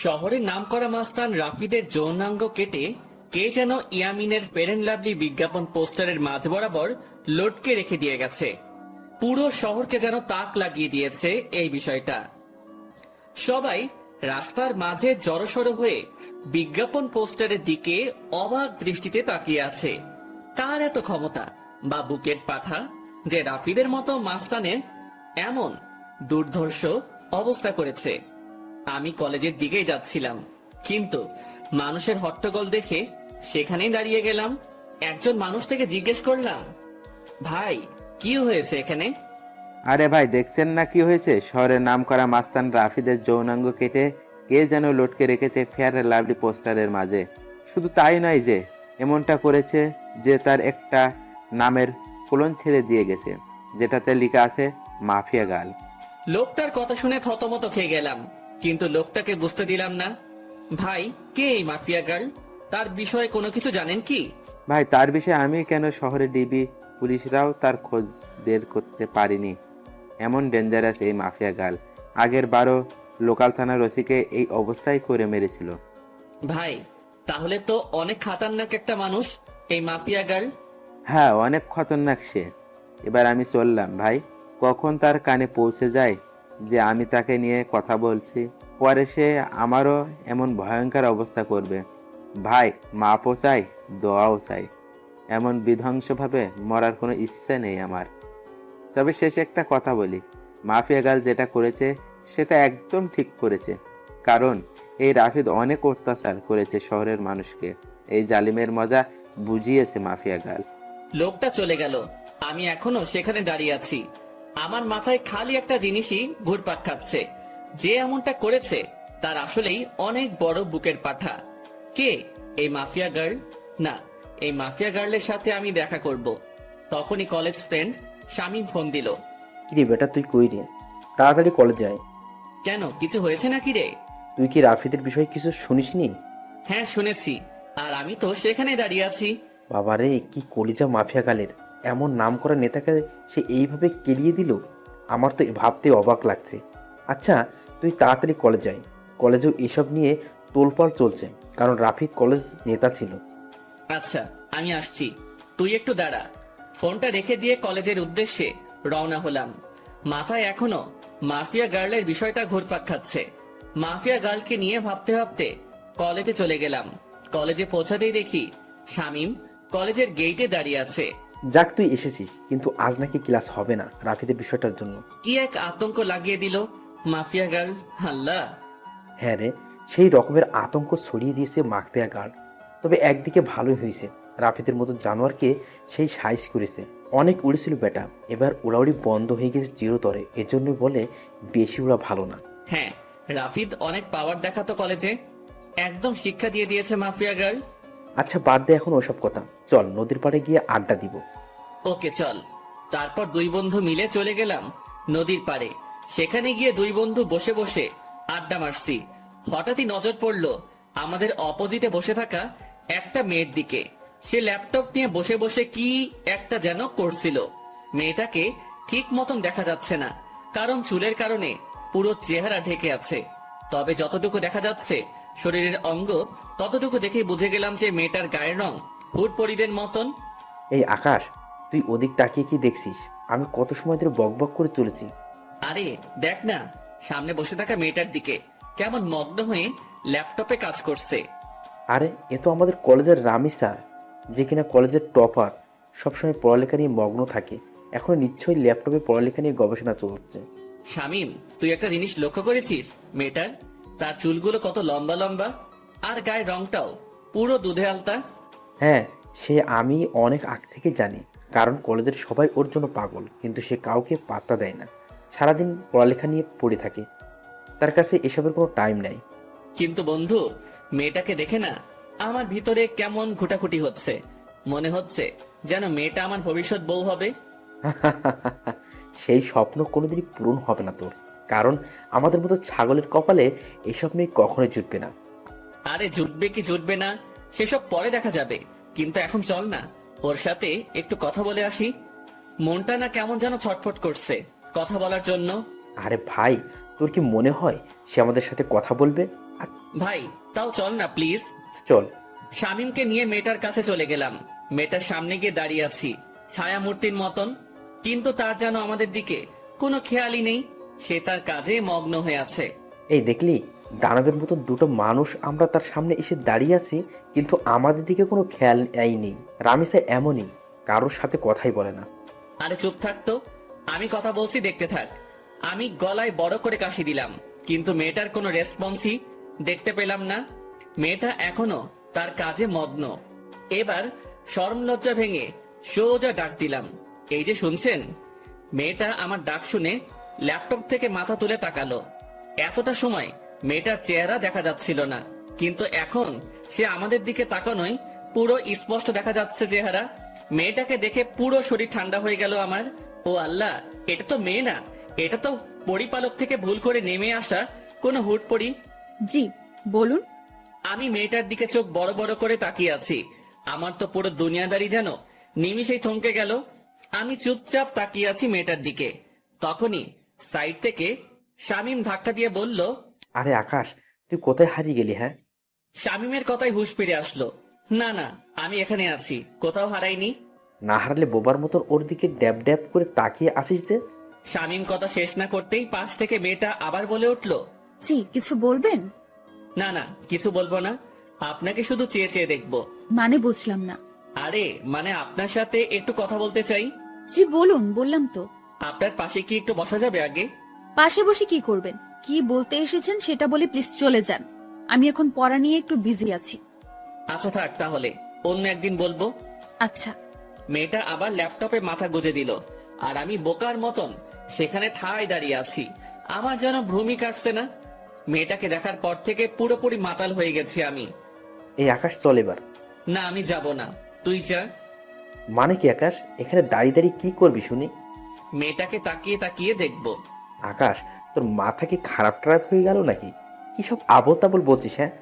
শহরের নামকরা মাস্তান রাফিদের যৌনাঙ্গ কেটে কে যেন ইয়ামিনের ফেয়ার অ্যান্ড লাভলি বিজ্ঞাপন পোস্টারের মাঝ বরাবর লটকে রেখে দিয়ে গেছে। পুরো শহরকে যেন তাক লাগিয়ে দিয়েছে এই বিষয়টা। সবাই রাস্তার মাঝে জড়সড় হয়ে বিজ্ঞাপন পোস্টারের দিকে অবাক দৃষ্টিতে তাকিয়ে আছে। কার এত ক্ষমতা বা বুকেট পাঠা যে রাফিদের মতো মাস্তানের এমন দুর্ধর্ষ অবস্থা করেছে। আমি কলেজের দিকেই যাচ্ছিলাম, কিন্তু মানুষের হট্টগোল দেখে সেখানেই দাঁড়িয়ে গেলাম। একজন মানুষ থেকে জিজ্ঞেস করলাম, ভাই কি হয়েছে এখানে? আরে ভাই, দেখছেন না কি হয়েছে? শহরের নামকরা মাস্তান রাফিদের যৌনাঙ্গ কেটে কে যেন লটকে রেখেছে ফেয়ার অ্যান্ড লাভলি পোস্টারের মাঝে। শুধু তাই নয়, যে এমনটা করেছে যে তার একটা নামের ফলন ছেড়ে দিয়ে গেছে, যেটাতে লেখা আছে মাফিয়া গার্ল। লোকটার কথা শুনে থতমত খেয়ে গেলাম, কিন্তু লোকটাকে বুঝতে দিলাম না। ভাই, কে এই মাফিয়া গার্ল? তার বিষয়ে কোনো কিছু জানেন কি? ভাই, তার বিষয়ে আমি কেন, শহরে ডিবি পুলিশরাও তার খোঁজ বের করতে পারিনি। এমন ডেঞ্জারাস এই মাফিয়া গার্ল। আগের বারও লোকাল থানার ওসিকে এই অবস্থায় করে মেরেছিল। ভাই, তাহলে তো অনেক খাতারনাক একটা মানুষ এই মাফিয়া গার্ল। হ্যাঁ, অনেক খতরনাক সে। এবার আমি চললাম ভাই, কখন তার কানে পৌঁছে যায় যে আমি তাকে নিয়ে কথা বলছি, পরে সে আমারও এমন ভয়ঙ্কর অবস্থা করবে। ভাই, মাপও চাই, দোয়াও চাই। এমন বিধ্বংসভাবে মরার কোনো ইচ্ছে নেই আমার। তবে শেষে একটা কথা বলি, মাফিয়া গার্ল যেটা করেছে সেটা একদম ঠিক করেছে। কারণ এই রাফিদ অনেক অত্যাচার করেছে শহরের মানুষকে। এই জালিমের মজা বুঝিয়েছে মাফিয়া গার্ল। লোকটা চলে গেল, আমি এখনো সেখানে দাঁড়িয়ে আছি। আমার মাথায় খালি একটা জিনিসই ঘুরপাক খাচ্ছে, যে এমনটা করেছে তার আসলেই অনেক বড় বুকের পাঠা। কে এই মাফিয়া গার্ল? না, এই মাফিয়া গার্লের সাথে আমি দেখা করব। তখনই কলেজ ফ্রেন্ড শামীম ফোন দিল। কিরে বেটা, তুই কই রে? তাড়াতাড়ি কলেজ যায়। কেন, কিছু হয়েছে নাকি রে? তুই কি রাফিদের বিষয়ে কিছু শুনিসনি? হ্যাঁ শুনেছি, আর আমি তো সেখানে দাঁড়িয়ে আছি। বাবারে, কি কলিজা মাফিয়া গালের! এমন নামকরা নেতাকে সে এইভাবে কেলিয়ে দিল। আমার তো ভাবতে অবাক লাগছে। আচ্ছা, তুই তাড়াতাড়ি কলেজ যাই। কলেজেও এসব নিয়ে তোলপাড় চলছে, কারণ রাফিদ কলেজ নেতা ছিল। আচ্ছা, আমি আসছি, তুই একটু দাঁড়া। ফোনটা রেখে দিয়ে কলেজের উদ্দেশ্যে রওনা হলাম। মাথায় এখনো মাফিয়া গার্লের বিষয়টা ঘুরপাক খাচ্ছে। মাফিয়া গার্লকে নিয়ে ভাবতে ভাবতে কলেজে চলে গেলাম। কলেজে পৌঁছাতেই দেখি শামীম কলেজের গেইটে দাঁড়িয়ে আছে। যাক, তুই এসেছিস, কিন্তু আজ নাকি ক্লাস হবে না রাফিদের বিষয়টার জন্য। কি এক আতঙ্ক লাগিয়ে দিল মাফিয়া গার্ল! আল্লাহ! হ্যাঁ রে, সেই রকমের আতঙ্ক ছড়িয়ে দিয়েছে মাফিয়া গার্ড। তবে একদিকে ভালোই হয়েছে, রাফিদের মতো জানোয়ারকে সেই সাইজ করেছে। অনেক উড়েছিল বেটা, এবার উড়াউড়ি বন্ধ হয়ে গেছে চিরতরে। এজন্য বলে বেশি উড়া ভালো না। হ্যাঁ, রাফিদ অনেক পাওয়ার দেখাতো কলেজে, একদম শিক্ষা দিয়ে দিয়েছে মাফিয়া গার্ল। আচ্ছা, বাদ দে এখন ওসব কথা, চল নদীর পাড়ে গিয়ে আড্ডা দিব। ওকে চল। তারপর দুই বন্ধু মিলে চলে গেলাম নদীর পাড়ে। সেখানে গিয়ে দুই বন্ধু বসে বসে আড্ডা মারছি। হঠাৎই নজর পড়লো আমাদের অপোজিটে বসে থাকা একটা মেয়ের দিকে। সে ল্যাপটপ নিয়ে বসে বসে কি একটা যেন করছিল। মেয়েটাকে ঠিক মতন দেখা যাচ্ছে না, কারণ চুলের কারণে পুরো চেহারা ঢেকে আছে। তবে যতটুকু দেখা যাচ্ছে শরীরের অঙ্গ, ততটুকু দেখে বুঝে গেলাম যে মেয়েটার গায়ের রং হুট পরিদের মতন। এই আকাশ, তুই ওদিক তাকিয়ে কি দেখছিস? আমি কত সময় ধরে বকবক করে চলেছি। আরে দেখ না, সামনে বসে থাকা মেয়েটার দিকে কেমন মগ্ন হয়ে ল্যাপটপে কাজ করছে। আরে, এ তো আমাদের কলেজের রামিসা, যে কিনা কলেজের টপার, সবসময় পড়ালেখা নিয়ে মগ্ন থাকে। এখন নিশ্চয়ই ল্যাপটপে পড়ালেখা নিয়ে গবেষণা চলছে। শামীম, তুই একটা জিনিস লক্ষ্য করেছিস? মেয়েটার তার চুলগুলো কত লম্বা লম্বা, আর গায়ের রংটাও পুরো দুধে আলতা। হ্যাঁ, সে আমি অনেক আগ থেকে জানি, কারণ কলেজের সবাই ওর জন্য পাগল, কিন্তু সে কাউকে পাত্তা দেয় না। সারাদিন পড়ালেখা নিয়ে পড়ে থাকে, তার কাছে এসবের কোনো টাইম নাই। কিন্তু বন্ধু, মেয়েটাকে দেখে না আমার ভিতরে কেমন ঘুটাঘুটি হচ্ছে। মনে হচ্ছে যেন মেয়েটা আমার ভবিষ্যৎ বউ হবে। সেই স্বপ্ন কোনোদিনই পূরণ হবে না তোর, কারণ আমাদের মতো ছাগলের কপালে এসব মেয়ে কখনোই জুটবে না। আরে জুটবে কি জুটবে না সেসব পরে দেখা যাবে, কিন্তু এখন চল না, ওর সাথে একটু কথা বলে আসি। মনটা না কেমন যেন ছটফট করছে কথা বলার জন্য। আরে ভাই, তোর কি মনে হয় সে আমাদের সাথে কথা বলবে? ভাই তাও চল না প্লিজ। চল। শামীমকে নিয়ে মেয়েটার কাছে চলে গেলাম। মেয়েটার সামনে গিয়ে দাঁড়িয়ে আছি ছায়া মূর্তির মতন, কিন্তু তার যেন আমাদের দিকে কোনো খেয়ালই নেই। সে তার কাজে মগ্ন হয়ে আছে। এই দেখলি, দানবের মতো দুটো মানুষ আমরা তার সামনে এসে দাঁড়িয়ে আছি, কিন্তু আমাদের দিকে কোনো খেয়াল নেই। রামিসা এমনই, কারোর সাথে কথাই বলে না। আরে চুপ থাক তো, আমি কথা বলছি, দেখতে থাক। আমি গলায় বড় করে কাশি দিলাম, কিন্তু মেয়েটার কোনো রেসপন্সই দেখতে পেলাম না। মেয়েটা এখনো তার কাজে মগ্ন। এবার শরম লজ্জা ভেঙে সোজা ডাক দিলাম, এই যে শুনছেন। মেয়েটা আমার ডাক শুনে ল্যাপটপ থেকে মাথা তুলে তাকালো। এতটা সময় মেয়েটার চেহারা দেখা যাচ্ছিল না, কিন্তু এখন সে আমাদের দিকে তাকানোই পুরো স্পষ্ট দেখা যাচ্ছে চেহারা। মেয়েটাকে দেখে পুরো শরীর ঠান্ডা হয়ে গেল আমার। ও আল্লাহ, এটা তো মেয়ে না, এটা তো পরিপালক থেকে ভুল করে নেমে আসা কোনো হুটপড়ি। জি বলুন। আমি মেয়েটার দিকে চোখ বড় বড় করে তাকিয়ে আছি। আমার তো পুরো দুনিয়াদারি যেন নিমিষেই থমকে গেল। আমি চুপচাপ তাকিয়ে আছি মেয়েটার দিকে। তখনই সাইড থেকে শামীম ধাক্কা দিয়ে বলল, আরে আকাশ, তুই কোথায় হারিয়ে গেলি? হ্যাঁ, শামীমের কথায় হুঁশ ফিরে আসলো। না না, আমি এখানে আছি, কোথাও হারাইনি। না হারালে বোবার মতন ওর দিকে ড্যাব ড্যাব করে তাকিয়ে আসিস যে। শামীম কথা শেষ না করতেই পাশ থেকে মেয়েটা আবার বলে উঠলো, জি কিছু বলবেন? না না, কিছু বলবো না, আপনাকে শুধু চেয়ে চেয়ে দেখবো। মানে বুঝলাম না। আরে মানে আপনার সাথে একটু কথা বলতে চাই। জি বলুন, বললাম তো। আপনার পাশে কি একটু বসা যাবে আগে? পাশে বসে কি করবেন? কি বলতে এসেছেন সেটা বলে প্লিজ চলে যান। আমি এখন পড়া নিয়ে একটু বিজি আছি। আচ্ছা থাক, তাহলে অন্য একদিন বলবো। আচ্ছা। মেয়েটা আবার ল্যাপটপে মাথা গুজে দিল, আর আমি বোকার মতন সেখানে ঠায় দাঁড়িয়ে আছি। আমার যেন ভ্রুমি কাটছে না। মেয়েটাকে দেখার পর থেকে পুরোপুরি মাতাল হয়ে গেছি আমি। এই আকাশ, চল এবার। না, আমি যাব না, তুই যা। মানে কি আকাশ, এখানে দাঁড়িয়ে দাঁড়িয়ে কি করবি শুনি? মেয়েটাকে তাকিয়ে তাকিয়ে দেখবো। আকাশ, তোর মাথা কি খারাপ টারাপ হয়ে গেল নাকি? কি সব আবল তাবল বলছিস? হ্যাঁ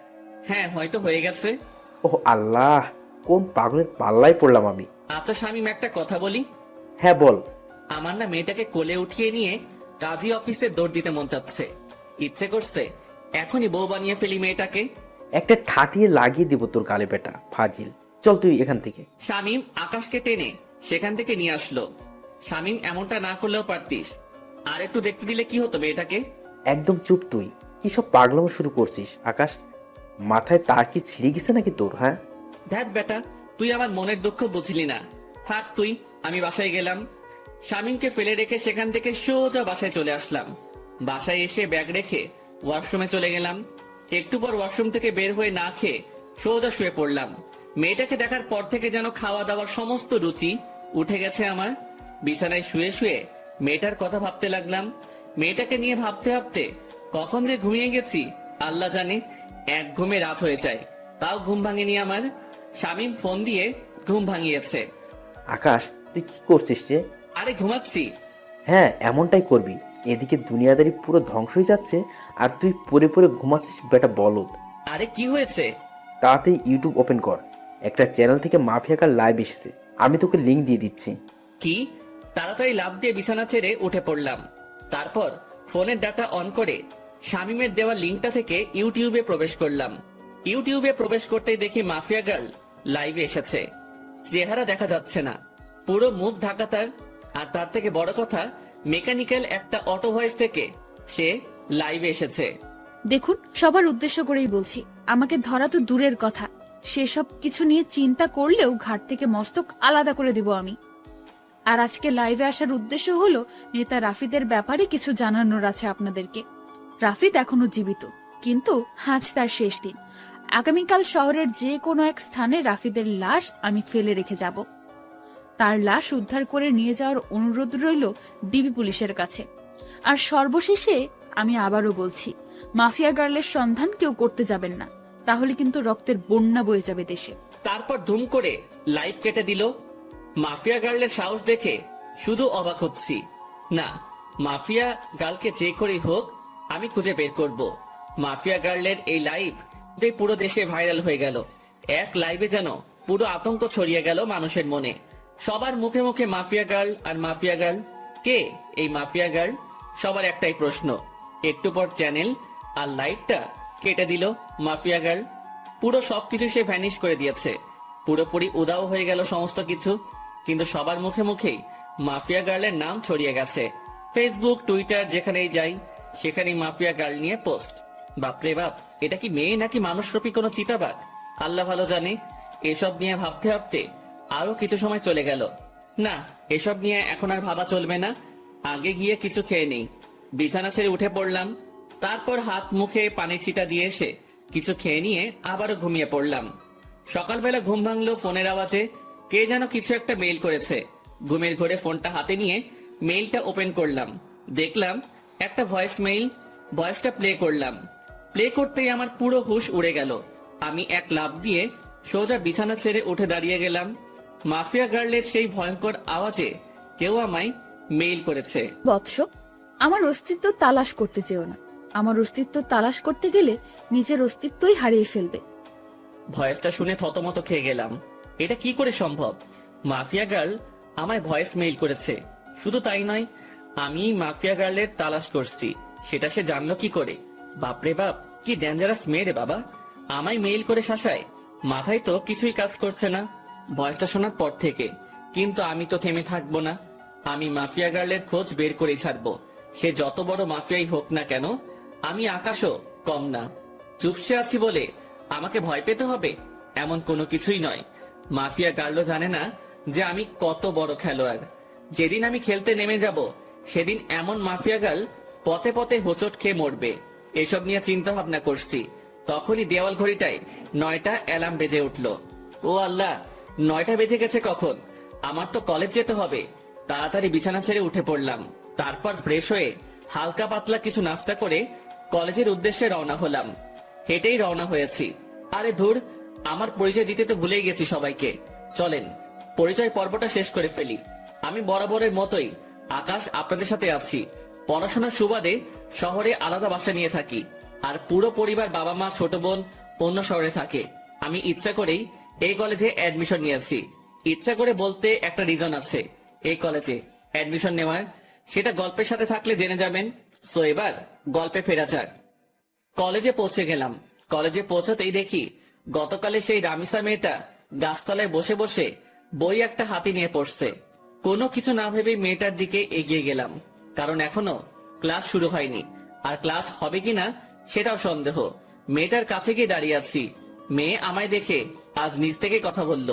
হ্যাঁ, হয়তো হয়ে গেছে। ওহ আল্লাহ, কোন পাগলের পাল্লায় পড়লাম আমি। আচ্ছা শামীম, একটা কথা বলি। হ্যাঁ বল। আমার না মেয়েটাকে কোলে উঠিয়ে নিয়ে কাজী অফিসে দৌড় দিতে মন চাচ্ছে। ইচ্ছে করছে এখনই বউ বানিয়ে ফেলি মেয়েটাকে। একটা ঠাটিয়ে লাগিয়ে দিব তোর গালে, বেটা ফাজিল। চল তুই এখান থেকে। শামীম আকাশকে টেনে সেখান থেকে নিয়ে আসলো। শামীম, এমনটা না করলেও পারতিস, আর একটু দেখতে দিলে কি হতো মেয়েটাকে। একদম চুপ তুই। কি সব পাগলামো শুরু করছিস আকাশ? মাথায় তার কি ছিঁড়ে গেছে নাকি তোর? হ্যাঁ, ধ্যাত বেটা, তুই আমার মনের দুঃখ বুঝলি না। থাক তুই, আমি বাসায় গেলাম। শামীমকে ফেলে রেখে সেখান থেকে সোজা বাসায় চলে আসলাম। বাসায় এসে ব্যাগ রেখে ওয়াশরুমে চলে গেলাম। একটু পর ওয়াশরুম থেকে বের হয়ে না খেয়ে সোজা শুয়ে পড়লাম। মেয়েটাকে দেখার পর থেকে যেন খাওয়া দাওয়ার সমস্ত রুচি উঠে গেছে আমার। বিছানায় শুয়ে শুয়ে মেয়েটার কথা ভাবতে লাগলাম। মেয়েটাকে নিয়ে ভাবতে ভাবতে কখন যে ঘুমিয়ে গেছি আল্লাহ জানে। এক ঘুমে রাত হয়ে যায়, তাও ঘুম ভাঙেনি আমার। শামীম ফোন দিয়ে ঘুম ভাঙিয়েছে। আকাশ তুই কি করছিস রে? আরে ঘুমাচ্ছি। হ্যাঁ, এমনটাই করবি। এদিকে দুনিয়াদারি পুরো ধ্বংস হয়ে যাচ্ছে, আর তুই পরে পরে ঘুমাচ্ছিস, বেটা বলদ। আরে কি হয়েছে? তাড়াতাড়ি ইউটিউব ওপেন কর। একটা চ্যানেল থেকে মাফিয়াকার লাইভ এসেছে, আমি তোকে লিংক দিয়ে দিচ্ছি। কি? তাড়াতাড়ি লাফ দিয়ে বিছানা ছেড়ে উঠে পড়লাম। তারপর ফোনের ডাটা অন করে শামীমের দেওয়া লিঙ্কটা থেকে ইউটিউবে প্রবেশ করলাম। ইউটিউবে প্রবেশ করতেই দেখি মাফিয়া গার্ল লাইভে এসেছে। চেহারা দেখা যাচ্ছে না, পুরো মুখ ঢাকা তার। আর তার থেকে বড় কথা, মেকানিক্যাল একটা অটো ভয়েস থেকে সে লাইভে এসেছে। দেখুন, সবার উদ্দেশ্য করেই বলছি, আমাকে ধরা তো দূরের কথা, সেসব কিছু নিয়ে চিন্তা করলেও ঘাট থেকে মস্তক আলাদা করে দিব আমি। আর আজকে লাইভে আসার উদ্দেশ্য হলো নেতা রাফিদের ব্যাপারে কিছু জানানোর আছে আপনাদেরকে। রাফিদ এখনো জীবিত, কিন্তু আজ তার শেষ দিন। আগামীকাল শহরের যে কোনো এক স্থানে রাফিদের লাশ আমি ফেলে রেখে যাব। তার লাশ উদ্ধার করে নিয়ে যাওয়ার অনুরোধ রইল ডিবি পুলিশের কাছে। আর সর্বশেষে আমি আবারও বলছি, মাফিয়া গার্লের সন্ধান কেউ করতে যাবেন না, তাহলে কিন্তু রক্তের বন্যা বয়ে যাবে দেশে। তারপর ধুম করে লাইভ কেটে দিল। মাফিয়া গার্লের সাহস দেখে শুধু অবাক হচ্ছি। না, মাফিয়া গার্লকে যে করেই হোক আমি খুঁজে বের করব। মাফিয়া গার্লের এই লাইভ পুরো দেশে ভাইরাল হয়ে গেল। এক লাইভে যেন পুরো আতঙ্ক ছড়িয়ে গেল মানুষের মনে। সবার মুখে মুখে মাফিয়া গার্ল আর মাফিয়া গার্ল। কে এই মাফিয়া গার্ল? সবার একটাই প্রশ্ন। একটু পর চ্যানেল আর লাইভটা কেটে দিল মাফিয়া গার্ল। পুরো সবকিছু সে ভ্যানিশ করে দিয়েছে। পুরোপুরি উদাও হয়ে গেল সমস্ত কিছু। কিন্তু সবার মুখে মুখেই মাফিয়া গার্লের নাম ছড়িয়ে গেছে। ফেসবুক, টুইটার, যেখানেই যাই সেখানেই মাফিয়া গার্ল নিয়ে পোস্ট। বাপরে বাপ, এটা কি মেয়ে নাকি মানুষরূপী কোনো চিতাবাঘ? আল্লাহ ভালো জানে। এসব নিয়ে ভাবতে ভাবতে আরো কিছু সময় চলে গেল। না, এসব নিয়ে এখন আর ভাবা চলবে না। আগে গিয়ে কিছু খেয়ে নেই। বিছানা ছেড়ে উঠে পড়লাম। তারপর হাত মুখে পানি ছিটা দিয়ে এসে কিছু খেয়ে নিয়ে আবারও ঘুমিয়ে পড়লাম। সকালবেলা ঘুম ভাঙলো ফোনের আওয়াজে। কে যেন কিছু একটা মেইল করেছে। ঘুমের ঘোরে ফোনটা হাতে নিয়ে মেইলটা ওপেন করলাম। দেখলাম একটা ভয়েস মেইল। ভয়েসটা প্লে করলাম। প্লে করতেই আমার পুরো হুঁশ উড়ে গেল। আমি এক লাফ দিয়ে সোজা বিছানা ছেড়ে উঠে দাঁড়িয়ে গেলাম। মাফিয়া গার্লের সেই ভয়ঙ্কর আওয়াজে কেউ আমায় মেইল করেছে। বৎস, আমার অস্তিত্ব তালাশ করতে চেও না। আমার অস্তিত্ব তালাশ করতে গেলে নিজের অস্তিত্বই হারিয়ে ফেলবে। ভয়েসটা শুনে থতমত খেয়ে গেলাম। এটা কি করে সম্ভব? মাফিয়া গার্ল আমায় ভয়েস মেইল করেছে। শুধু তাই নয়, আমি মাফিয়া গার্লের তালাশ করছি সেটা সে জানলো কি করে? বাপরে বাপ, কি ডেঞ্জারাস মেয়ে রে বাবা! আমায় মেইল করে শাসায়। মাথায় তো কিছুই কাজ করছে না ভয়েসটা শোনার পর থেকে। কিন্তু আমি তো থেমে থাকবো না। আমি মাফিয়া গার্লের খোঁজ বের করেই ছাড়বো। সে যত বড় মাফিয়াই হোক না কেন, আমি আকাশও কম না। চুপসে আছি বলে আমাকে ভয় পেতে হবে এমন কোনো কিছুই নয়। মাফিয়া গার্লও জানে না যে আমি কত বড় খেলোয়াড়। যেদিন আমি খেলতে নেমে যাব সেদিন এমন মাফিয়া গার্ল পথে পথে হোঁচট খেয়ে মরবে। এসব নিয়ে চিন্তা ভাবনা করছি। তখনই দেওয়াল ঘড়িটায় 9টা অ্যালার্ম বেজে উঠল। ও আল্লাহ, 9টা বেজে গেছে কখন? আমার তো কলেজ যেতে হবে। তাড়াতাড়ি বিছানা ছেড়ে উঠে পড়লাম। তারপর ফ্রেশ হয়ে হালকা পাতলা কিছু নাস্তা করে কলেজের উদ্দেশ্যে রওনা হলাম। হেঁটেই রওনা হয়েছি। আরে ধুর, আমার পরিচয় দিতে তো ভুলেই গেছি সবাইকে। চলেন পরিচয় পর্বটা শেষ করে ফেলি। আমি বরাবরের মতোই আকাশ, আপনাদের সাথে আছি। পড়াশোনার সুবাদে শহরে আলাদা বাসা নিয়ে থাকি। আর পুরো পরিবার, বাবা মা, ছোট বোন অন্য শহরে থাকে। আমি ইচ্ছা করেই এই কলেজে অ্যাডমিশন নিয়েছি। ইচ্ছা করে বলতে একটা রিজন আছে এই কলেজে অ্যাডমিশন নেওয়ার। সেটা গল্পের সাথে থাকলে জেনে যাবেন। সো এবার গল্পে ফেরা যাক। কলেজে পৌঁছে গেলাম। কলেজে পৌঁছাতেই দেখি গতকালে সেই রামিসা মেয়েটা গাছতলায় বসে বসে বই একটা হাতে নিয়ে পড়ছে। কোনো কিছু না ভেবেই মেয়েটার দিকে এগিয়ে গেলাম, কারণ এখনো ক্লাস শুরু হয়নি। আর ক্লাস হবে কিনা সেটাও সন্দেহ। মেয়েটার কাছে গিয়ে দাঁড়িয়ে আছি। মেয়ে আমায় দেখে আজ নিজ থেকে কথা বলল।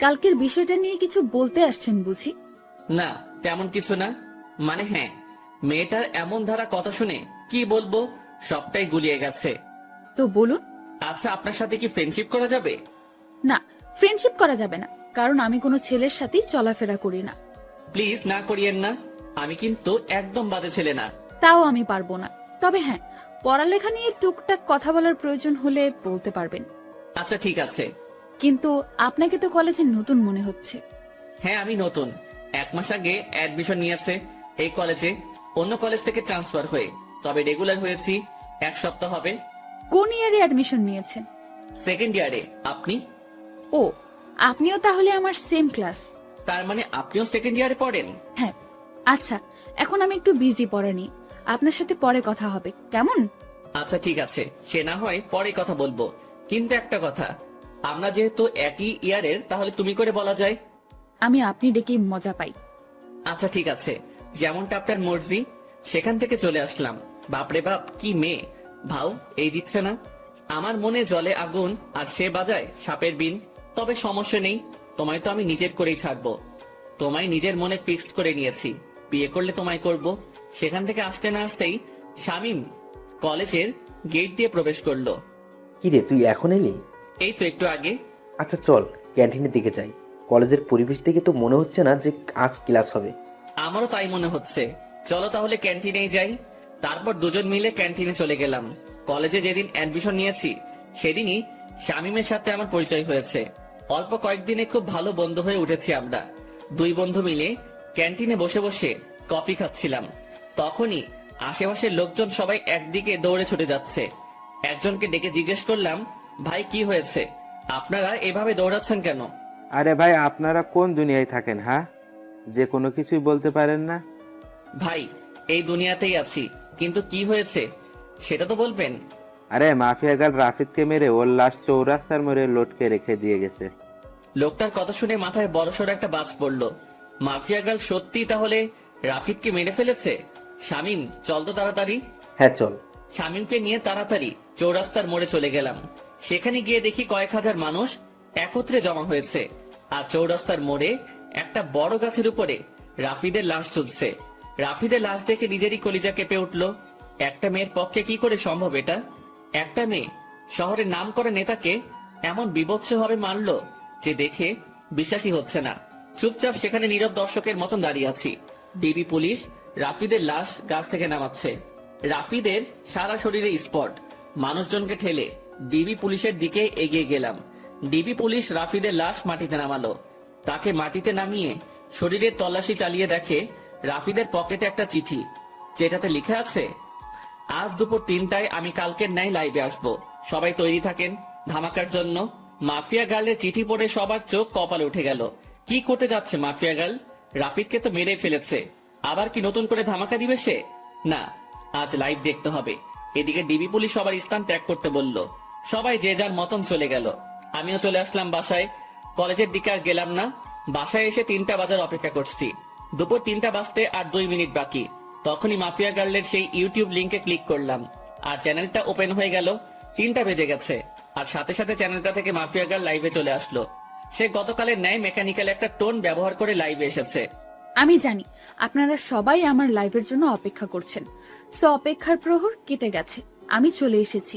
কালকের বিষয়টা নিয়ে কিছু বলতে আসছেন বুঝি? না, তেমন কিছু না। মানে হ্যাঁ, মেয়েটার এমন ধারা কথা শুনে কি বলবো, সবটাই গুলিয়ে গেছে। তো বলুন। আচ্ছা, আপনার সাথে কি ফ্রেন্ডশিপ করা যাবে? না, ফ্রেন্ডশিপ করা যাবে না, কারণ আমি কোনো ছেলের সাথেই চলাফেরা করি না। প্লিজ না করিয়েন না। আমি কিন্তু একদম বাজে ছেলে না। তাও আমি পারবো না। তবে হ্যাঁ, পড়ালেখা নিয়ে টুকটাক কথা বলার প্রয়োজন হলে বলতে পারবেন। আচ্ছা ঠিক আছে। কিন্তু আপনাকে তো কলেজে নতুন মনে হচ্ছে। হ্যাঁ, আমি নতুন। 1 মাস আগে অ্যাডমিশন নিয়েছে এই কলেজে, অন্য কলেজ থেকে ট্রান্সফার হয়ে। তবে রেগুলার হয়েছি 1 সপ্তাহ হবে। কোন ইয়ারে অ্যাডমিশন নিয়েছেন? সেকেন্ড ইয়ারে। আপনি? ও, আপনিও তাহলে আমার সেম ক্লাস। তার মানে আপনিও সেকেন্ড ইয়ারে পড়েন? হ্যাঁ। আচ্ছা, এখন আমি একটু বিজি পড়া নিয়ে। আপনার সাথে পরে কথা হবে, কেমন? আচ্ছা ঠিক আছে, সে না হয় পরে কথা বলবো। কিন্তু একটা কথা, আমরা যেহেতু একই ইয়ারের, তাহলে তুমি করে বলা যায়। আমি আপনি ডেকে মজা পাই। আচ্ছা ঠিক আছে, যেমনটা আপনার মর্জি। সেখান থেকে চলে আসলাম। বাপরে বাপ, কি মেয়ে! ভাও এই দিচ্ছে না। আমার মনে জলে আগুন, আর সে বাজায় সাপের বিন। তবে সমস্যা নেই, তোমায় তো আমি নিজের করেই ছাড়বো। তোমায় নিজের মনে ফিক্সড করে নিয়েছি, বিয়ে করলে তোমায় করব। সেখান থেকে আসতে না আসতেই শামীম কলেজের গেট দিয়ে প্রবেশ করলো। কিরে, তুই এখন এলি? এই তো একটু আগে। আচ্ছা চল ক্যান্টিনের দিকে যাই। কলেজের পরিবেশ দেখে তো মনে হচ্ছে না যে আজ ক্লাস হবে। আমারও তাই মনে হচ্ছে। চলো তাহলে ক্যান্টিনেই যাই। তারপর দুজন মিলে ক্যান্টিনে চলে গেলাম। কলেজে যেদিন অ্যাডমিশন নিয়েছি সেদিনই শামীমের সাথে আমার পরিচয় হয়েছে। অল্প কয়েকদিনে খুব ভালো বন্ধু হয়ে উঠেছি আমরা। 2 বন্ধু মিলে ক্যান্টিনে বসে বসে কফি খাচ্ছিলাম। তখনই আশেপাশের লোকজন সবাই একদিকে দৌড়ে ছুটে যাচ্ছে। একজনকে ডেকে জিজ্ঞেস করলাম, ভাই কি হয়েছে? আপনারা এভাবে দৌড়াচ্ছেন কেন? আরে ভাই, আপনারা কোন দুনিয়ায় থাকেন? হ্যাঁ, যে কোনো কিছুই বলতে পারেন না? ভাই, এই দুনিয়াতেই আছি, কিন্তু কি হয়েছে সেটা তো বলবেন। আরে মাফিয়া গার্ল রাফিদকে মেরে ওর লাশ চৌরাস্তার মোড়ে লটকে রেখে দিয়ে গেছে। লোকটার কথা শুনে মাথায় বড়সড় একটা বাজ পড়লো। মাফিয়া গার্ল সত্যি তাহলে রাফিদকে মেরে ফেলেছে। শামিম, চল তো তাড়াতাড়ি। হ্যাঁ চল। শামিমকে নিয়ে তাড়াতাড়ি চৌরাস্তার মোড়ে চলে গেলাম। সেখানে গিয়ে দেখি কয়েক হাজার মানুষ একত্রে জমা হয়েছে, আর চৌরাস্তার মোড়ে একটা বড় গাছের উপরে রাফিদের লাশ ঝুলছে। রাফিদের লাশ দেখে নিজেরই কলিজা কেঁপে উঠল। একটা মেয়ের পক্ষে কি করে সম্ভব এটা? একটা মেয়ে শহরের নামকরা নেতাকে এমন বিভৎসভাবে মারল যে দেখে বিশ্বাসই হচ্ছে না। চুপচাপ সেখানে নীরব দর্শকের মতন দাঁড়িয়ে আছি। ডিবি পুলিশ রাফিদের লাশ গাছ থেকে নামাচ্ছে। রাফিদের সারা শরীরে স্পট। মানুষজনকে ঠেলে ডিবি পুলিশের দিকে এগিয়ে গেলাম। ডিবি পুলিশ রাফিদের লাশ মাটিতে নামালো। তাকে মাটিতে নামিয়ে শরীরের তল্লাশি চালিয়ে দেখে রাফিদের পকেটে একটা চিঠি, যেটাতে লেখা আছে, আজ দুপুর 3টায় আমি কালকের ন্যায় লাইভে আসবো, সবাই তৈরি থাকেন ধামাকার জন্য। মাফিয়া গার্লের চিঠি পড়ে সবার চোখ কপালে উঠে গেল। কি করতে যাচ্ছে মাফিয়া গার্ল? রাফিদকে তো মেরে ফেলেছে, আবার কি নতুন করে ধামাকা দিবে সে? না, আজ লাইভ দেখতে হবে। এদিকে ডিবি পুলিশ সবার স্থান ত্যাগ করতে বলল। সবাই যে যার মতন চলে গেল। আমিও চলে আসলাম বাসায়। কলেজের দিকে আর গেলাম না। বাসায় এসে 3টা বাজার অপেক্ষা করছি। দুপুর 3টা বাজতে আর 2 মিনিট বাকি। তখনই মাফিয়া গার্লের সেই ইউটিউব লিংকে ক্লিক করলাম, আর চ্যানেলটা ওপেন হয়ে গেল। 3টা বেজে গেছে, আর সাথে সাথে চ্যানেলটা থেকে মাফিয়া গার্ল লাইভে চলে আসলো। সে গতকালের ন্যায় মেকানিক্যাল একটা টোন ব্যবহার করে লাইভে এসেছে। আমি জানি আপনারা সবাই আমার লাইভের জন্য অপেক্ষা করছেন, সো অপেক্ষার প্রহর কেটে গেছে, আমি চলে এসেছি।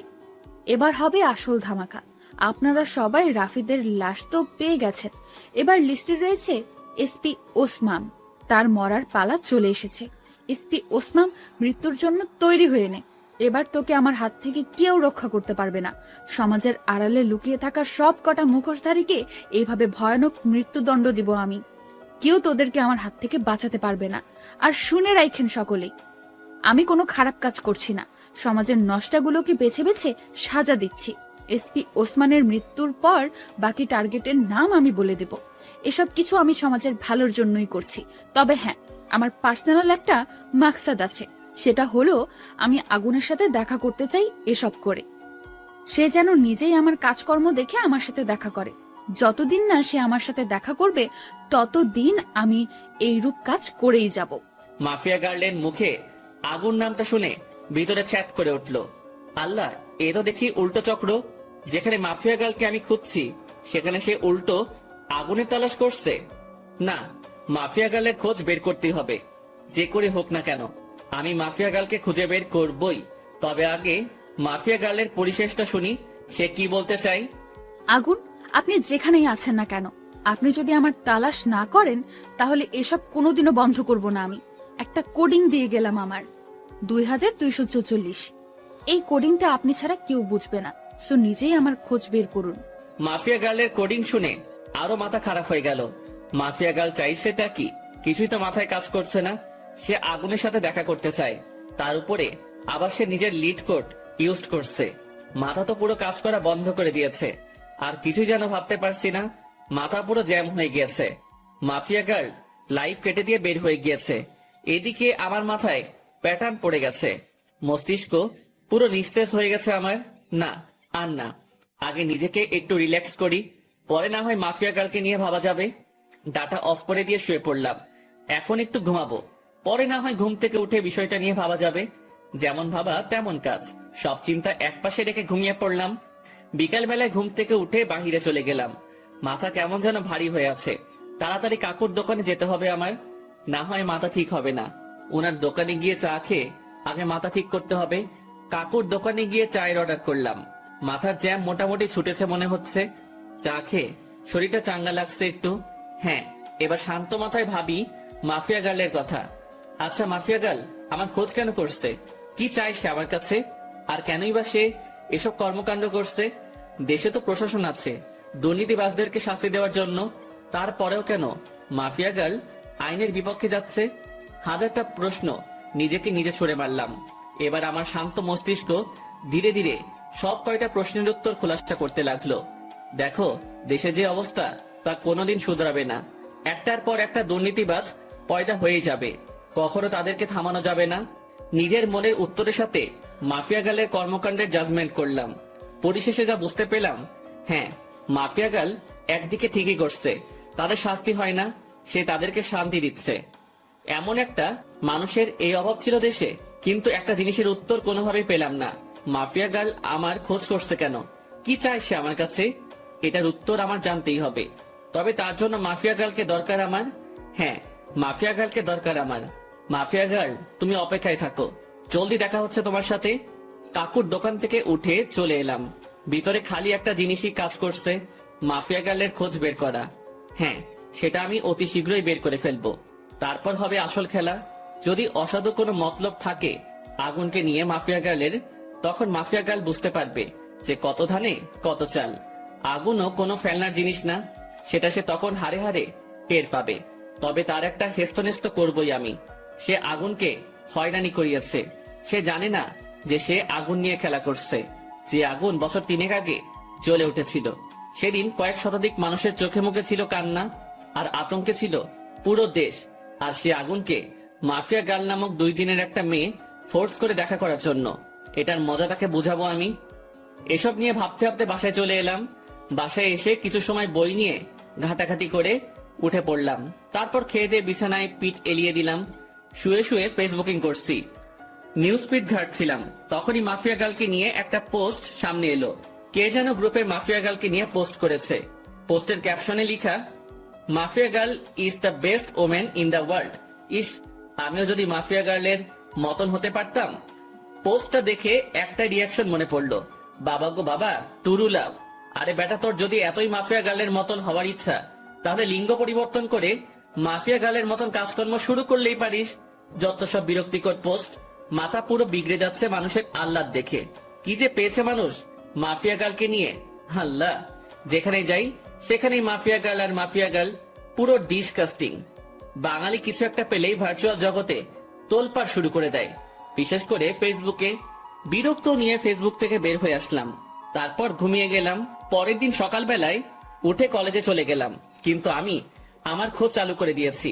এবার হবে আসল ধামাকা। আপনারা সবাই রাফিদের লাশ তো পেয়ে গেছেন, এবার লিস্টে রয়েছে এসপি ওসমান। তার মরার পালা চলে এসেছে। এসপি ওসমান, মৃত্যুর জন্য তৈরি হয়ে নে। এবার তোকে আমার হাত থেকে কেউ রক্ষা করতে পারবে না। সমাজের আড়ালে লুকিয়ে থাকা সব কটা মুখোশধারীকে এইভাবে ভয়ানক মৃত্যুদণ্ড দিব আমি। কেউ তোদেরকে আমার হাত থেকে বাঁচাতে পারবে না। আর শুনে রাখেন সকলেই, আমি কোনো খারাপ কাজ করছি না, সমাজের নষ্টাগুলোকে বেছে বেছে সাজা দিচ্ছি। এসপি ওসমানের মৃত্যুর পর বাকি টার্গেটের নাম আমি বলে দেব। এসব কিছু আমি সমাজের ভালোর জন্যই করছি। তবে হ্যাঁ, আমার পার্সোনাল একটা মাকসাদ আছে, সেটা হলো আমি আগুনের সাথে দেখা করতে চাই। এসব করে সে যেন নিজেই আমার কাজকর্ম দেখে আমার সাথে দেখা করে। যতদিন না সে আমার সাথে দেখা করবে, ততদিন আমি এইরূপ কাজ করেই যাব। মাফিয়া গার্লের মুখে আগুন নামটা শুনে ভিতরে ছ্যাত করে উঠল। আল্লাহ, এ তো দেখি উল্টো চক্র। যেখানে মাফিয়া গার্লকে আমি খুঁজছি, সেখানে সে উল্টো আগুনের তালাশ করছে। না, মাফিয়া গার্লের খোঁজ বের করতেই হবে, যে করে হোক না কেন। আমি মাফিয়া গার্লকে খুঁজে বের করবই। তবে আগে মাফিয়া গার্লের পরিশেষটা শুনি, সে কি বলতে চাই। আগুন, আপনি যেখানেই আছেন না কেন, আপনি যদি আমার তালাশ না করেন, তাহলে এসব কোনোদিনও বন্ধ করব না আমি। একটা কোডিং দিয়ে গেলাম আমার, 2244। এই কোডিংটা আপনি ছাড়া কেউ বুঝবে না, সো নিজেই আমার খোঁজ বের করুন। মাফিয়া গার্লের কোডিং শুনে আরো মাথা খারাপ হয়ে গেল। মাফিয়া গার্ল চাইছেটা কি? কিছুই তো মাথায় কাজ করছে না। সে আগুনের সাথে দেখা করতে চায়, তার উপরে আবার সে নিজের লিড কোড ইউজ করছে। মাথা তো পুরো কাজ করা বন্ধ করে দিয়েছে, আর কিছুই যেন ভাবতে পারছি না। মাথা পুরো জ্যাম হয়ে গিয়েছে। মাফিয়া গার্ল লাইভ কেটে দিয়ে বের হয়ে গিয়েছে। এদিকে আমার মাথায় প্যাটার্ন পড়ে গেছে, মস্তিষ্ক পুরো নিস্তেজ হয়ে গেছে আমার। না, আর না, আগে নিজেকে একটু রিল্যাক্স করি, পরে না হয় মাফিয়া গার্লকে নিয়ে ভাবা যাবে। ডাটা অফ করে দিয়ে শুয়ে পড়লাম। এখন একটু ঘুমাবো, পরে না হয় ঘুম থেকে উঠে বিষয়টা নিয়ে ভাবা যাবে। যেমন ভাবা তেমন কাজ, সব চিন্তা একপাশে রেখে ঘুমিয়ে পড়লাম। বিকাল বেলায় ঘুম থেকে উঠে বাহিরে চলে গেলাম। মাথা কেমন যেন ভারী হয়ে আছে। তাড়াতাড়ি কাকুর দোকানে যেতে হবে আমার, না হয় মাথা ঠিক হবে না। ওনার দোকানে গিয়ে চা খেয়ে আগে মাথা ঠিক করতে হবে। কাকুর দোকানে গিয়ে চায়ের অর্ডার করলাম। মাথার জ্যাম মোটামুটি ছুটেছে মনে হচ্ছে। চা খেয়ে শরীরটা চাঙ্গা লাগছে একটু। হ্যাঁ, এবার শান্ত মাথায় ভাবি মাফিয়া গার্লের কথা। আচ্ছা, মাফিয়া গার্ল আমার খোঁজ কেন করছে? কি চাই সে আমার কাছে? আর কেনই বা সে এসব কর্মকাণ্ড করছে? দেশে তো প্রশাসন আছে দুর্নীতিবাজদেরকে শাস্তি দেওয়ার জন্য, তারপরেও কেন মাফিয়া গার্ল আইনের বিপক্ষে যাচ্ছে? হাজারটা প্রশ্ন নিজেকে নিজে ছুড়ে মারলাম। এবার আমার শান্ত মস্তিষ্ক ধীরে ধীরে সব কয়টা প্রশ্নের উত্তর খোলাসা করতে লাগলো। দেখো, দেশে যে অবস্থা তা কোনোদিন শুধরাবে না। একটার পর একটা দুর্নীতিবাজ পয়দা হয়ে যাবে, কখনো তাদেরকে থামানো যাবে না। নিজের মনের উত্তরের সাথে মাফিয়া গালের কর্মকাণ্ডের জাজমেন্ট করলাম। পরিশেষে যা বুঝতে পেলাম, হ্যাঁ, মাফিয়া গাল একদিকে ঠিকই করছে, তাদের শাস্তি হয় না, সে তাদেরকে শান্তি দিচ্ছে। এমন একটা মানুষের এই অভাব ছিল দেশে, কিন্তু একটা জিনিসের উত্তর কোনোভাবেই পেলাম না। মাফিয়া গার্ল আমার খোঁজ করছে কেন, কি চায় সে আমার কাছে, এটার উত্তর আমার জানতেই হবে। তবে তার জন্য মাফিয়া গার্লকে দরকার আমার। হ্যাঁ, মাফিয়া গার্লকে দরকার আমার। মাফিয়া গার্ল, তুমি অপেক্ষায় থাকো, জলদি দেখা হচ্ছে তোমার সাথে। কাকুর দোকান থেকে উঠে চলে এলাম। ভিতরে খালি একটা জিনিসই কাজ করছে, মাফিয়া গার্লের খোঁজ বের করা। হ্যাঁ, সেটা আমি অতি শীঘ্রই বের করে ফেলবো। তারপর হবে আসল খেলা। যদি অসাধু কোনো মতলব থাকে আগুনকে নিয়ে মাফিয়া গার্লের, তখন মাফিয়া গার্ল বুঝতে পারবে যে কত ধানে কত চাল। আগুনও কোনো ফেলনার জিনিস না, সেটা সে তখন হারে হারে টের পাবে। তবে তার একটা হেস্তনেস্ত করবই আমি। সে আগুনকে হয়রানি করিয়েছে, সে জানে না যে সে আগুন নিয়ে খেলা করছে। যে আগুন বছর 3 আগে জ্বলে উঠেছিল, সেদিন কয়েক শতাধিক মানুষের চোখে মুখে ছিল কান্না, আর আতঙ্কে ছিল পুরো দেশ। আর সে আগুনকে মাফিয়া গার্ল নামক 2 দিনের একটা মেয়ে ফোর্স করে দেখা করার জন্য, এটার মজা তাকে বুঝাবো আমি। এসব নিয়ে ভাবতে ভাবতে বাসায় চলে এলাম। বাসায় এসে কিছু সময় বই নিয়ে ঘাটাঘাটি করে উঠে পড়লাম। তারপর খেয়ে দিয়ে বিছানায় পিঠ এলিয়ে দিলাম। শুয়ে শুয়ে ফেসবুকিং করছি, নিউজ ফিড ঘাটছিলাম। তখনই মাফিয়া গার্লকে নিয়ে একটা পোস্ট সামনে এলো। কে যেন গ্রুপে মাফিয়া গার্লকে নিয়ে পোস্ট করেছে। পোস্টের ক্যাপশনে লেখা, mafia girl is the best women in the world. ইস, আমিও যদি মাফিয়া গার্লের মতন হতে পারতাম। পোস্টটা দেখে একটা রিয়াকশন মনে পড়লো, বাবা গো বাবা, টুরু লাভ। আরে বেটা, তোর যদি এতই মাফিয়া গার্লের মতন হওয়ার ইচ্ছা, তাহলে লিঙ্গ পরিবর্তন করে মাফিয়া গার্লের মতন কাজকর্ম শুরু করলেই পারিস। যত সব বিরক্তিকর পোস্ট, মাথা পুরো বিগড়ে যাচ্ছে মানুষের আহ্লাদ দেখে। কি যে পেয়েছে মানুষ মাফিয়া গার্লকে নিয়ে, আল্লাহ। যেখানে যাই সেখানেই মাফিয়া গার্ল আর মাফিয়া গার্ল, পুরো ডিসকাস্টিং। বাঙালি কিছু একটা পেলেই ভার্চুয়াল জগতে তোলপাড় শুরু করে দেয়, বিশেষ করে ফেসবুকে। বিরক্ত নিয়ে ফেসবুক থেকে বের হয়ে আসলাম। তারপর ঘুমিয়ে গেলাম। পরের দিন সকালবেলায় উঠে কলেজে চলে গেলাম, কিন্তু আমি আমার খোঁজ চালু করে দিয়েছি।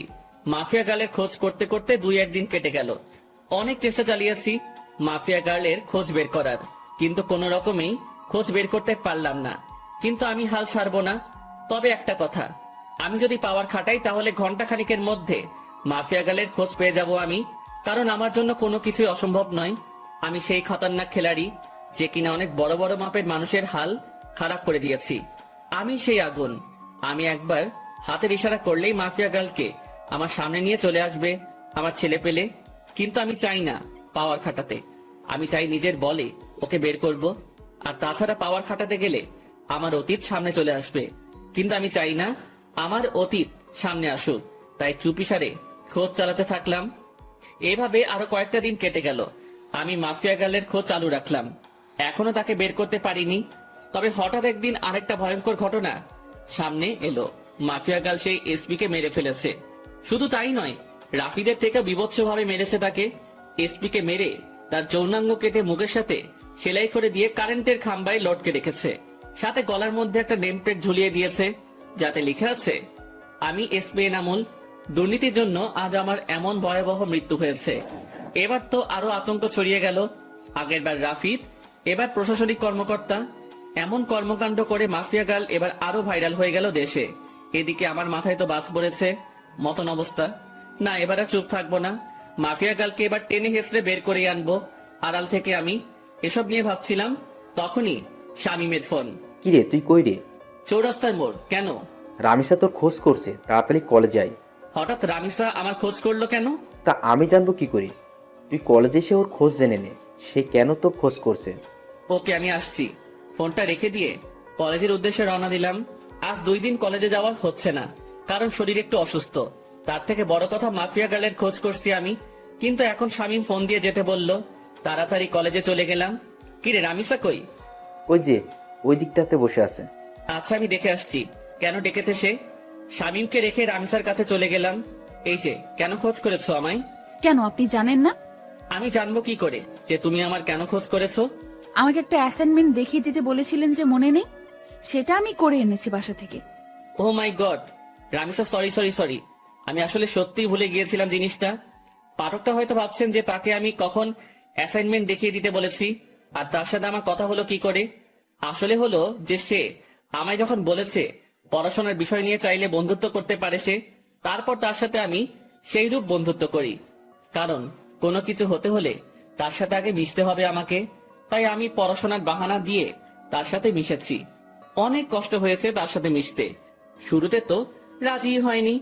মাফিয়া গার্লের খোঁজ করতে করতে 2-1 দিন কেটে গেল। অনেক চেষ্টা চালিয়েছি মাফিয়া গার্লের খোঁজ বের করার, কিন্তু কোনো রকমেই খোঁজ বের করতে পারলাম না। কিন্তু আমি হাল ছাড়বো না। তবে একটা কথা, আমি যদি পাওয়ার খাটাই তাহলে ঘন্টা খানিকের মধ্যে মাফিয়া গার্লের খোঁজ পেয়ে যাব আমি। কারণ আমার জন্য কোনো কিছুই অসম্ভব নয়। আমি সেই খতরনাক খেলাড়ি যে কিনা অনেক বড় বড় মাপের মানুষের হাল খারাপ করে দিয়েছি। আমি সেই আগুন। আমি একবার হাতের ইশারা করলেই মাফিয়া গার্লকে আমার সামনে নিয়ে চলে আসবে আমার ছেলে পেলে। কিন্তু আমি চাই না পাওয়ার খাটাতে, আমি চাই নিজের বলে ওকে বের করব। আর তাছাড়া পাওয়ার খাটাতে গেলে আমার অতীত সামনে চলে আসবে, কিন্তু আমি চাই না আমার অতীত সামনে আসুক। তাই চুপিসারে খোঁজ চালাতে থাকলাম। এভাবে আরো কয়েকটা দিন কেটে গেল। আমি মাফিয়া গার্লের খোঁজ চালু রাখলাম, এখনো তাকে বের করতে পারিনি। তবে হঠাৎ একদিন আরেকটা ভয়ঙ্কর ঘটনা সামনে এলো। মাফিয়া গার্ল সেই এসপি কে মেরে ফেলেছে। শুধু তাই নয়, রাফিদের থেকে বিভৎসভাবে মেরেছে তাকে। এসপি কে মেরে তার যৌনাঙ্গ কেটে মুখের সাথে সেলাই করে দিয়ে কারেন্টের খাম্বায় লটকে রেখেছে। সাথে গলার মধ্যে একটা নেম প্লেট ঝুলিয়ে দিয়েছে, যাতে লেখা আছে, আমি এসপি এনামুল, দুর্নীতির জন্য আজ আমার এমন ভয়াবহ মৃত্যু হয়েছে। এবার তো আরো আতঙ্ক ছড়িয়ে গেল। আগেরবার রাফিদ, এবার প্রশাসনিক কর্মকর্তা। এমন কর্মকাণ্ড করে মাফিয়া গার্ল এবার আরো ভাইরাল হয়ে গেল দেশে। এদিকে আমার মাথায় তো বাজ পড়েছে মতন অবস্থা। না, এবার আর চুপ থাকবো না। মাফিয়া গার্লকে এবার টেনে হেসড়ে বের করে আনবো আড়াল থেকে। আমি এসব নিয়ে ভাবছিলাম, তখনই শামীমের ফোন। কিরে, তুই কই রে? চৌরাস্তার মোড়। কেন? রামিসা তোর খোঁজ করছে, তাড়াতাড়ি কলেজে আয়। হঠাৎ রামিসা আমার খোঁজ করলো কেন? তা আমি জানবো কি করি? তুই কলেজে এসে ওর খোঁজ জেনে নে, সে কেন তোর খোঁজ করছে। ওকে, আমি আসছি। ফোনটা রেখে দিয়ে কলেজের উদ্দেশ্যে রওনা দিলাম। আজ 2 দিন কলেজে যাওয়া হচ্ছে না, কারণ শরীর একটু অসুস্থ। তার থেকে বড় কথা, মাফিয়া গার্লের খোঁজ করছি আমি। কিন্তু এখন শামীম ফোন দিয়ে যেতে বলল, তাড়াতাড়ি কলেজে চলে গেলাম। কিরে, রামিসা কই? ওই যে ওই দিকটাতে বসে আছে। আচ্ছা, আমি দেখে আসছি। কেন ডেকেছে সে? শামীমকে রেখে রামিসার কাছে চলে গেলাম। এই যে, কেন খোঁজ করেছো আমায়? কেন, আপনি জানেন না? আমি জানবো কি করে যে তুমি আমার কেন খোঁজ করেছো? আমাকে একটা অ্যাসাইনমেন্ট দেখিয়ে দিতে বলেছিলেন যে, মনে নেই? সেটা আমি করে এনেছি বাসা থেকে। ও মাই গড, রামিসা, সরি। আমি আসলে সত্যিই ভুলে গিয়েছিলাম জিনিসটা। পাঠকটা হয়তো ভাবছেন যে তাকে আমি কখন অ্যাসাইনমেন্ট দেখিয়ে দিতে বলেছি। আর তার সাথে আমার কথা হলো কি করে? আসলে হলো যে সে আমায় যখন বলেছে পড়াশোনার বিষয় নিয়ে চাইলে বন্ধুত্ব করতে পারে সে, তারপর তার সাথে আমি সেই রূপ বন্ধুত্ব করি। কারণ কোনো কিছু হতে হলে তার সাথে আগে মিশতে হবে আমাকে। তাই আমি পড়াশোনার বাহানা দিয়ে তার সাথে মিশেছি। অনেক কষ্ট হয়েছে তার সাথে মিশতে। শুরুতে তো রাজি হয়নি,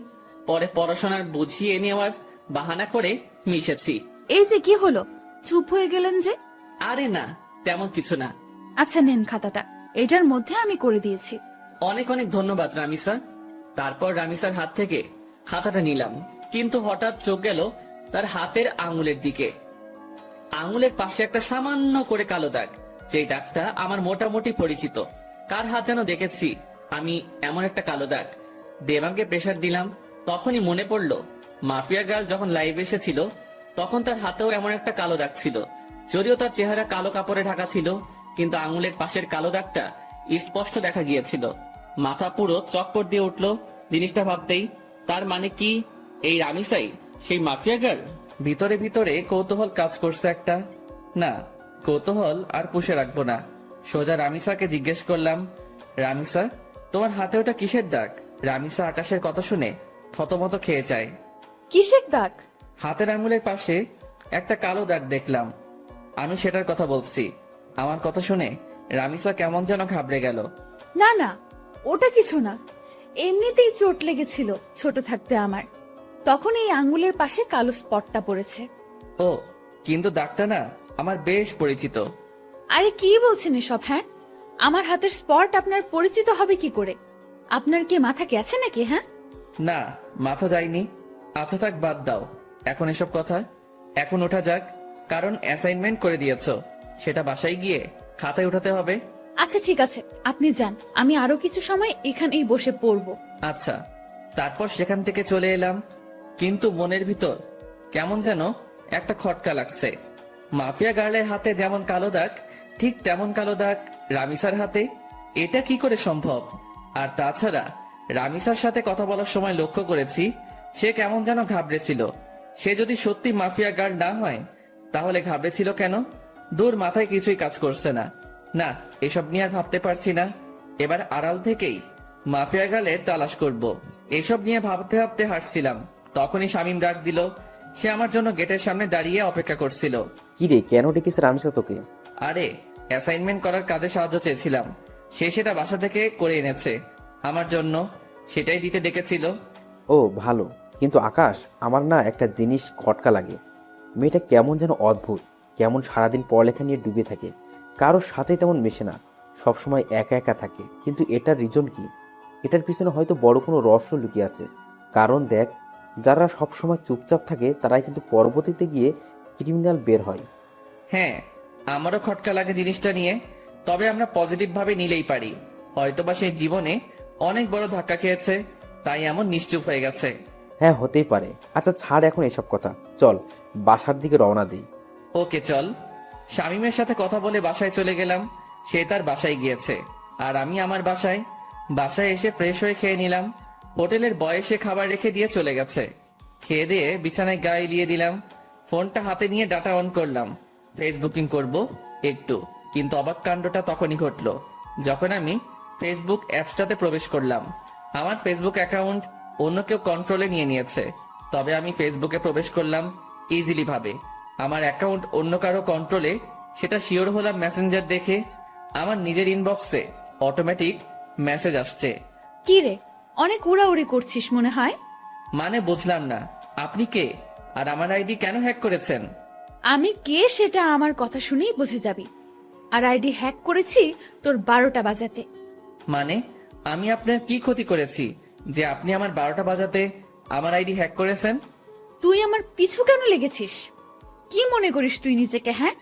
পরে পড়াশোনার বুঝিয়ে নেওয়ার বাহানা করে মিশেছি। এই যে কি হলো, চুপ হয়ে গেলেন যে? আরে না, তেমন কিছু না। আচ্ছা নেন খাতাটা, এটার মধ্যে আমি করে দিয়েছি। অনেক অনেক ধন্যবাদ রামিসা। তারপর রামিসার হাত থেকে খাতাটা নিলাম, কিন্তু হঠাৎ চোখ গেল তার হাতের আঙুলের দিকে। আঙুলের পাশে একটা সামান্য করে কালো দাগ, যেই দাগটা আমার মোটামুটি পরিচিত। কার হাত যেন দেখেছি আমি এমন একটা কালো দাগ। দেবাঙ্গে প্রেসার দিলাম, তখনই মনে পড়লো মাফিয়া গার্ল যখন লাইভে এসেছিল তখন তার হাতেও এমন একটা কালো দাগ ছিল। যদিও তার চেহারা কালো কাপড়ে ঢাকা ছিল, কিন্তু আঙুলের পাশের কালো দাগটা স্পষ্ট দেখা গিয়েছিল। মাথা পুরো চক্কর দিয়ে উঠলো জিনিসটা ভাবতেই। তার মানে কি এই রামিসাই সেই মাফিয়া গার্ল? ভিতরে ভিতরে কৌতূহল কাজ করছে একটা। না, কৌতূহল আর পুষে রাখবো না। সোজা রামিসাকে জিজ্ঞেস করলাম, রামিসা তোমার হাতে ওটা কিসের দাগ? রামিসা আকাশের কথা শুনে থতমত খেয়ে যায়। কিসের দাগ? হাতের আঙুলের পাশে একটা কালো দাগ দেখলাম। আমি সেটার কথা বলছি। আমার কথা শুনে রামিসা কেমন যেন ঘাবড়ে গেল। না না, ওটা কিছু না, এমনিতেই চোট লেগেছিল ছোট থাকতে আমার, তখন এই আঙ্গুলের পাশে কালো স্পটটা পড়েছে। ও, কিন্তু দাগটা না আমার বেশ পরিচিত। আরে কি বলছেন এসব? হ্যাঁ, আমার হাতের স্পট আপনার পরিচিত হবে কি করে? আপনার কি মাথা গেছে নাকি? হ্যাঁ না, মাথা যায়নি। আচ্ছা থাক, বাদ দাও এখন এসব কথা। এখন ওঠা যাক, কারণ অ্যাসাইনমেন্ট করে দিয়েছো, সেটা বাসায় গিয়ে খাতায় উঠাতে হবে। আচ্ছা ঠিক আছে, আপনি যান, আমি আরো কিছু সময় এখানেই বসে পড়বো। আচ্ছা। তারপর সেখান থেকে চলে এলাম, কিন্তু মনের ভিতর কেমন যেন একটা খটকা লাগছে। মাফিয়া গার্লের হাতে যেমন কালো দাগ, ঠিক তেমন কালো দাগ রামিসার হাতে। এটা কি করে সম্ভব? আর তাছাড়া রামিসার সাথে কথা বলার সময় লক্ষ্য করেছি সে কেমন যেন ঘাবড়েছিল। সে যদি সত্যি মাফিয়া গার্ল না হয় তাহলে ঘাবড়েছিল কেন? দূর, মাথায় কিছুই কাজ করছে না। না, এসব নিয়ে আর ভাবতে পারছি না। এবার আড়াল থেকেই মাফিয়া গার্লের তালাশ করব। এসব নিয়ে ভাবতে ভাবতে হাঁটছিলাম, তখনই শামীম ডাক দিল। সে আমার জন্য গেটের সামনে দাঁড়িয়ে অপেক্ষা করছিল। কি রে, কেন ডেকেছে রামিসা তোকে? আরে, অ্যাসাইনমেন্ট করার কাজে সাহায্য চেয়েছিলাম, সে সেটা বাসা থেকে করে এনেছে আমার জন্য, সেটাই দিতে ডেকেছিল। ও ভালো, কিন্তু আকাশ, আমার না একটা জিনিস খটকা লাগে। মেয়েটা কেমন যেন অদ্ভুত, কেমন সারাদিন পড়ালেখা নিয়ে ডুবে থাকে, কারোর সাথে তেমন মেশে না, সবসময় একা একা থাকে। কিন্তু এটার রিজন কি? এটার পিছনে হয়তো বড় কোনো রহস্য লুকিয়ে আছে। কারণ দেখ, যারা সবসময় চুপচাপ থাকে তারাই কিন্তু পরবর্তীতে গিয়ে ক্রিমিনাল বের হয়। হ্যাঁ, আমারও খটকা লাগে জিনিসটা নিয়ে, তবে আমরা পজিটিভ ভাবে নিলেই পারি। হয়তোবা সেই জীবনে অনেক বড় ধাক্কা খেয়েছে, তাই এমন নিশ্চুপ হয়ে গেছে। হ্যাঁ, হতেই পারে। আচ্ছা ছাড় এখন এসব কথা, চল বাসার দিকে রওনা দিই। ওকে চল। শামীমের সাথে কথা বলে বাসায় চলে গেলাম। সে তার বাসায় গিয়েছে, আর আমি আমার বাসায়। বাসায় এসে ফ্রেশ হয়ে খেয়ে নিলাম। হোটেলের বয়সে খাবার রেখে দিয়ে চলে গেছে। খেয়ে দিয়ে বিছানায় গায়ে এলিয়ে দিলাম। ফোনটা হাতে নিয়ে ডাটা অন করলাম, ফেসবুকিং করব একটু। কিন্তু অবাক কাণ্ডটা তখনই ঘটলো যখন আমি ফেসবুক অ্যাপসটাতে প্রবেশ করলাম। আমার ফেসবুক অ্যাকাউন্ট অন্য কেউ কন্ট্রোলে নিয়ে নিয়েছে, তবে আমি ফেসবুকে প্রবেশ করলাম ইজিলি ভাবে। আমার অ্যাকাউন্ট অন্য কারো কন্ট্রোলে, সেটা শিওর হলাম মেসেঞ্জার দেখে। আমার নিজের ইনবক্সে অটোমেটিক মেসেজ আসছে। কি রে, অনেক উড়াউড়ি করছিস মনে হয়। মানে বুঝলাম না, আপনি কে? আর আমার আইডি কেন হ্যাক করেছেন? আমি কে সেটা আমার কথা শুনেই বুঝে যাবি। আর আইডি হ্যাক করেছি তোর 12টা বাজাতে। মানে আমি আপনার কি ক্ষতি করেছি যে আপনি আমার 12টা বাজাতে আমার আইডি হ্যাক করেছেন? তুই আমার পিছু কেন লেগেছিস? কি মনে করিস তুই নিজেকে? হ্যাঁ,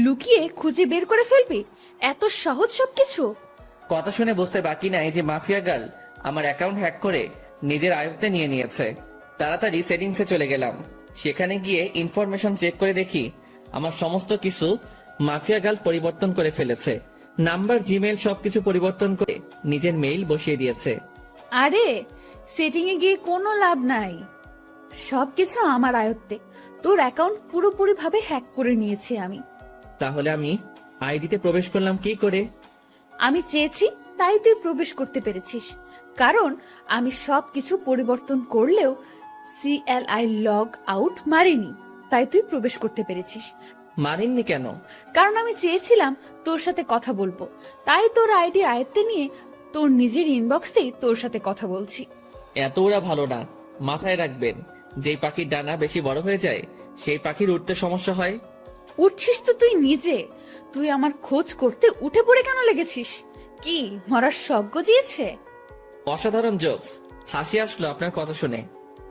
লুকিয়ে খুঁজে বের করে ফেলবি? এত সহজ সবকিছু? কথা শুনে বুঝতে বাকি নাই যে মাফিয়া গার্ল আমার অ্যাকাউন্ট হ্যাক করে নিজের আয়ত্তে নিয়ে নিয়েছে। তাড়াতাড়ি সেটিংসে চলে গেলাম। সেখানে গিয়ে ইনফরমেশন চেক করে দেখি আমার সমস্ত কিছু মাফিয়া গার্ল পরিবর্তন করে ফেলেছে। নাম্বার, জিমেল সবকিছু পরিবর্তন করে নিজের মেইল বসিয়ে দিয়েছে। আরে সেটিং এ গিয়ে কোনো লাভ নাই, সবকিছু আমার আয়ত্তে। তোর অ্যাকাউন্ট পুরোপুরি ভাবে হ্যাক করে নিয়েছি আমি। তাহলে আমি আইডিতে প্রবেশ করলাম কি করে? আমি চেয়েছি তাই তুই প্রবেশ করতে পেরেছিস, কারণ আমি সবকিছু পরিবর্তন করলেও CLI লগ আউট মারিনি, তাই তুই প্রবেশ করতে পেরেছিস। মারেননি কেন? কারণ আমি চেয়েছিলাম তোর সাথে কথা বলবো, তাই তোর আইডি আয়ত্তে নিয়ে তোর নিজের ইনবক্সেই তোর সাথে কথা বলছি। এত ওরা ভালো না, মাথায় রাখবেন। যেই পাখির ডানা বেশি বড় হয়ে যায় সেই পাখির উঠতে সমস্যা হয়। উঠছিস তো তুই নিজে, তুই আমার খোঁজ করতে উঠে পড়ে কেন লেগেছিস? কি মরার শখ গজিয়েছে? অসাধারণ জোকস, হাসি আসলো আপনার কথা শুনে।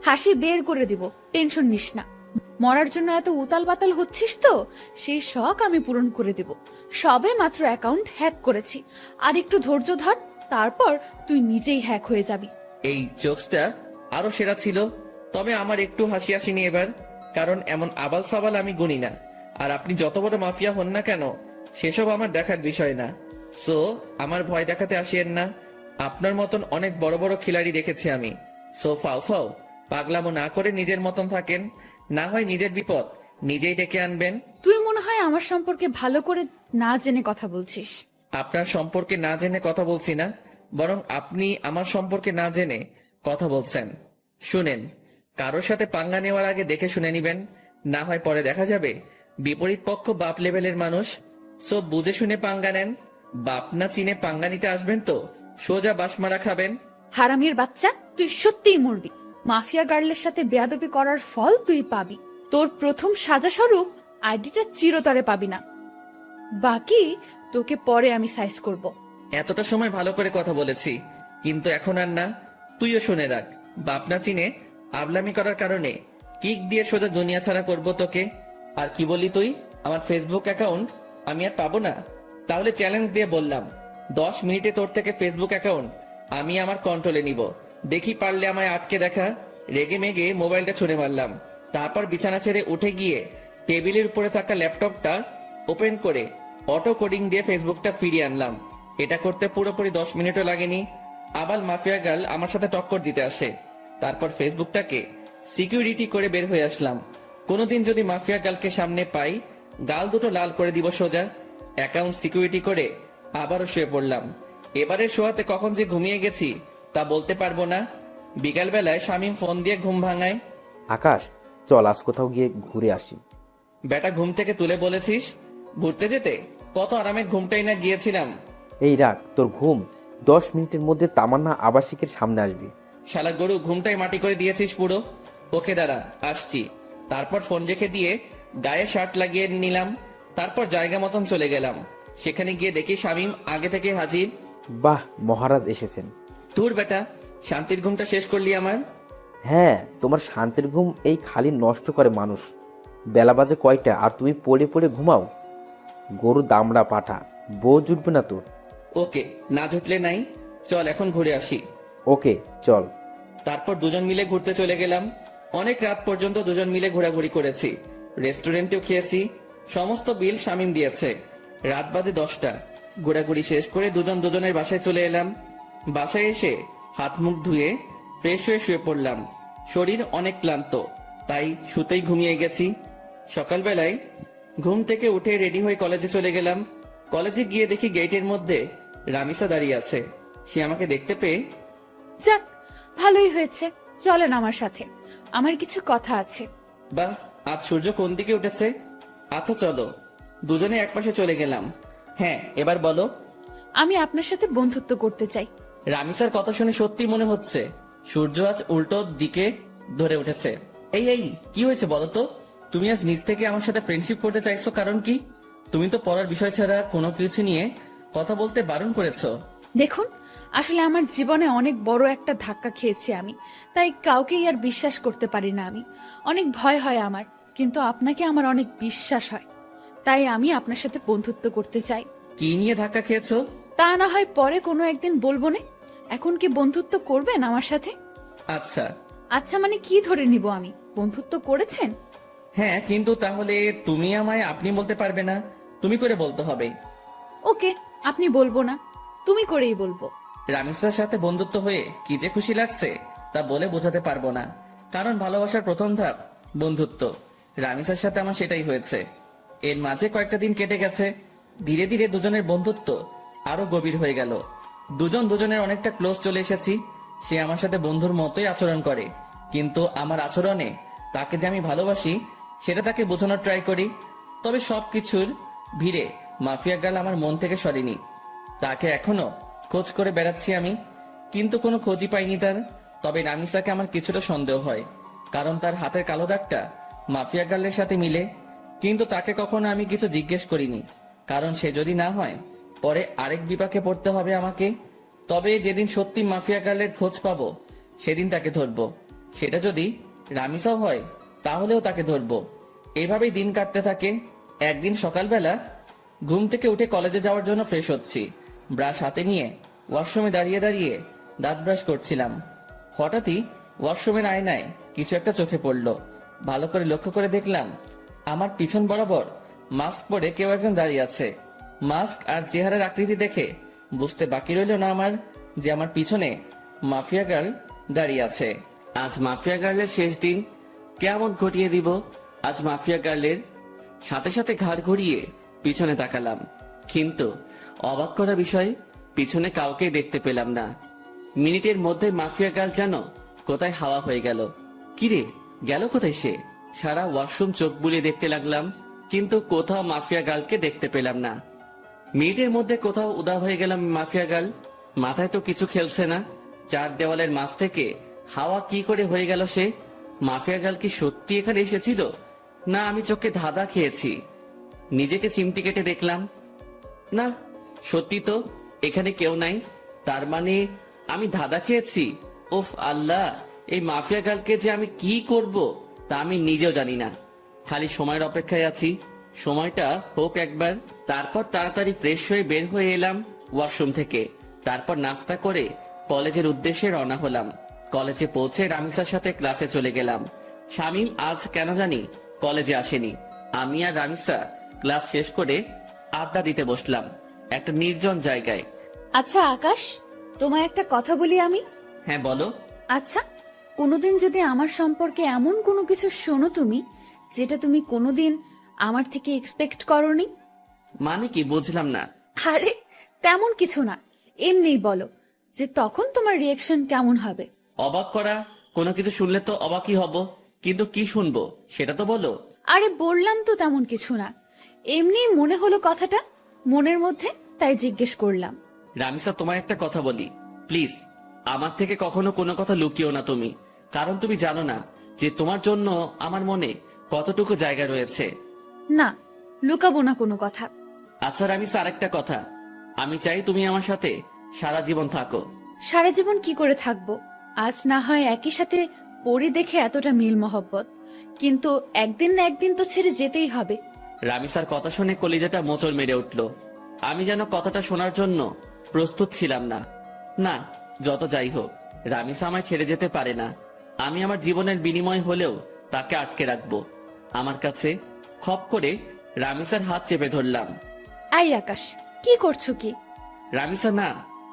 হাসি বের করে দিব, টেনশন নিস না। মরার জন্য এত উতাল পাতাল হচ্ছিস তো, সেই শখ আমি পূরণ করে দেব। সবে মাত্র অ্যাকাউন্ট হ্যাক করেছি, আর একটু ধৈর্য ধর, তারপর তুই নিজেই হ্যাক হয়ে যাবি। এই জোকসটা আরো সেরা ছিল, তবে আমার একটু হাসি আসেনি এবার, কারণ এমন আবাল সাবাল আমি গুনি না। আর আপনি যত বড় মাফিয়া হন না কেন, সেসব আমার দেখার বিষয় না। সো আমার ভয় দেখাতে আসিয়েন না। আপনার মতন অনেক বড় বড় খিলাড়ি দেখেছি আমি। সো ফাও ফাও পাগলামো না করে নিজের মতন থাকেন, না হয় নিজের বিপদ নিজেই ডেকে আনবেন। তুই মনে হয় আমার সম্পর্কে ভালো করে না জেনে কথা বলছিস। আপনার সম্পর্কে না জেনে কথা বলছি না, বরং আপনি আমার সম্পর্কে না জেনে কথা বলছেন। শুনেন, কারোর সাথে পাঙ্গা নেওয়ার আগে দেখে শুনে নিবেন, না হয় পরে দেখা যাবে বিপরীত পক্ষ বাপ লেভেলের মানুষ। সো বুঝে শুনে পাঙ্গা নেন। বাপ না চিনে পাঙ্গা নিতে আসবেন তো সোজা বাসমারা খাবেন। হারামির বাচ্চা, তুই সত্যিই মরবি। মাফিয়া গার্লের সাথে বেয়াদবি করার ফল তুই পাবি। তোর প্রথম সাজা স্বরূপ আইডিটা চিরতরে পাবি না, বাকি তোকে পরে আমি সাইজ করব। এতটা সময় ভালো করে কথা বলেছি, কিন্তু এখন আর না। তুইও শুনে রাখ, বাপ না চিনে আবলামি করার কারণে কিক দিয়ে সোজা দুনিয়া ছাড়া করব তোকে। আর কি বলি তুই, আমার ফেসবুক অ্যাকাউন্ট আমি আর পাবো না? তাহলে চ্যালেঞ্জ দিয়ে বললাম, 10 মিনিটে তোর থেকে ফেসবুক অ্যাকাউন্ট আমি আমার কন্ট্রোলে নিব। দেখি পারলে আমায় আটকে দেখা। রেগে মেগে মোবাইলটা ছুঁড়ে মারলাম। তারপর বিছানা ছেড়ে উঠে গিয়ে টেবিলের উপরে থাকা ল্যাপটপটা ওপেন করে অটো কোডিং দিয়ে ফেসবুকটা ফিরিয়ে আনলাম। এটা করতে পুরোপুরি 10 মিনিটও লাগেনি। আবার মাফিয়া গার্ল আমার সাথে টক্কর দিতে আসে। তারপর ফেসবুকটাকে সিকিউরিটি করে বের হয়ে আসলাম। কোনোদিন যদি মাফিয়া গার্লকে সামনে পাই, গাল দুটো লাল করে দিব সোজা। অ্যাকাউন্ট সিকিউরিটি করে আবারও শুয়ে পড়লাম। এবারে শোয়াতে কখন যে ঘুমিয়ে গেছি তা বলতে পারবো না। বিকালবেলায় শামীম ফোন দিয়ে ঘুম ভাঙায়। আকাশ, চল আজ কোথাও গিয়ে ঘুরে আসি। বেটা ঘুম থেকে তুলে বলেছিস ঘুরতে যেতে? কত আরামে ঘুমটাই না গিয়েছিলাম। এই রাখ তোর ঘুম, 10 মিনিটের মধ্যে তামান্না আবাসিকের সামনে আসবি। শালা গরু, ঘুমটাই মাটি করে দিয়েছিস পুরো। ওকে দাঁড়া, আসছি। তারপর ফোন রেখে দিয়ে গায়ে শার্ট লাগিয়ে নিলাম। তারপর জায়গা মতন চলে গেলাম। সেখানে গিয়ে দেখি শামীম আগে থেকে হাজির। বাহ, মহারাজ এসেছেন। তোর বেটা, শান্তির ঘুমটা শেষ করলি আমার। হ্যাঁ, তোমার শান্তির ঘুম এই খালি নষ্ট করে মানুষ। বেলা বাজে কয়টা আর তুমি পড়ে পড়ে ঘুমাও? গরু দামড়া পাঠা, বউ জুটবে না তোর। ওকে, না জুটলে নাই, চল এখন ঘুরে আসি। ওকে চল। তারপর দুজন মিলে ঘুরতে চলে গেলাম। অনেক রাত পর্যন্ত দুজন মিলে ঘোরাঘুরি করেছি। রেস্টুরেন্টেও খেয়েছি। সমস্ত বিল শামীম দিয়েছে। রাত বাজে 10টা। ঘোরাঘুরি শেষ করে দুজন দুজনের বাসায় চলে এলাম। বাসায় এসে হাত মুখ ধুয়ে ফ্রেশ হয়ে শুয়ে পড়লাম। শরীর অনেক ক্লান্ত, তাই শুতেই ঘুমিয়ে গেছি। সকালবেলায় ঘুম থেকে উঠে রেডি হয়ে কলেজে চলে গেলাম। কলেজে গিয়ে দেখি গেটের মধ্যে রামিসা দাঁড়িয়ে আছে। সে আমাকে দেখতে পেয়ে, যাক, ভালোই হয়েছে, চলেন আমার সাথে, আমার কিছু কথা আছে। বাহ, আজ সূর্য কোন দিকে উঠেছে। আচ্ছা চলো। দুজনে একপাশে চলে গেলাম। হ্যাঁ, এবার বলো। আমি আপনার সাথে বন্ধুত্ব করতে চাই। রামিসার কথা শুনে সত্যি মনে হচ্ছে সূর্য আজ উল্টো দিকে ধরে উঠেছে। এই এই কি হয়েছে বলো তো? তুমি আজ নিজ থেকে আমার সাথে ফ্রেন্ডশিপ করতে চাইছো, কারণ কি? তুমি তো পড়ার বিষয় ছাড়া কোনো কিছু নিয়ে কথা বলতে বারণ করেছো। দেখুন, আসলে আমার জীবনে অনেক বড় একটা ধাক্কা খেয়েছি আমি, তাই কাউকেই আর বিশ্বাস করতে পারি না আমি। অনেক ভয় হয় আমার, কিন্তু আপনাকে আমার অনেক বিশ্বাস হয়, তাই আমি আপনার সাথে বন্ধুত্ব করতে চাই। কি নিয়ে ধাক্কা খেয়েছো? তা না হয় পরে কোনো একদিন বলবো না। এখন কি বন্ধুত্ব করবেন আমার সাথে? আচ্ছা। আচ্ছা মানে কি ধরে নিব আমি? বন্ধুত্ব করেছেন? হ্যাঁ, কিন্তু তাহলে তুমি আমায় আপনি বলতে পারবে না, তুমি করে বলতে হবে। ওকে, আপনি বলবো না, তুমি করেই বলবো। রামিসার সাথে বন্ধুত্ব হয়ে কি যে খুশি লাগছে তা বলে বোঝাতে পারবো না। কারণ ভালোবাসার প্রথম ধাপ বন্ধুত্ব। রামিসার সাথে আমার সেটাই হয়েছে। এর মাঝে কয়েকটা দিন কেটে গেছে। ধীরে ধীরে দুজনের বন্ধুত্ব আরো গভীর হয়ে গেল। দুজন দুজনের অনেকটা ক্লোজ চলে এসেছি। সে আমার সাথে বন্ধুর মতোই আচরণ করে, কিন্তু আমার আচরণে তাকে যে আমি ভালোবাসি সেটা তাকে বোঝানোর ট্রাই করি। তবে সবকিছুর ভিড়ে মাফিয়া গার্ল আমার মন থেকে সরেনি। তাকে এখনো খোঁজ করে বেড়াচ্ছি আমি, কিন্তু কোনো খোঁজই পাইনি তার। তবে রামিসাকে আমার কিছুটা সন্দেহ হয়, কারণ তার হাতের কালো দাগটা মাফিয়া গার্লের সাথে মিলে। কিন্তু তাকে কখনো আমি কিছু জিজ্ঞেস করিনি, কারণ সে যদি না হয় পরে আরেক বিপাকে পড়তে হবে আমাকে। তবে যেদিন সত্যি মাফিয়া গার্লের খোঁজ পাবো সেদিন তাকে ধরবো। সেটা যদি রামিসাও হয় তাহলেও তাকে ধরবো। এভাবেই দিন কাটতে থাকে। একদিন সকালবেলা ঘুম থেকে উঠে কলেজে যাওয়ার জন্য ফ্রেশ হচ্ছি। ব্রাশ হাতে নিয়ে ওয়াশরুমে দাঁড়িয়ে দাঁড়িয়ে দাঁত ব্রাশ করছিলাম। হঠাৎই ওয়াশরুমের আয়নায় কিছু একটা চোখে পড়লো। ভালো করে লক্ষ্য করে দেখলাম আমার পিছন বরাবর মাস্ক পরে কেউ একজন দাঁড়িয়ে আছে। মাস্ক আর চেহারার আকৃতি দেখে বুঝতে বাকি রইল না আমার যে আমার পিছনে মাফিয়া গার্ল দাঁড়িয়ে আছে। আজ মাফিয়া গার্লের শেষ দিন, কেমন ঘটিয়ে দিব। আজ মাফিয়া গার্লের সাথে সাথে ঘাড় ঘুরিয়ে পিছনে তাকালাম, কিন্তু অবাক করা বিষয়, পিছনে কাউকে দেখতে পেলাম না। মিনিটের মধ্যে মাফিয়া গার্ল যেন কোথায় হাওয়া হয়ে গেল। কিরে, গেল কোথায় সে? সারা ওয়াশরুম চোখ বুলিয়ে দেখতে লাগলাম, কিন্তু কোথাও মাফিয়া গার্লকে দেখতে পেলাম না। মিনিটের মধ্যে কোথাও উদা হয়ে গেলাম মাফিয়া গার্ল। মাথায় তো কিছু খেলছে না। চার দেওয়ালের মাঝ থেকে হাওয়া কি করে হয়ে গেল সে? মাফিয়া গার্ল কি সত্যি এখানে এসেছিল, না আমি চোখে ধাঁধা খেয়েছি? নিজেকে চিমটি কেটে দেখলাম, না সত্যি তো এখানে কেউ নাই। তার মানে আমি ধাঁধা খেয়েছি। ওফ আল্লাহ, এই মাফিয়া গার্লকে যে আমি কি করব তা আমি নিজেও জানি না। খালি সময়ের অপেক্ষায় আছি, সময়টা হোক একবার। তারপর তাড়াতাড়ি ফ্রেশ হয়ে বের হয়ে এলাম ওয়াশরুম থেকে। তারপর নাস্তা করে কলেজের উদ্দেশ্যে রওনা হলাম। কলেজে পৌঁছে রামিসার সাথে ক্লাসে চলে গেলাম। শামীম আজ কেন জানি কলেজে আসেনি। আমি আর রামিসা ক্লাস শেষ করে আড্ডা দিতে বসলাম একটা নির্জন জায়গায়। আচ্ছা আকাশ, তোমায় একটা কথা বলি আমি। হ্যাঁ বলো। আচ্ছা, কোনোদিন যদি আমার সম্পর্কে এমন কোনো কিছু শোনো তুমি, যেটা তুমি কোনোদিন আমার থেকে এক্সপেক্ট করনি। মানে কি, বুঝলাম না। আরে তেমন কিছু না, এমনিই বলো যে তখন তোমার রিয়েকশন কেমন হবে। অবাক করা কোনো কিছু শুনলে তো অবাকই হব, কিন্তু কি শুনবো সেটা তো বলো। আরে বললাম তো তেমন কিছু না, এমনি মনে হলো কথাটা মনের মধ্যে, তাই জিজ্ঞেস করলাম। রামিসা, তোমার একটা কথা বলি প্লিজ, আমার থেকে কখনো কোনো কথা লুকিও না তুমি, কারণ তুমি জানো না যে তোমার জন্য আমার মনে কতটুকু জায়গা রয়েছে। না, লুকাবো না কোনো কথা। আচ্ছা রামিসা, আরেকটা কথা, আমি চাই তুমি আমার সাথে সারা জীবন থাকো। সারা জীবন কি করে থাকবো? আজ না হয় একই সাথে পড়ি দেখে এতটা মিল মহব্বত, কিন্তু একদিন না একদিন তো ছেড়ে যেতেই হবে। রামিসার কথা শুনে কলিজাটা মোচড় মেরে উঠল। আমি যেন কথাটা শোনার জন্য প্রস্তুত ছিলাম না। না, যত যাই হোক, রামিসা আমায় ছেড়ে যেতে পারে না। আমি আমার জীবনের বিনিময় হলেও তাকে আটকে রাখবো আমার কাছে। খপ করে রামিসার হাত চেপে ধরলাম। আই আকাশ, কি করছো কি? রামিসা, না,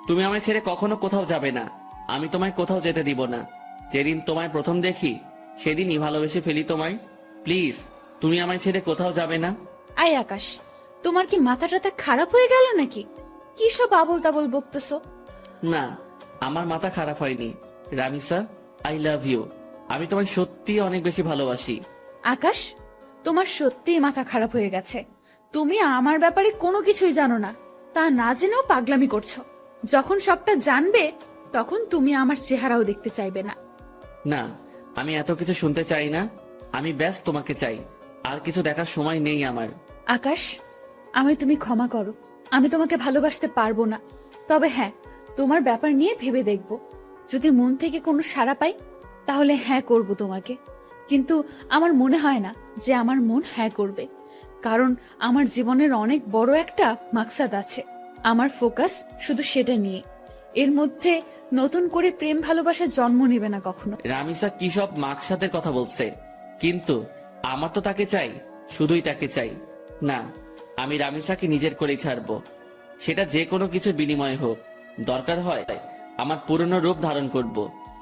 তুমি আমায় ছেড়ে কখনো কোথাও যাবে না। আমি তোমায় কোথাও যেতে দিব না। যেদিন তোমায় প্রথম দেখি সেদিনই ভালোবেসে ফেলি তোমায়। প্লিজ, তুমি আমায় ছেড়ে কোথাও যাবে না। আই আকাশ, তোমার কি মাথা টাথা খারাপ হয়ে গেল নাকি? কি সব আবল তাবল বকতেছো? না, আমার মাথা খারাপ হয়নি। Ramisa, I love you. আমি তোমায় সত্যি অনেক বেশি ভালোবাসি। আকাশ, তোমার সত্যিই মাথা খারাপ হয়ে গেছে। তুমি আমার ব্যাপারে কোনো কিছুই জানো না, তা না জেনেও পাগলামি করছো। যখন সবটা জানবে তখন তুমি আমার চেহারাও দেখতে চাইবে না। না, আমি এত কিছু শুনতে চাই না। আমি ব্যাস তোমাকে চাই, আর কিছু দেখার সময় নেই আমার। আকাশ, আমি তুমি ক্ষমা করো, আমি তোমাকে ভালোবাসতে পারবো না। তবে হ্যাঁ, তোমার ব্যাপার নিয়ে ভেবে দেখব। যদি মন থেকে কোনো সাড়া পাই তাহলে হ্যাঁ করব তোমাকে। কিন্তু আমার মনে হয় না যে আমার মন হ্যাঁ করবে, কারণ আমার জীবনের অনেক বড় একটা মাকসাদ আছে। আমার ফোকাস শুধু সেটা নিয়ে। এর মধ্যে নতুন করে প্রেম ভালোবাসা জন্ম নেবে না কখনো। রামিসা কি সব মাকসাদের কথা বলছে, কিন্তু আমার তো তাকে চাই, শুধুই তাকে চাই। না, আমি রামিসাকে নিজের করেই ছাড়বো, সেটা যে কোনো কিছুর বিনিময়ে হোক। দরকার হয় আমার পুরনো রূপ ধারণ করব,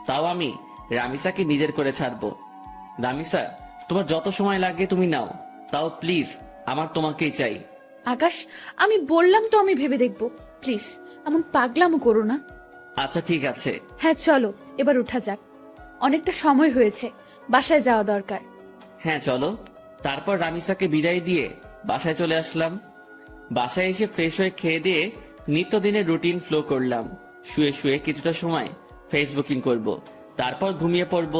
তাও আমি রামিসাকে নিজের করে ছাড়বো। রামিসা, তোমার যত সময় লাগে তুমি নাও, তাও প্লিজ আমার তোমাকেই চাই। আকাশ, আমি বললাম তো আমি ভেবে দেখবো। প্লিজ এমন পাগলামো করো না। আচ্ছা ঠিক আছে। হ্যাঁ চলো এবার উঠা যাক, অনেকটা সময় হয়েছে, বাসায় যাওয়া দরকার। হ্যাঁ চলো। তারপর রামিসাকে বিদায় দিয়ে বাসায় চলে আসলাম। বাসায় এসে ফ্রেশ হয়ে খেয়ে দিয়ে নিত্যদিনের রুটিন ফ্লো করলাম। শুয়ে শুয়ে কিছুটা সময় ফেসবুকিং করব, তারপর ঘুমিয়ে পড়ব।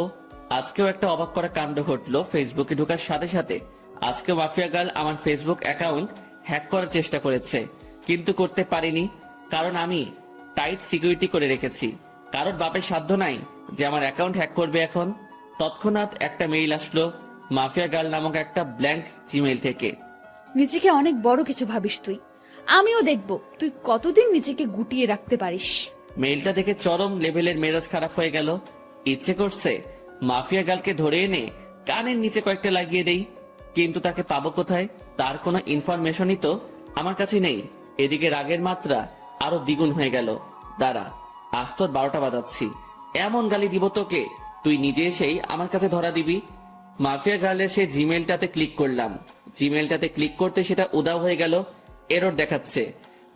আজকেও একটা অবাক করা কাণ্ড ঘটলো ফেসবুকে ঢোকার সাথে সাথে। আজকে মাফিয়া গার্ল আমার ফেসবুক অ্যাকাউন্ট হ্যাক করার চেষ্টা করেছে, কিন্তু করতে পারিনি, কারণ আমি টাইট সিকিউরিটি করে রেখেছি। কারোর বাপের সাধ্য নাই যে আমার অ্যাকাউন্ট হ্যাক করবে এখন। তৎক্ষণাৎ একটা মেইল আসলো মাফিয়া গার্ল নামক একটা ব্ল্যাঙ্ক জিমেইল থেকে। নিজেকে অনেক বড় কিছু ভাবিস তুই, আমিও দেখব তুই কতদিন নিজেকে গুটিয়ে রাখতে পারিস। মেইলটা দেখে চরম লেভেলের মেজাজ খারাপ হয়ে গেল। ইচ্ছে করছে মাফিয়া গার্লকে ধরে এনে কানের নিচে কয়েকটা লাগিয়ে দেই, কিন্তু তাকে পাবো কোথায়? তার কোনো ইনফরমেশনই তো আমার কাছে নেই। এদিকে রাগের মাত্রা আরো দ্বিগুণ হয়ে গেল। দাঁড়া, আজ তোর 12টা বাজাচ্ছি, এমন গালি দিব তোকে তুই নিজে এসেই আমার কাছে ধরা দিবি। মাফিয়া গার্লের সেই জিমেলটাতে ক্লিক করলাম। জিমেলটাতে ক্লিক করতে সেটা উদাও হয়ে গেল, এরর দেখাচ্ছে।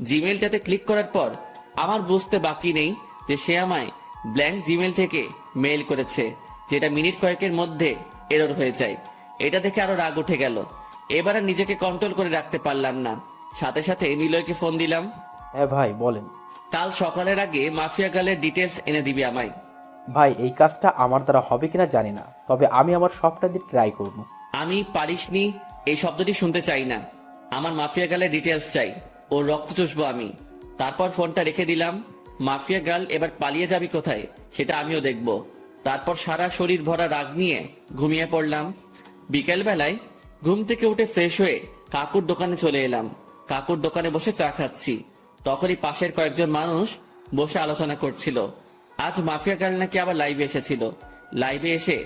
জিমেলটাতে ক্লিক করার পর আমার বুঝতে বাকি নেই যে সে আমায় ব্ল্যাঙ্ক জিমেল থেকে মেইল করেছে, যেটা মিনিট কয়েকের মধ্যে এরর হয়ে যায়। এটা দেখে আরো রাগ উঠে গেল। এবার আর নিজেকে কন্ট্রোল করে রাখতে পারলাম না, সাথে সাথে নিলয়কে ফোন দিলাম। হ্যাঁ ভাই বলেন। কাল সকালের আগে মাফিয়া গার্লের ডিটেলস এনে দিবি আমায়। ভাই এই কাজটা আমার দ্বারা হবে কিনা জানি না, তবে আমি আমার সবটা দিয়ে ট্রাই করব। আমি পারিসনি এই শব্দটি শুনতে চাই না, আমার মাফিয়া গার্লের ডিটেলস চাই, ওর রক্ত চুষবো আমি। তারপর ফোনটা রেখে দিলাম। মাফিয়া গার্ল এবার পালিয়ে যাবি কোথায় সেটা আমিও দেখব। তারপর সারা শরীর ভরা রাগ নিয়ে ঘুমিয়ে পড়লাম। বিকেল বেলায় ঘুম থেকে উঠে ফ্রেশ হয়ে কাকুর দোকানে চলে এলাম। কাকুর দোকানে বসে চা খাচ্ছি, তখনই পাশের কয়েকজন মানুষ বসে আলোচনা করছিল। আজ মাফিয়া গার্ল নাকি আবার লাইভে এসেছিল। লাইভে এসে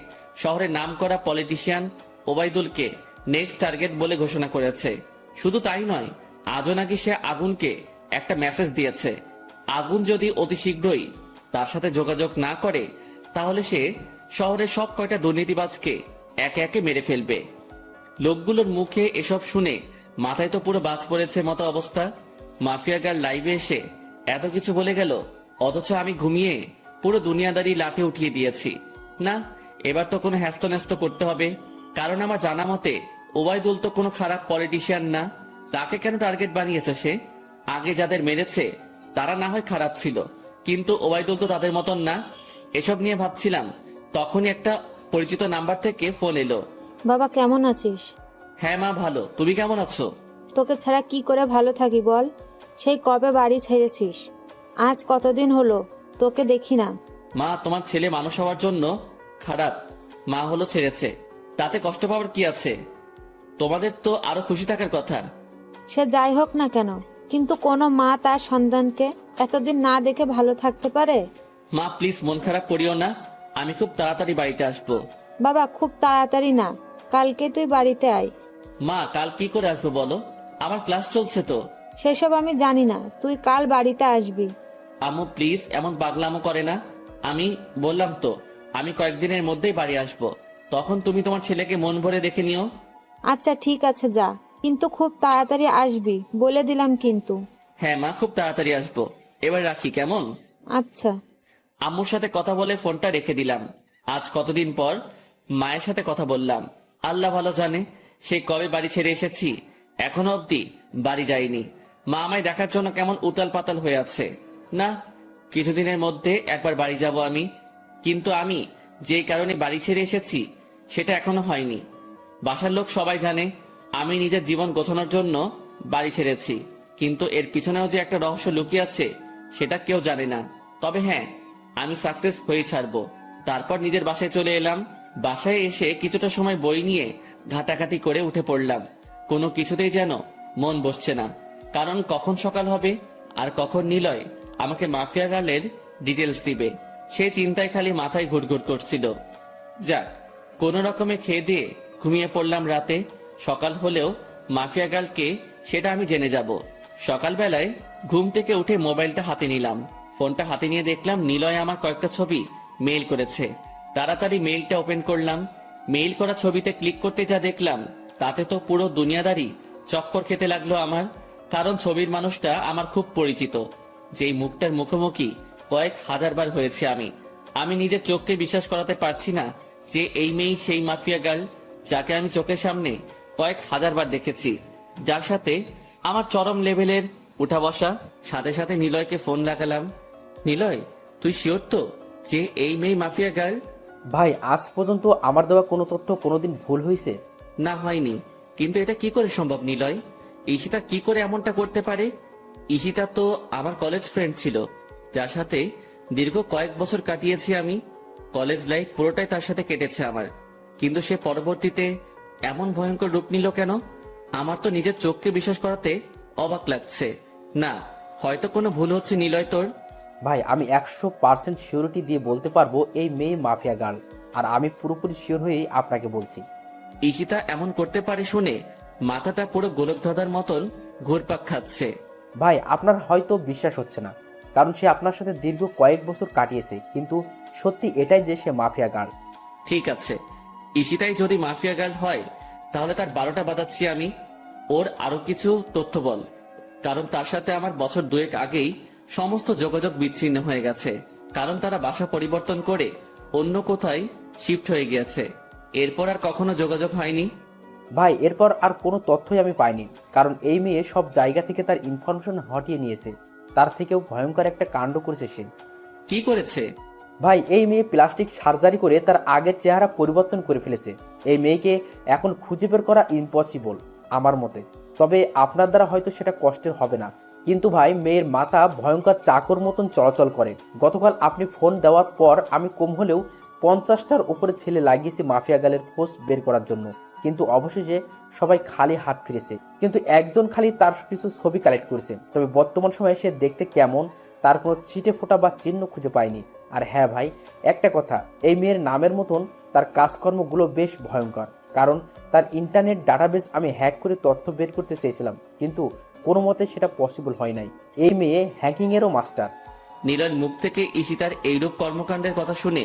শহরের নামকরা পলিটিশিয়ান ওবায়দুলকে নেক্সট টার্গেট বলে ঘোষণা করেছে। শুধু তাই নয়, আজও নাকি সে আগুনকে একটা মেসেজ দিয়েছে। আগুন যদি অতি শীঘ্রই তার সাথে যোগাযোগ না করে, তাহলে সে শহরের সব কয়টা দুর্নীতিবাজকে একে একে মেরে ফেলবে। লোকগুলোর মুখে এসব শুনে মাথায় তো পুরো বাজ পড়েছে মতো অবস্থা। মাফিয়া গার্ল লাইভে এসে এত কিছু বলে গেল, অথচ আমি ঘুমিয়ে পুরো দুনিয়াদারি লাটে উঠিয়ে দিয়েছি। না, এবার তো কোনো হ্যাস্ত করতে হবে, কারণ আমার জানা মতে ওবায়দুল তো কোনো খারাপ পলিটিশিয়ান না। তাকে কেন টার্গেট বানিয়েছে সে? আগে যাদের মেরেছে তারা না হয় খারাপ ছিল, কিন্তু ওবায়দুল তো তাদের মতন না। এসব নিয়ে ভাবছিলাম, তখনই একটা পরিচিত নাম্বার থেকে ফোন এলো। বাবা কেমন আছিস? হ্যাঁ মা ভালো, তুমি কেমন আছো? তোকে ছাড়া কি করে ভালো থাকি বল? সেই কবে বাড়ি ছেড়েছিস? আজ কতদিন হলো তোকে দেখি না। মা, তোমার ছেলে মানুষ হওয়ার জন্য খারাপ, মা হলো ছেড়েছে, তাতে কষ্ট পাওয়ার কি আছে? তোমাদের তো আরো খুশি থাকার কথা। সে যাই হোক না কেন, কিন্তু কোনো মা তার সন্তানকে এতদিন না দেখে ভালো থাকতে পারে? মা প্লিজ মন খারাপ করিও না, আমি খুব তাড়াতাড়ি বাড়িতে আসবো। বাবা খুব তাড়াতাড়ি না, কালকে তুই বাড়িতে আয়। মা কাল কি করে আসবো বলো, আমার ক্লাস চলছে তো। সেসব আমি জানি না, তুই কাল বাড়িতে আসবি। আম্মু প্লিজ এমন পাগলামো করে না। আমি বললাম তো আমি কয়েকদিনের মধ্যেই বাড়ি আসবো, তখন তুমি তোমার ছেলেকে মন ভরে দেখে নিও। আচ্ছা ঠিক আছে যা, কিন্তু খুব তাড়াতাড়ি আসবি বলে দিলাম কিন্তু। হ্যাঁ মা, খুব তাড়াতাড়ি আসবো। এবার রাখি কেমন? আচ্ছা। আম্মুর সাথে কথা বলে ফোনটা রেখে দিলাম। আজ কতদিন পর মায়ের সাথে কথা বললাম। আল্লাহ ভালো জানে সেই কবে বাড়ি ছেড়ে এসেছি, এখনো অবধি বাড়ি যাইনি। মা আমায় দেখার জন্য কেমন উতাল পাতাল হয়ে আছে। না, কিছুদিনের মধ্যে একবার বাড়ি যাব আমি, কিন্তু আমি যেই কারণে বাড়ি ছেড়ে এসেছি সেটা এখনো হয়নি। বাসার লোক সবাই জানে আমি নিজের জীবন গোছানোর জন্য বাড়ি ছেড়েছি, কিন্তু এর পিছনেও যে একটা রহস্য লুকিয়ে আছে সেটা কেউ জানে না। তবে হ্যাঁ, আমি সাকসেস হয়ে ছাড়বো। তারপর নিজের বাসায় চলে এলাম। বাসায় এসে কিছুটা সময় বই নিয়ে ঘাটাঘাটি করে উঠে পড়লাম। কোনো কিছুতেই যেন মন বসছে না, কারণ কখন সকাল হবে আর কখন নিলয় আমাকে মাফিয়া গার্লের ডিটেলস দিবে, সেই চিন্তায় খালি মাথায় ঘুরঘুর করছিল। যাক, কোনো রকমে খেয়ে দিয়ে ঘুমিয়ে পড়লাম রাতে। সকাল হলেও মাফিয়া গার্লকে সেটা আমি জেনে যাব। সকালবেলায় ঘুম থেকে উঠে মোবাইলটা হাতে নিলাম। ফোনটা হাতে নিয়ে দেখলাম নিলয় আমার কয়েকটা ছবি মেইল করেছে। তাড়াতাড়ি মেইলটা ওপেন করলাম। মেইল করা ছবিতে ক্লিক করতে যা দেখলাম তাতে তো পুরো দুনিয়াদারি চক্কর খেতে লাগলো আমার। কারণ ছবির মানুষটা আমার খুব পরিচিত, যেই মুখটার মুখোমুখি কয়েক হাজারবার হয়েছে আমি নিজের চোখকে বিশ্বাস করাতে পারছি না যে এই মেয়েই সেই মাফিয়া গার্ল যাকে আমি চোখের সামনে কয়েক হাজারবার দেখেছি, যার সাথে আমার চরম লেভেলের উঠা বসা। সাথে সাথে নিলয়কে ফোন লাগালাম। নিলয়, তুই শিওর তো যে এই মেয়ে মাফিয়া গার্ল? ভাই, আজ পর্যন্ত আমার দেওয়া কোনো তথ্য কোনোদিন ভুল হয়েছে? না, হয়নি। কিন্তু এটা কি করে সম্ভব নিলয়? ঈশিতা কি করে এমনটা করতে পারে? ঈশিতা তো আমার কলেজ ফ্রেন্ড ছিল, যার সাথে দীর্ঘ কয়েক বছর কাটিয়েছি আমি। কলেজ লাইফ পুরোটাই তার সাথে কেটেছে আমার। কিন্তু সে পরবর্তীতে এমন ভয়ঙ্কর রূপ নিল কেন? আমার তো নিজের চোখকে বিশ্বাস করাতে অবাক লাগছে। না, হয়তো কোনো ভুল হচ্ছে নিলয় তোর। ভাই, আমি 100% সিওরিটি দিয়ে বলতে পারবো এই মেয়ে মাফিয়া গার্ল, আর আমি পুরোপুরি শিওর হয়েই আপনাকে বলছি। ঈশিতা এমন করতে পারে শুনে মাথাটা পুরো গোলক ধাঁধার মতন ঘুরপাক খাচ্ছে। ভাই, আপনার হয়তো বিশ্বাস হচ্ছে না, কারণ সে আপনার সাথে দীর্ঘ কয়েক বছর কাটিয়েছে, কিন্তু সত্যি এটাই যে সে মাফিয়া গার্ল। ঠিক আছে, ঈশিতাই যদি মাফিয়া গার্ল হয় তাহলে তার 12টা বাজাচ্ছি আমি। ওর আরো কিছু তথ্য বল, কারণ তার সাথে আমার বছর 2 আগেই সমস্ত যোগাযোগ বিচ্ছিন্ন হয়ে গেছে। কারণ তারা বাসা পরিবর্তন করে অন্য কোথায় শিফট হয়ে গিয়েছে। এরপর আর কখনো যোগাযোগ হয়নি। ভাই, এরপর আর কোনো তথ্যই আমি পাইনি, কারণ এই মেয়ে সব জায়গা থেকে তার ইনফরমেশন হটিয়ে নিয়েছে। তার থেকেও ভয়ঙ্কর একটা কাণ্ড করেছে সে। কি করেছে? ভাই, এই মেয়ে প্লাস্টিক সার্জারি করে তার আগের চেহারা পরিবর্তন করে ফেলেছে। এই মেয়েকে এখন খুঁজে বের করা ইম্পসিবল আমার মতে। তবে আপনার দ্বারা হয়তো সেটা কষ্টের হবে না, কিন্তু ভাই, মেয়ের মাথা ভয়ঙ্কর চাকর মতন চলাচল করে। গতকাল আপনি ফোন দেওয়ার পর আমি কম হলেও 50টার উপরে ছেলে লাগিয়েছি মাফিয়া গালের খোঁজ বের করার জন্য, কিন্তু অবশেষে সবাই খালি হাত ফিরেছে। কিন্তু একজন খালি তার কিছু ছবি কালেক্ট করেছে। তবে বর্তমান সময়ে সে দেখতে কেমন তার কোনো ছিটে ফোঁটা বা চিহ্ন খুঁজে পায়নি। আর হ্যাঁ ভাই, একটা কথা, এই মেয়ের নামের মতন তার কাজকর্মগুলো বেশ ভয়ঙ্কর। কারণ তার ইন্টারনেট ডাটাবেস আমি হ্যাক করে তথ্য বের করতে চেয়েছিলাম, কিন্তু কোনো মতে সেটা পসিবল হয় নাই। এই মেয়ে হ্যাকিংয়েরও মাস্টার। নীলার মুখ থেকে ঈশিতার এইরূপ কর্মকাণ্ডের কথা শুনে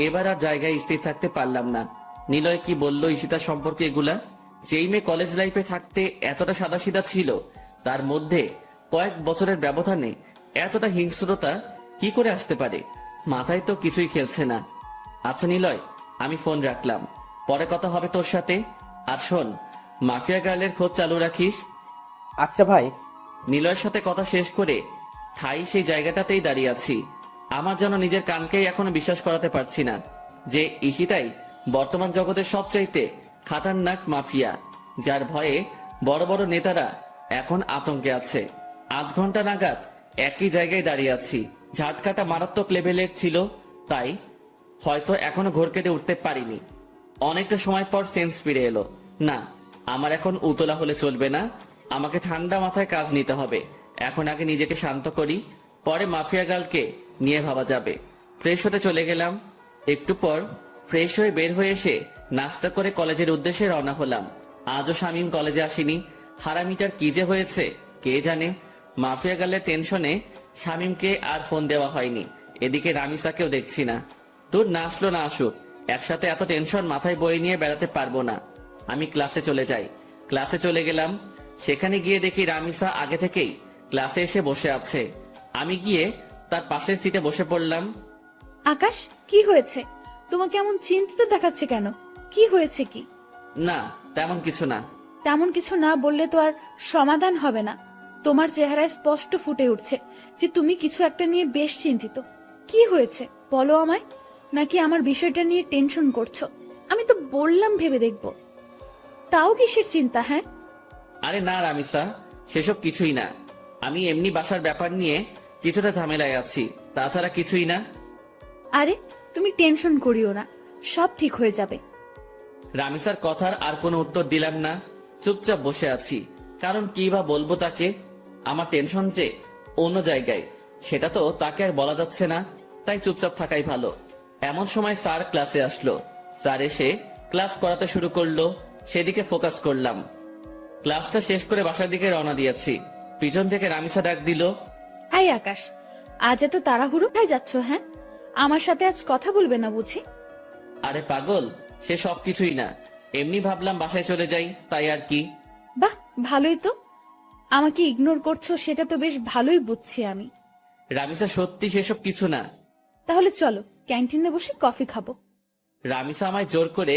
এবার আর জায়গায় স্থির থাকতে পারলাম না। নিলয় কি বলল ঈশিতার সম্পর্কে এগুলা? যেই মেয়ে কলেজ লাইফে থাকতে এতটা সাদাসিধা ছিল, তার মধ্যে কয়েক বছরের ব্যবধানে এতটা হিংস্রতা কি করে আসতে পারে? মাথায় তো কিছুই খেলছে না। আচ্ছা নিলয়, আমি ফোন রাখলাম, পরে কথা হবে তোর সাথে। আর শোন, মাফিয়া গার্লের খোঁজ চালু রাখিস। আচ্ছা ভাই। নিলয়ের সাথে কথা শেষ করে ঠাই সেই জায়গাটাতেই দাঁড়িয়ে আছি। আমার যেন নিজের কানকেই এখনো বিশ্বাস করাতে পারছি না যে ঈশিতাই বর্তমান জগতের সবচাইতে খাতারনাক মাফিয়া, যার ভয়ে বড় বড় নেতারা এখন আতঙ্কে আছে। 8 ঘন্টা নাগাদ একই জায়গায় দাঁড়িয়ে আছি। ঝাটকাটা মারাত্মক লেভেলের ছিল, তাই হয়তো এখনো ঘোর কেটে উঠতে পারিনি। অনেকটা সময় পর সেন্স ফিরে এলো। না, আমার এখন উতলা হলে চলবে না, আমাকে ঠান্ডা মাথায় কাজ নিতে হবে। এখন আগে নিজেকে শান্ত করি, পরে মাফিয়া গার্লকে নিয়ে ভাবা যাবে। ফ্রেশ হতে চলে গেলাম। একটু পর ফ্রেশ হয়ে বের হয়ে এসে নাস্তা করে কলেজের উদ্দেশ্যে রওনা হলাম। আজও শামীম কলেজে আসেনি। হারামিটার কি যে হয়েছে কে জানে। মাফিয়া গার্লের টেনশনে শামীমকে আর ফোন দেওয়া হয়নি। এদিকে রামিসাকেও দেখছি না। তোর না আসলো না আসুক, একসাথে এত টেনশন মাথায় বয়ে নিয়ে বেড়াতে পারবো না। আমি ক্লাসে চলে যাই। ক্লাসে চলে গেলাম। সেখানে গিয়ে দেখি রামিসা আগে থেকেই ক্লাসে এসে বসে আছে। আমি গিয়ে তার পাশের সিটে বসে পড়লাম। আকাশ, কি হয়েছে? তোমাকে এমন চিন্তিত দেখাচ্ছে কেন? কি হয়েছে কি? না, তেমন কিছু না। তেমন কিছু না বললে তো আর সমাধান হবে না। তোমার চেহারায় স্পষ্ট ফুটে উঠছে যে তুমি কিছু একটা নিয়ে বেশ চিন্তিত। কি হয়েছে বলো আমায়? নাকি আমার বিষয়টা নিয়ে টেনশন করছো? আমি তো বললাম ভেবে দেখব। তাও কিসের চিন্তা? হ্যাঁ, আরে না রামিসা, সেসব কিছুই না। আমি এমনি বাসার ব্যাপার নিয়ে কিছুটা ঝামেলায় আছি, তাছাড়া কিছুই না। আরে তুমি টেনশন করিও না, সব ঠিক হয়ে যাবে। রামিসার কথার আর কোনো উত্তর দিলাম না। চুপচাপ বসে আছি। কারণ কি বা বলবো তাকে? আমার টেনশন যে অন্য জায়গায়, সেটা তো তাকে আর বলা যাচ্ছে না, তাই চুপচাপ থাকাই ভালো। এমন সময় স্যার ক্লাসে আসলো। স্যার এসে ক্লাস করাতে শুরু করলো। সেদিকে ফোকাস করলাম। ক্লাসটা শেষ করে বাসার দিকে রওনা দিয়েছি। পিছন থেকে রামিসা ডাক দিল, এই আকাশ, আজ এত তাড়াহুড়ো খাই যাচ্ছ? হ্যাঁ, আমার সাথে আজ কথা বলবে না বুঝি? আরে পাগল, সে সবকিছুই না, এমনি ভাবলাম বাসায় চলে যাই, তাই আর কি। বাহ, ভালোই তো। আমাকে ইগনোর করছো সেটা তো বেশ ভালোই বুঝছি আমি। রামিসা সত্যি সেসব কিছু না। তাহলে চলো ক্যান্টিনে বসে কফি খাবো। রামিসা আমায় জোর করে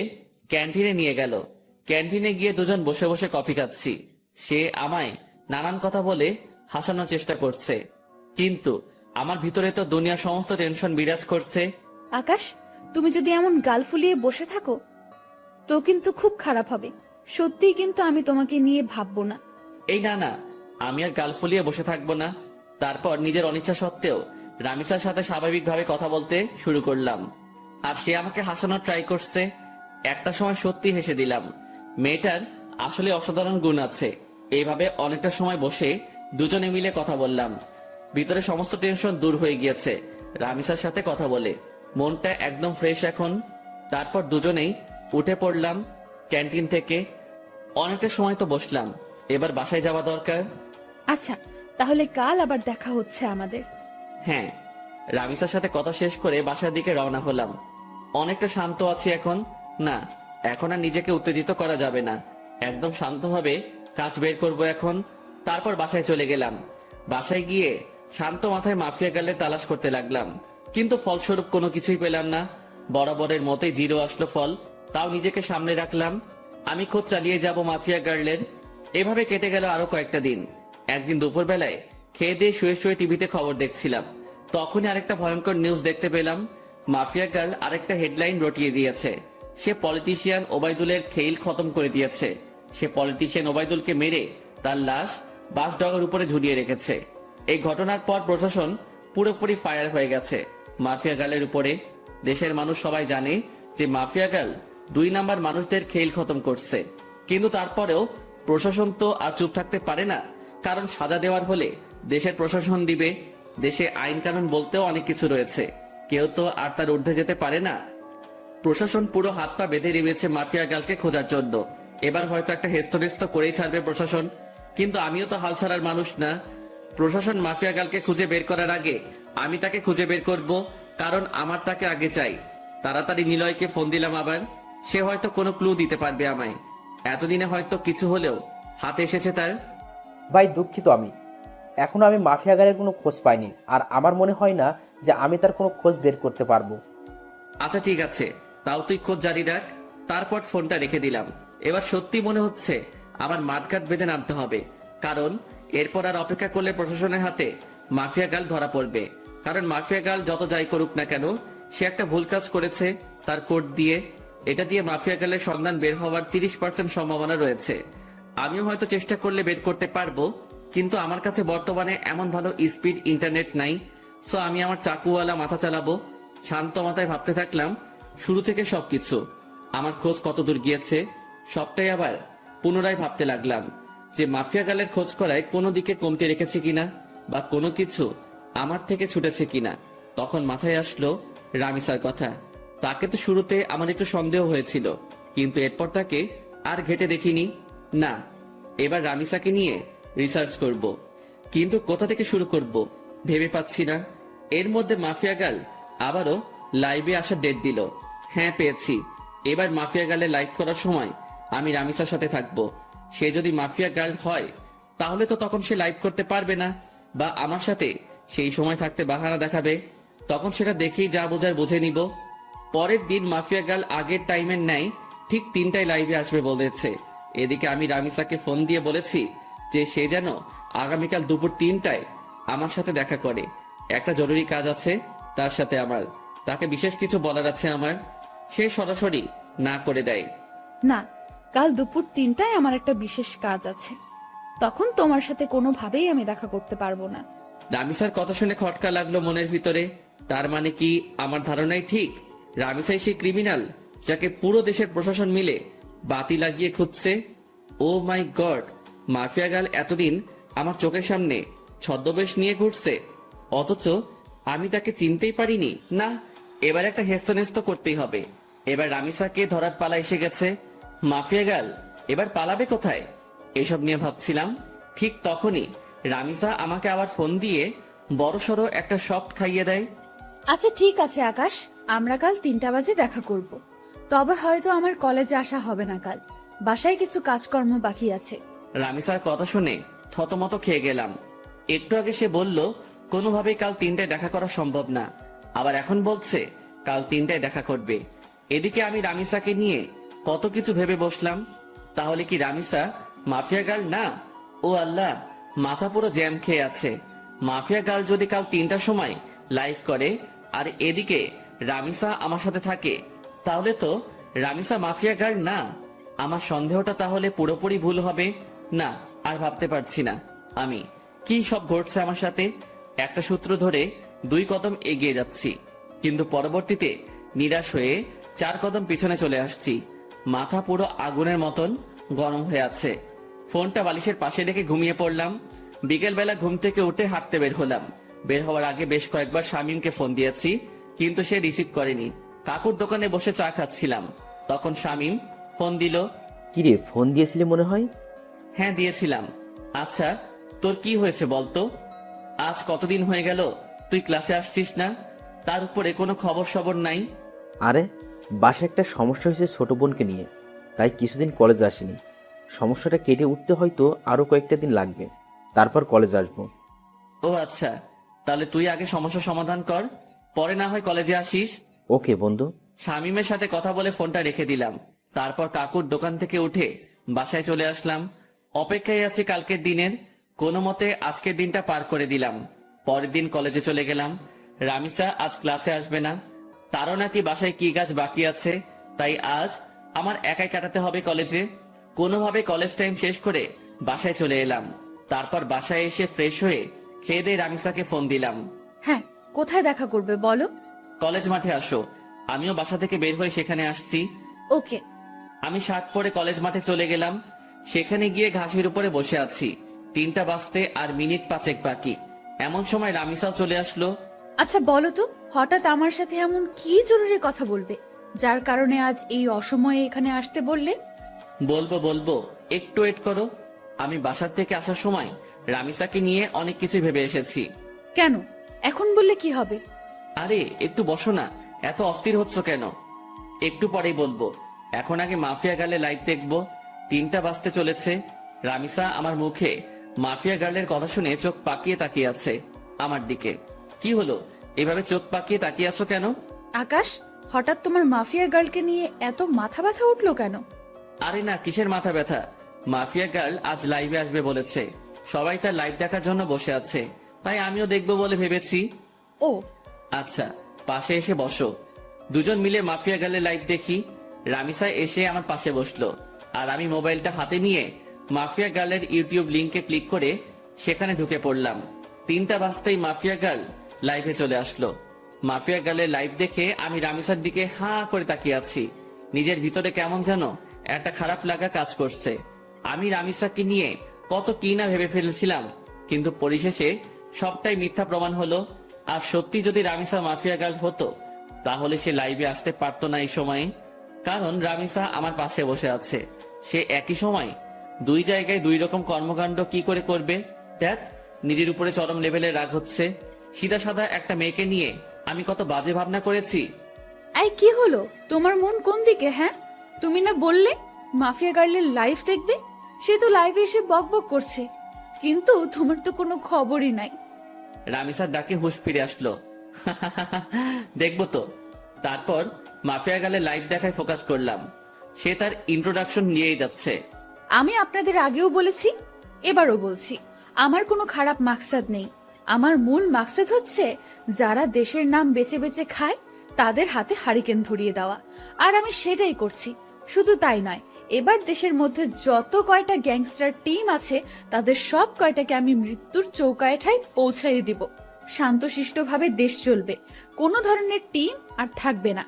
ক্যান্টিনে নিয়ে গেল। ক্যান্টিনে গিয়ে দুজন বসে বসে কফি খাচ্ছি। সে আমায় নানান কথা বলে হাসানোর চেষ্টা করছে, কিন্তু আমার ভিতরে তো দুনিয়ার সমস্ত টেনশন বিরাজ করছে। আকাশ, তুমি যদি এমন গাল ফুলিয়ে বসে থাকো তো কিন্তু খুব খারাপ হবে। সত্যিই কিন্তু আমি তোমাকে নিয়ে ভাববো না। এই না না, আমি আর গাল ফুলিয়ে বসে থাকবো না। তারপর নিজের অনিচ্ছা সত্ত্বেও রামিসার সাথে স্বাভাবিকভাবে কথা বলতে শুরু করলাম, আর সে আমাকে হাসানোর ট্রাই করছে। একটা সময় সত্যি হেসে দিলাম। মেয়েটার আসলে অসাধারণ গুণ আছে। এইভাবে অনেকটা সময় বসে দুজনে মিলে কথা বললাম। ভিতরে সমস্ত টেনশন দূর হয়ে গিয়েছে রামিসার সাথে কথা বলে। মনটা একদম ফ্রেশ এখন। তারপর দুজনেই উঠে পড়লাম ক্যান্টিন থেকে। অনেকটা সময় তো বসলাম, এবার বাসায় যাওয়া দরকার। আচ্ছা, তাহলে কাল আবার দেখা হচ্ছে আমাদের। হ্যাঁ। রামিসার সাথে কথা শেষ করে বাসার দিকে রওনা হলাম। অনেকটা শান্ত আছি এখন। না, এখন আর নিজেকে উত্তেজিত করা যাবে না। একদম শান্তভাবে কাজ বের করব এখন। তারপর বাসায় চলে গেলাম। বাসায় গিয়ে শান্ত মাথায় মাফিয়া গার্লের তালাশ করতে লাগলাম, কিন্তু ফলস্বরূপ কোনো কিছুই পেলাম না। বরাবরের মতোই জিরো আসলো ফল। তাও নিজেকে সামনে রাখলাম, আমি খোঁজ চালিয়ে যাব মাফিয়া গার্লের। এভাবে কেটে গেল আরো কয়েকটা দিন। একদিন দুপুর বেলায় খেয়ে দিয়ে শুয়ে শুয়ে টিভিতে খবর দেখছিলাম, তখনই আরেকটা ভয়ঙ্কর নিউজ দেখতে পেলাম। মাফিয়া গার্ল আরেকটা হেডলাইন রটিয়ে দিয়েছে। সে পলিটিশিয়ান ওবায়দুলের খেইল খতম করে দিয়েছে। সে পলিটিশিয়ান ওবায়দুলকে মেরে তার লাশ বাসডগার উপরে ঝুলিয়ে রেখেছে। এই ঘটনার পর প্রশাসন পুরোপুরি ফায়ার হয়ে গেছে মাফিয়া গার্লের উপরে। দেশের মানুষ সবাই জানে যে মাফিয়া গার্ল 2 নাম্বার মানুষদের খেইল খতম করছে, কিন্তু তারপরেও প্রশাসন তো আর চুপ থাকতে পারে না। কারণ সাজা দেওয়ার হলে দেশের প্রশাসন দিবে। দেশে আইন কানুন বলতেও অনেক কিছু রয়েছে, কেউ তো আর তার ঊর্ধ্বে যেতে পারে না। প্রশাসন পুরো হাত পা বেঁধে নেমেছে মাফিয়া গার্লকে খোঁজার জন্য। এবার হয়তো একটা হেস্তনেস্ত করেই ছাড়বে প্রশাসন, কিন্তু আমিও তো হাল ছাড়ার মানুষ না। প্রশাসন মাফিয়া গার্লকে খুঁজে বের করার আগে আমি তাকে খুঁজে বের করব, কারণ আমার তাকে আগে চাই। তাড়াতাড়ি নিলয়কে ফোন দিলাম আবার। সে হয়তো কোনো ক্লু দিতে পারবে আমায়। এতদিনে হয়তো কিছু হলেও হাতে এসেছে তার। ভাই দুঃখিত, এখনো আমি মাফিয়া গাড়ির কোনো খোঁজ পাইনি, আর আমার মনে হয় না যে আমি তার কোনো খোঁজ বের করতে পারবো। আচ্ছা ঠিক আছে, তাও তুই খোঁজ জারি রাখ। তারপর ফোনটা রেখে দিলাম। এবার সত্যি মনে হচ্ছে আমার মাঠঘাট বেঁধে নামতে হবে, কারণ এরপর আর অপেক্ষা করলে প্রশাসনের হাতে মাফিয়া গার্ল ধরা পড়বে। কারণ মাফিয়া গার্ল যত যাই করুক না কেন, সে একটা ভুল কাজ করেছে তার কোড দিয়ে। এটা দিয়ে মাফিয়া গার্লের সন্ধান বের হওয়ার 30% সম্ভাবনা রয়েছে। আমিও হয়তো চেষ্টা করলে বের করতে পারবো, কিন্তু আমার কাছে বর্তমানে এমন ভালো স্পিড ইন্টারনেট নাই। সো আমি আমার চাকুওয়ালা মাথা চালাবো। শান্ত মাথায় ভাবতে থাকলাম শুরু থেকে সবকিছু। আমার খোঁজ কতদূর গিয়েছে সবটাই আবার পুনরায় ভাবতে লাগলাম যে মাফিয়া গার্লের খোঁজ করায় কোনো দিকে কমতে রেখেছে কিনা, বা কোনো কিছু আমার থেকে ছুটেছে কিনা। তখন মাথায় আসলো রামিসার কথা। তাকে তো শুরুতে আমার একটু সন্দেহ হয়েছিল, কিন্তু এরপর তাকে আর ঘেটে দেখিনি। না, এবার রামিসাকে নিয়ে রিসার্চ করব, কিন্তু কোথা থেকে শুরু করব ভেবে পাচ্ছি না। এর মধ্যে মাফিয়া গার্ল আবারও লাইভে আসার ডেট দিল। হ্যাঁ পেয়েছি। এবার মাফিয়া গার্লের লাইভ করার সময় আমি রামিসার সাথে থাকবো। সে যদি মাফিয়া গার্ল হয় তাহলে তো তখন সে লাইভ করতে পারবে না, বা আমার সাথে সেই সময় থাকতে বাহানা দেখাবে। তখন সেটা দেখেই যা বোঝার বুঝে নিব। পরের দিন মাফিয়া গার্ল আগের টাইমের ন্যায় ঠিক 3টায় লাইভে আসবে বলেছে। এদিকে আমি রামিসাকে ফোন দিয়ে বলেছি যে সে যেন আগামীকাল দুপুর 3টায় আমার সাথে দেখা করে। একটা জরুরি কাজ আছে তার সাথে আমার, তাকে বিশেষ কিছু বলার আছে আমার। সে সরাসরি না করে দেয়। না, কাল দুপুর 3টায় আমার একটা বিশেষ কাজ আছে, তখন তোমার সাথে কোনোভাবেই আমি দেখা করতে পারবো না। রামিসার কথা শুনে খটকা লাগলো মনের ভিতরে। তার মানে কি আমার ধারণাই ঠিক? রামিসাই সেই ক্রিমিনাল যাকে পুরো দেশের প্রশাসন মিলে বাতি লাগিয়ে খুঁজছে। ও মাই গড, মাফিয়া গার্ল এতদিন আমার চোখের সামনে ছদ্মবেশ নিয়ে ঘুরছে, অথচ আমি তাকে চিনতেই পারিনি। না, এবার একটা হেস্তনেস্ত করতেই হবে। এবার রামিসাকে ধরার পালা এসে গেছে। মাফিয়া গার্ল এবার পালাবে কোথায় এসব নিয়ে ভাবছিলাম। ঠিক তখনই রামিসা আমাকে আবার ফোন দিয়ে বড়সড় একটা শক খাইয়ে দেয়। আচ্ছা ঠিক আছে আকাশ, আমরা কাল 3টা বাজে দেখা করব। তবে হয়তো আমার কলেজে আসা হবে না কাল, বাসায় কিছু কাজকর্ম বাকি আছে। রামিসার কথা শুনে থতমত খেয়ে গেলাম। একটু আগে সে বলল কোনোভাবেই কাল 3টায় দেখা করা সম্ভব না, আবার এখন বলছে কাল 3টায় দেখা করবে। এদিকে আমি রামিসাকে নিয়ে কত কিছু ভেবে বসলাম। তাহলে কি রামিসা মাফিয়া গার্ল না? ও আল্লাহ, মাথা পুরো জ্যাম খেয়ে আছে। মাফিয়া গার্ল যদি কাল 3টার সময় লাইভ করে আর এদিকে রামিসা আমার সাথে থাকে, তাহলে তো রামিসা মাফিয়া গার্ল না। আমার সন্দেহটা তাহলে পুরোপুরি ভুল হবে না। আর ভাবতে পারছি না আমি কি সব ঘটছে আমার সাথে। একটা সূত্র ধরে 2 কদম এগিয়ে যাচ্ছি, কিন্তু পরবর্তীতে নিরাশ হয়ে 4 কদম পিছনে চলে আসছি। মাথা পুরো আগুনের মতন গরম হয়ে আছে। ফোনটা বালিশের পাশে রেখে ঘুমিয়ে পড়লাম। বিকেলবেলা ঘুম থেকে উঠে হাঁটতে বের হলাম। বের হওয়ার আগে বেশ কয়েকবার শামীমকে ফোন দিয়েছি, কিন্তু সে রিসিভ করেনি। কাকুর দোকানে বসে চা খাচ্ছিলাম, তখন শামীম ফোন দিল। কিরে, ফোন দিয়েছিলি মনে হয়? হ্যাঁ দিয়েছিলাম। আচ্ছা তোর কি হয়েছে বলতো? আজ কতদিন হয়ে গেল তুই ক্লাসে আসছিস না, তার উপরে কোনো খবর সবর নাই। আরে বাসায় একটা সমস্যা হয়েছে ছোট বোনকে নিয়ে, তাই কিছুদিন কলেজ আসিনি। সমস্যাটা কেটে উঠতে হয়তো আরো কয়েকটা দিন লাগবে, তারপর কলেজ আসবো। ও আচ্ছা, তাহলে তুই আগে সমস্যা সমাধান কর, পরে না হয় কলেজে আসিস। ওকে বন্ধু। শামীমের সাথে কথা বলে ফোনটা রেখে দিলাম। তারপর কাকুর দোকান থেকে উঠে বাসায় চলে আসলাম। অপেক্ষায় আছি কালকের দিনের। কোনো মতে আজকের দিনটা পার করে দিলাম। পরের দিন কলেজে চলে গেলাম। রামিসা আজ ক্লাসে আসবে না, তারও নাকি বাসায় কি কাজ বাকি আছে, তাই আজ আমার একাই কাটাতে হবে কলেজে। কোনোভাবে কলেজ টাইম শেষ করে বাসায় চলে এলাম। তারপর বাসায় এসে ফ্রেশ হয়ে খেয়ে দিয়ে রামিসাকে ফোন দিলাম। হ্যাঁ, কোথায় দেখা করবে বলো? কলেজ মাঠে আসো। আমিও বাসা থেকে বের হয়ে সেখানে আসছি। ওকে। আমি শার্ট পরে কলেজ মাঠে চলে গেলাম। সেখানে গিয়ে ঘাসের উপরে বসে আছি। 3টা বাজতে আর মিনিট 5 বাকি। এমন সময় রামিসাও চলে আসলো। আচ্ছা বলো তো, হঠাৎ আমার সাথে এমন কি জরুরি কথা বলবে যার কারণে আজ এই অসময়ে এখানে আসতে বললে? বলবো, একটু ওয়েট করো। আমি বাসার থেকে আসার সময় রামিসাকে নিয়ে অনেক কিছু ভেবে এসেছি। কেন? এখন বললে কি হবে? আরে একটু বসো না, এত অস্থির হচ্ছ কেন? একটু পরেই বলবো। এখন আগে মাফিয়া গার্লে লাইভ দেখবো। 3টা বাজতে চলেছে। রামিসা আমার মুখে মাফিয়া গার্লের কথা শুনে চোখ পাকিয়ে তাকিয়ে আছে আমার দিকে। কি হলো, এভাবে চোখ পাকিয়ে তাকিয়ে আছো কেন? আকাশ, হঠাৎ তোমার মাফিয়া গার্লকে নিয়ে এত মাথা ব্যথা উঠলো কেন? আরে না, কিসের মাথা ব্যথা। মাফিয়া গার্ল আজ লাইভে আসবে বলেছে। সবাই তার লাইভ দেখার জন্য বসে আছে, তাই আমিও দেখবো বলে ভেবেছি। ও আচ্ছা, পাশে এসে বসো। দুজন মিলে মাফিয়া গার্লের লাইভ দেখি। রামিসা এসে আমার পাশে বসলো, আর আমি মোবাইলটা হাতে নিয়ে মাফিয়া গার্লের ইউটিউব লিংকে ক্লিক করে সেখানে ঢুকে পড়লাম। 3টা বাজতেই মাফিয়া গার্ল লাইভে চলে আসলো। মাফিয়া গার্লের লাইভ দেখে আমি রামিসার দিকে হাঁ করে তাকিয়ে আছি। নিজের ভিতরে কেমন যেন একটা খারাপ লাগা কাজ করছে। আমি রামিসাকে নিয়ে কত কি না ভেবে ফেলেছিলাম, কিন্তু পরিশেষে সবটাই মিথ্যা প্রমাণ হলো। আর সত্যি যদি রামিসা মাফিয়া গার্ল হতো, তাহলে সে লাইভে আসতে পারতো না এই সময়ে। কারণ রামিসা আমার পাশে বসে আছে। সে একই সময় 2 জায়গায় 2 রকম কর্মকাণ্ড কি করে করবে? দেখ, নিজের উপরে চরম লেভেলের রাগ হচ্ছে। সিধা সাদা একটা মেয়েকে নিয়ে আমি কত বাজে ভাবনা করেছি। এই কি হলো, তোমার মন কোন দিকে? হ্যাঁ, তুমি না বললে মাফিয়া গার্লের লাইভ দেখবে? সে তো লাইভে এসে বকবক করছে, কিন্তু তোমার তো কোনো খবরই নাই। রামিসার ডাকে হুঁশ ফিরে আসলো। দেখবো তো। তারপর মাফিয়া গালে লাইভ দেখায় ফোকাস করলাম। সে তার ইন্ট্রোডাকশন নিয়েই যাচ্ছে। আমি আপনাদের আগেও বলেছি, এবারও বলছি, আমার কোনো খারাপ মাকসাদ নেই। আমার মূল মাকসাদ হচ্ছে যারা দেশের নাম বেচে বেচে খায় তাদের হাতে হারিকেন ধরিয়ে দেওয়া, আর আমি সেটাই করছি। শুধু তাই নয়, এবার দেশের মধ্যে যত কয়টা গ্যাংস্টার টিম আছে তাদের সব কয়টাকে আমি মৃত্যুর চৌকাঠেয় পৌঁছাইয়ে দিব। শান্তশিষ্টভাবে দেশ চলবে, কোনো ধরনের টিম আর থাকবে না।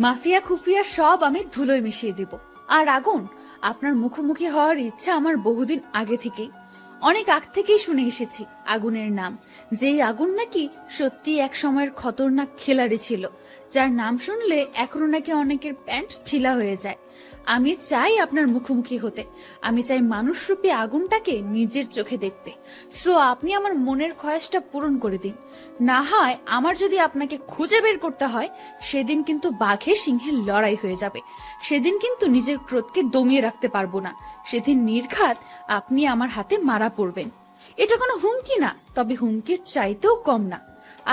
মাফিয়া খুফিয়া সব আমি ধুলোয় মিশিয়ে দিব। আর আগুন, আপনার মুখোমুখি হওয়ার ইচ্ছা আমার বহুদিন আগে থেকেই, অনেক আগ থেকেই শুনে এসেছি আগুনের নাম, যেই আগুন নাকি সত্যি এক সময়ের খতরনাক খেলাড়ি ছিল, যার নাম শুনলে এখনো নাকি অনেকের প্যান্ট ঢিলা হয়ে যায়। আমি চাই আপনার মুখোমুখি হতে, আমি চাই মানুষরূপী আগুনটাকে নিজের চোখে দেখতে। সো আপনি আমার মনের খয়াসটা পূরণ করে দিন। না হয় আমার যদি আপনাকে খুঁজে বের করতে হয়, সেদিন কিন্তু বাঘে সিংহের লড়াই হয়ে যাবে। সেদিন কিন্তু নিজের ক্রোধকে দমিয়ে রাখতে পারবো না। সেদিন নির্ঘাত আপনি আমার হাতে মারা পড়বেন। এটা কোনো হুমকি না, তবে হুমকির চাইতেও কম না।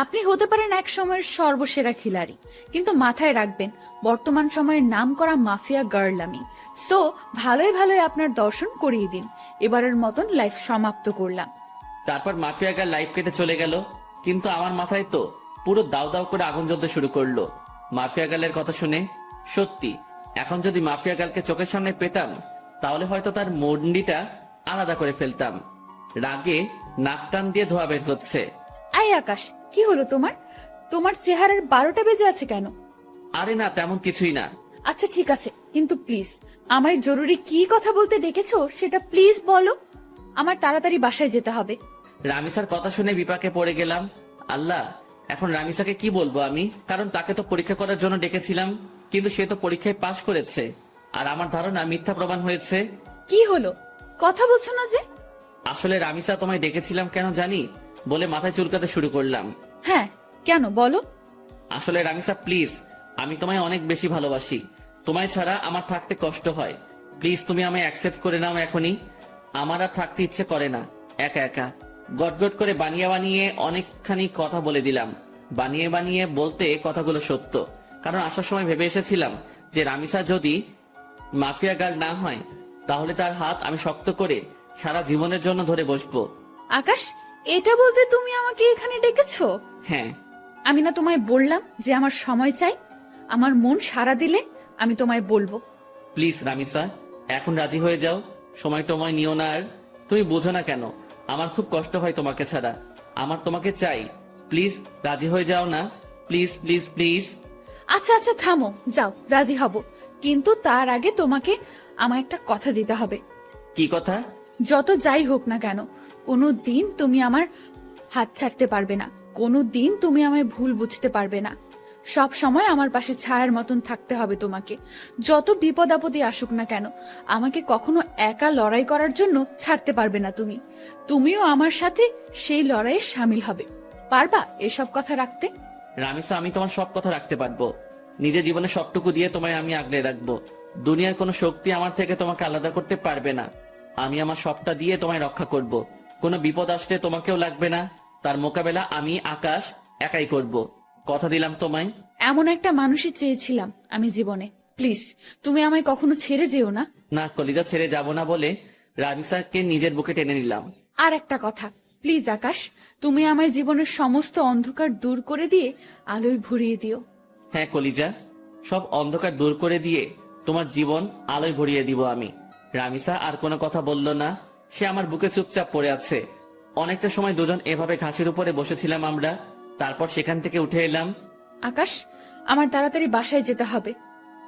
আপনি হতে পারেন এক সময়ের সর্বসেরা খিলাড়ি, কিন্তু মাথায় রাখবেন বর্তমান সময়ের নাম করা মাফিয়া গার্ল আমি। সো ভালোই ভালোই আপনার দর্শন করিয়ে দিন। এবারের মতন লাইফ সমাপ্ত করলাম। তারপর মাফিয়া গার্ল লাইফ কেটে চলে গেল, কিন্তু আমার মাথায় তো পুরো দাউ দাউ করে আগুন জ্বলতে শুরু করলো মাফিয়া গার্লের কথা শুনে। সত্যি এখন যদি মাফিয়া গার্লকে চোখের সামনে পেতাম, তাহলে হয়তো তার মুন্ডিটা আলাদা করে ফেলতাম। রাগে নাক কান দিয়ে ধোয়া বের হচ্ছে। আই আকাশ, কি হলো তোমার? তোমার চেহারার 12টা বেজে আছে কেন? আরে না, তেমন কিছুই না। আচ্ছা ঠিক আছে, কিন্তু প্লিজ আমায় জরুরি কি কথা বলতে ডেকেছো সেটা প্লিজ বলো। আমার তাড়াতাড়ি বাসায় যেতে হবে। রামিসার কথা শুনে বিপাকে পড়ে গেলাম। আল্লাহ, এখন রামিসাকে কি বলবো আমি? কারণ তাকে তো পরীক্ষা করার জন্য ডেকেছিলাম, কিন্তু সে তো পরীক্ষায় পাশ করেছে, আর আমার ধারণা মিথ্যা প্রমাণ হয়েছে। কি হলো, কথা বলছো না যে? আসলে রামিসা, তোমায় ডেকেছিলাম কেন জানি বলে মাথায় চুলকাতে শুরু করলাম। হ্যাঁ, কেন বলো। আসলে রামিসা প্লিজ, আমি তোমায় অনেক বেশি ভালোবাসি। তোমায় ছাড়া আমার থাকতে কষ্ট হয়। প্লিজ তুমি আমায় অ্যাকসেপ্ট করে নাও এখনই। আমার আর থাকতে ইচ্ছে করে না একা একা। গটগট করে বানিয়ে বানিয়ে অনেকখানি কথা বলে দিলাম। বানিয়ে বানিয়ে বলতে কথাগুলো সত্য, কারণ আসার সময় ভেবে এসেছিলাম যে রামিসা যদি মাফিয়া গার্ল না হয়, তাহলে তার হাত আমি শক্ত করে সারা জীবনের জন্য ধরে বসবো। আকাশ, এটা বলতে তুমি আমাকে এখানে ডেকেছো? হ্যাঁ। আমি না তোমায় বললাম যে আমার সময় চাই? আমার মন সাড়া দিলে আমি তোমায় বলবো। প্লিজ রামিসা, এখন রাজি হয়ে যাও। সময় টময় নিও না আর। তুমি বোঝো না কেন আমার খুব কষ্ট হয় তোমাকে ছাড়া। আমার তোমাকে চাই। প্লিজ রাজি হয়ে যাও না। Please please please. আচ্ছা আচ্ছা থামো, যাও, রাজি হব, কিন্তু তার আগে তোমাকে আমায় একটা কথা দিতে হবে। কি কথা? যত যাই হোক না কেন, কোনো দিন তুমি আমার হাত ছাড়তে পারবে না। কোনো দিন তুমি আমায় ভুল বুঝতে পারবে না। সব সময় আমার পাশে ছায়ার মতন থাকতে হবে তোমাকে। যত বিপদ আপদে আসুক না কেন, আমাকে কখনো একা লড়াই করার জন্য ছাড়তে পারবে না তুমি। তুমিও আমার সাথে সেই লড়াইয়ে সামিল হবে। পারবা এসব কথা রাখতে? রামিসা, আমি তোমার সব কথা রাখতে পারবো। নিজের জীবনে সবটুকু দিয়ে তোমায় আমি আগলে রাখবো। দুনিয়ার কোনো শক্তি আমার থেকে তোমাকে আলাদা করতে পারবে না। আমি আমার সবটা দিয়ে তোমায় রক্ষা করব। কোনো বিপদ আসলে তোমাকেও লাগবে না। তার মোকাবেলা আমি আকাশ একাই করব। কথা দিলাম তোমায়। এমন একটা মানুষই চেয়েছিলাম আমি জীবনে। প্লিজ তুমি আমায় কখনো ছেড়ে যেও না। না, কলিজা ছেড়ে যাব না বলে রামিসাকে নিজের বুকে টেনে নিলাম। আর একটা কথা, প্লিজ আকাশ, তুমি আমায় জীবনের সমস্ত অন্ধকার দূর করে দিয়ে আলোয় ভরিয়ে দিও। হ্যাঁ কলিজা, সব অন্ধকার দূর করে দিয়ে তোমার জীবন আলোয় ভরিয়ে দিব আমি। রামিসা আর কোনো কথা বলল না। সে আমার বুকে চুপচাপ পড়ে আছে। অনেকটা সময় দুজন এভাবে ঘাসের উপরে বসেছিলাম আমরা। তারপর সেখান থেকে উঠে এলাম। আকাশ, আমার তাড়াতাড়ি বাসায় যেতে হবে।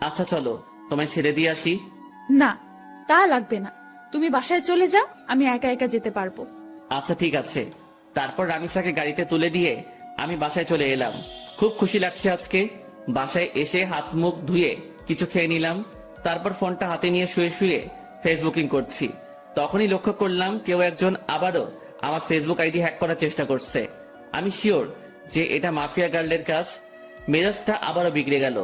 আচ্ছা চলো, তোমায় ছেড়ে দিয়ে আসি। না, তা লাগবে না, তুমি বাসায় চলে যাও, আমি একা একা যেতে পারবো। আচ্ছা ঠিক আছে। তারপর রামিসাকে গাড়িতে তুলে দিয়ে আমি বাসায় চলে এলাম। খুব খুশি লাগছে আজকে। বাসায় এসে হাত মুখ ধুয়ে কিছু খেয়ে নিলাম। তারপর ফোনটা হাতে নিয়ে শুয়ে শুয়ে ফেসবুকিং করছি। তখনই লক্ষ্য করলাম কেউ একজন আবারও আমার ফেসবুক আইডি হ্যাক করার চেষ্টা করছে। আমি শিওর যে এটা মাফিয়া গার্লের কাজ। মেজাজটা আবারও বিগড়ে গেল।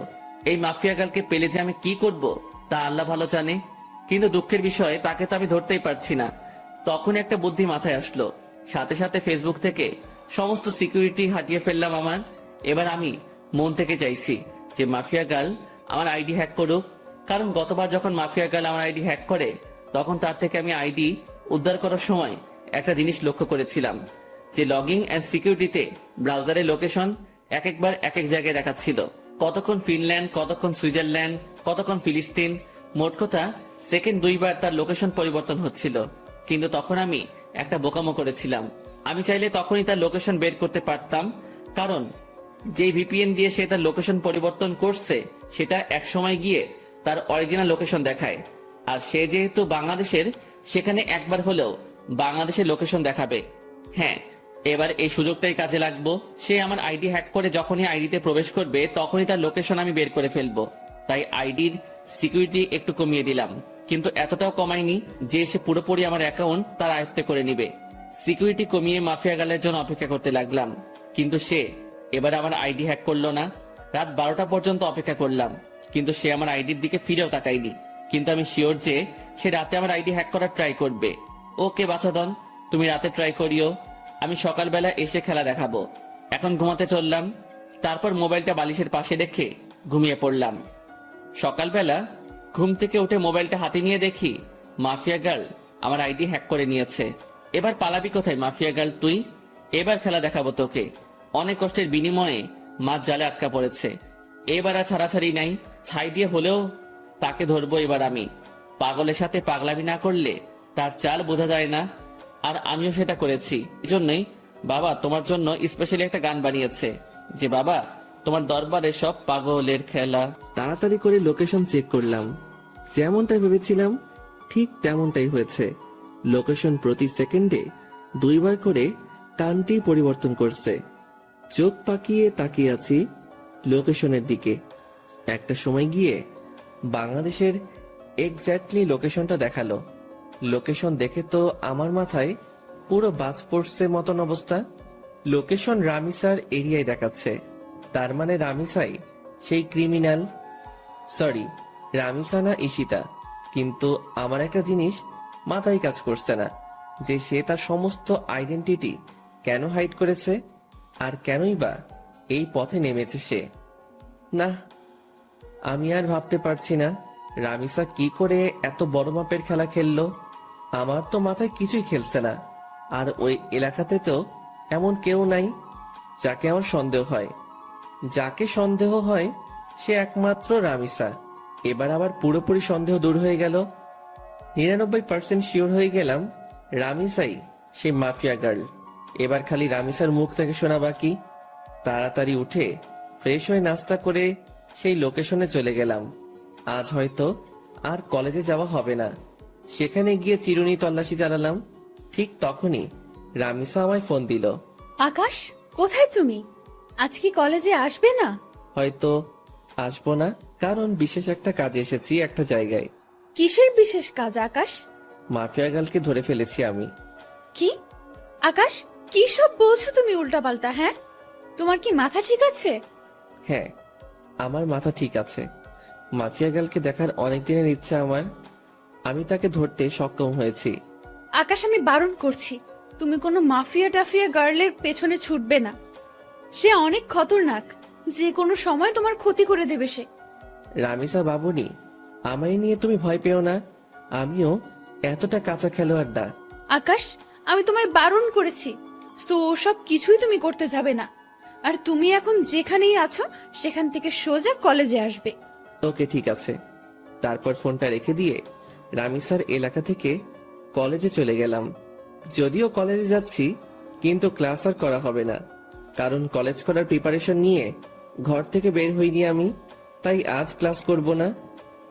এই মাফিয়া গার্লকে পেলে যে আমি কি করব তা আল্লাহ ভালো জানে। কিন্তু দুঃখের বিষয়, তাকে তো আমি ধরতেই পারছি না। তখন একটা বুদ্ধি মাথায় আসলো। সাথে সাথে ফেসবুক থেকে সমস্ত সিকিউরিটি হাটিয়ে ফেললাম আমার। এবার আমি মন থেকে চাইছি যে মাফিয়া গার্ল আমার আইডি হ্যাক করুক। কারণ গতবার যখন মাফিয়া গার্ল আমার আইডি হ্যাক করে, তখন তার থেকে আমি আইডি উদ্ধার করার সময় একটা জিনিস লক্ষ্য করেছিলাম, যে লগিং অ্যান্ড সিকিউরিটিতে ব্রাউজারের লোকেশন একবার এক এক জায়গায় দেখাচ্ছিল। কতক্ষণ ফিনল্যান্ড, কতক্ষণ সুইজারল্যান্ড, কতক্ষণ ফিলিস্তিন। মোট কথা সেকেন্ড 2 বার তার লোকেশন পরিবর্তন হচ্ছিল। কিন্তু তখন আমি একটা বোকামো করেছিলাম। আমি চাইলে তখনই তার লোকেশন বের করতে পারতাম, কারণ যে ভিপিএন দিয়ে সে তার লোকেশন পরিবর্তন করছে সেটা এক সময় গিয়ে তার অরিজিনাল লোকেশন দেখায়। আর সে যেহেতু বাংলাদেশের, সেখানে একবার হলেও বাংলাদেশের লোকেশন দেখাবে। হ্যাঁ, এবার এই সুযোগটাই কাজে লাগবো। সে আমার আইডি হ্যাক করে যখনই আইডিতে প্রবেশ করবে তখনই তার লোকেশন আমি বের করে ফেলবো। তাই আইডির সিকিউরিটি একটু কমিয়ে দিলাম, কিন্তু এতটাও কমাইনি যে সে পুরোপুরি আমার অ্যাকাউন্ট তার আয়ত্তে করে নিবে। সিকিউরিটি কমিয়ে মাফিয়া গার্লের জন্য অপেক্ষা করতে লাগলাম, কিন্তু সে এবার আমার আইডি হ্যাক করলো না। রাত 12টা পর্যন্ত অপেক্ষা করলাম, কিন্তু সে আমার আইডির দিকে ফিরেও তাকায়নি। কিন্তু আমি শিওর যে সে রাতে আমার আইডি হ্যাক করার ট্রাই করবে। ওকে বাছাধন, তুমি রাতে ট্রাই করিও, আমি সকালবেলা এসে খেলা দেখাবো। এখন ঘুমাতে চললাম, তারপর মোবাইলটা বালিশের পাশে রেখে ঘুমিয়ে পড়লাম। সকালবেলা ঘুম থেকে উঠে মোবাইলটা হাতে নিয়ে দেখি মাফিয়া গার্ল আমার আইডি হ্যাক করে নিয়েছে। এবার পালাবি কোথায় মাফিয়া গার্ল তুই? এবার খেলা দেখাবো তোকে। অনেক কষ্টের বিনিময়ে মাছ জালে আটকা পড়েছে। এবার আর ছাড়াছাড়ি নাই, ছাই দিয়ে হলেও তাকে ধরবো এবার আমি। পাগলের সাথে পাগলামি না করলে তার চাল বোঝা যায় না, আর আমিও সেটা করেছি। এজন্যই বাবা তোমার জন্য স্পেশালি একটা গান বানিয়েছে যে বাবা তোমার দরবারে সব পাগলের খেলা। তাড়াতাড়ি করে লোকেশন চেক করলাম, যেমনটা ভেবেছিলাম ঠিক তেমনটাই হয়েছে। লোকেশন প্রতি সেকেন্ডে 2 বার করে টানটি পরিবর্তন করছে। চোখ পাকিয়ে তাকিয়ে আছি লোকেশনের দিকে। একটা সময় গিয়ে বাংলাদেশের এক্স্যাক্টলি লোকেশনটা দেখালো। লোকেশন দেখে তো আমার মাথায় পুরো বাজ পড়ছে মতন অবস্থা। লোকেশন রামিসার এরিয়ায় দেখাচ্ছে, তার মানে রামিসাই সেই ক্রিমিনাল। সরি, রামিসা না ঈশিতা। কিন্তু আমার একটা জিনিস মাথায় কাজ করছে না, যে সে তার সমস্ত আইডেন্টিটি কেন হাইড করেছে, আর কেনই বা এই পথে নেমেছে সে। না, আমি আর ভাবতে পারছি না রামিসা কি করে এত বড় মাপের খেলা খেললো। আমার তো মাথায় কিছুই খেলছে না। আর ওই এলাকাতে তো এমন কেউ নাই যাকে আমার সন্দেহ হয়। যাকে সন্দেহ হয় সে একমাত্র রামিসা। এবার আবার পুরোপুরি সন্দেহ দূর হয়ে গেল। 99% শিওর হয়ে গেলাম রামিসাই সে মাফিয়া গার্ল। এবার খালি রামিসার মুখ থেকে শোনা বাকি। তাড়াতাড়ি উঠে ফ্রেশ হয়ে নাস্তা করে সেই লোকেশনে চলে গেলাম। আজ হয়তো আর কলেজে যাওয়া হবে না। সেখানে গিয়ে চিরুনি তল্লাশি চালালাম। ঠিক তখনই রামিসা আমায় ফোন দিল। আকাশ, কোথায় তুমি? আজ কি কলেজে আসবে না? হয়তো আসবো না, কারণ বিশেষ একটা কাজে এসেছি একটা জায়গায়। কিসের বিশেষ কাজ আকাশ? মাফিয়া গার্লকে ধরে ফেলেছি আমি। কি আকাশ, কি সব বলছো তুমি উল্টাপাল্টা? হ্যাঁ, তোমার কি মাথা ঠিক আছে? হ্যাঁ, আমার মাথা ঠিক আছে। মাফিয়া গার্লকে দেখার অনেক দিনের ইচ্ছা আমার। আমি তাকে ধরতে সক্ষম হয়েছি। আকাশ, আমি বারণ করছি, তুমি কোনো মাফিয়া টাফিয়া গার্লের পেছনে ছুটবে না। সে অনেক খতরনাক, যে কোনো সময় তোমার ক্ষতি করে দেবে সে। রামিসা বাবুনি, আমায় নিয়ে তুমি ভয় পেও না। আমিও এতটা কাঁচা খেলোয়াড় না। আকাশ, আমি তোমায় বারণ করেছি, তো সব কিছুই তুমি করতে যাবে না। আর তুমি এখন যেখানেই আছো সেখান থেকে সোজা কলেজে আসবে। ওকে, ঠিক আছে। তারপর ফোনটা রেখে দিয়ে রামিসার এলাকা থেকে কলেজে চলে গেলাম। যদিও কলেজে যাচ্ছি, কিন্তু ক্লাস আর করা হবে না, কারণ কলেজ করার প্রিপারেশন নিয়ে ঘর থেকে বের হইনি আমি। তাই আজ ক্লাস করব না।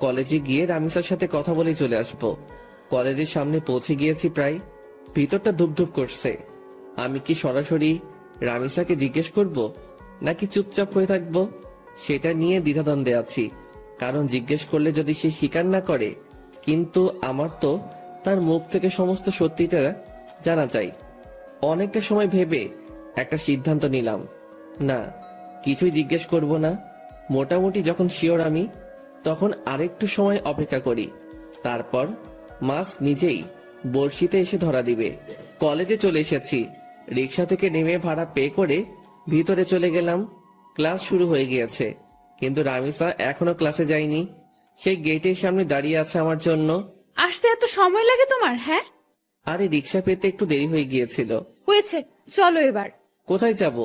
কলেজে গিয়ে রামিসার সাথে কথা বলে চলে আসব। কলেজের সামনে পৌঁছে গিয়েছি প্রায়। ভিতরটা ধুপধুপ করছে। আমি কি সরাসরি রামিসাকে জিজ্ঞেস করব নাকি চুপচাপ হয়ে থাকবো, সেটা নিয়ে দ্বিধাদ্বন্দ্বে আছি। কারণ জিজ্ঞেস করলে যদি সে স্বীকার না করে, কিন্তু আমার তো তার মুখ থেকে সমস্ত সত্যিটা জানা চাই। অনেকটা সময় ভেবে একটা সিদ্ধান্ত নিলাম, না, কিছুই জিজ্ঞেস করব না। মোটামুটি যখন শিওর আমি, তখন আরেকটু সময় অপেক্ষা করি। তারপর মাস নিজেই বড়শিতে এসে ধরা দিবে। কলেজে চলে এসেছি। রিক্সা থেকে নেমে ভাড়া পে করে ভিতরে চলে গেলাম। ক্লাস শুরু হয়ে গিয়েছে, কিন্তু রামিসা এখনো ক্লাসে যায়নি। সেই গেটের সামনে দাঁড়িয়ে আছে আমার জন্য। আসতে এত সময় লাগে তোমার? হ্যাঁ, আরে রিক্সা পেতে একটু দেরি হয়ে গিয়েছিল। হয়েছে, চলো এবার। কোথায় যাব?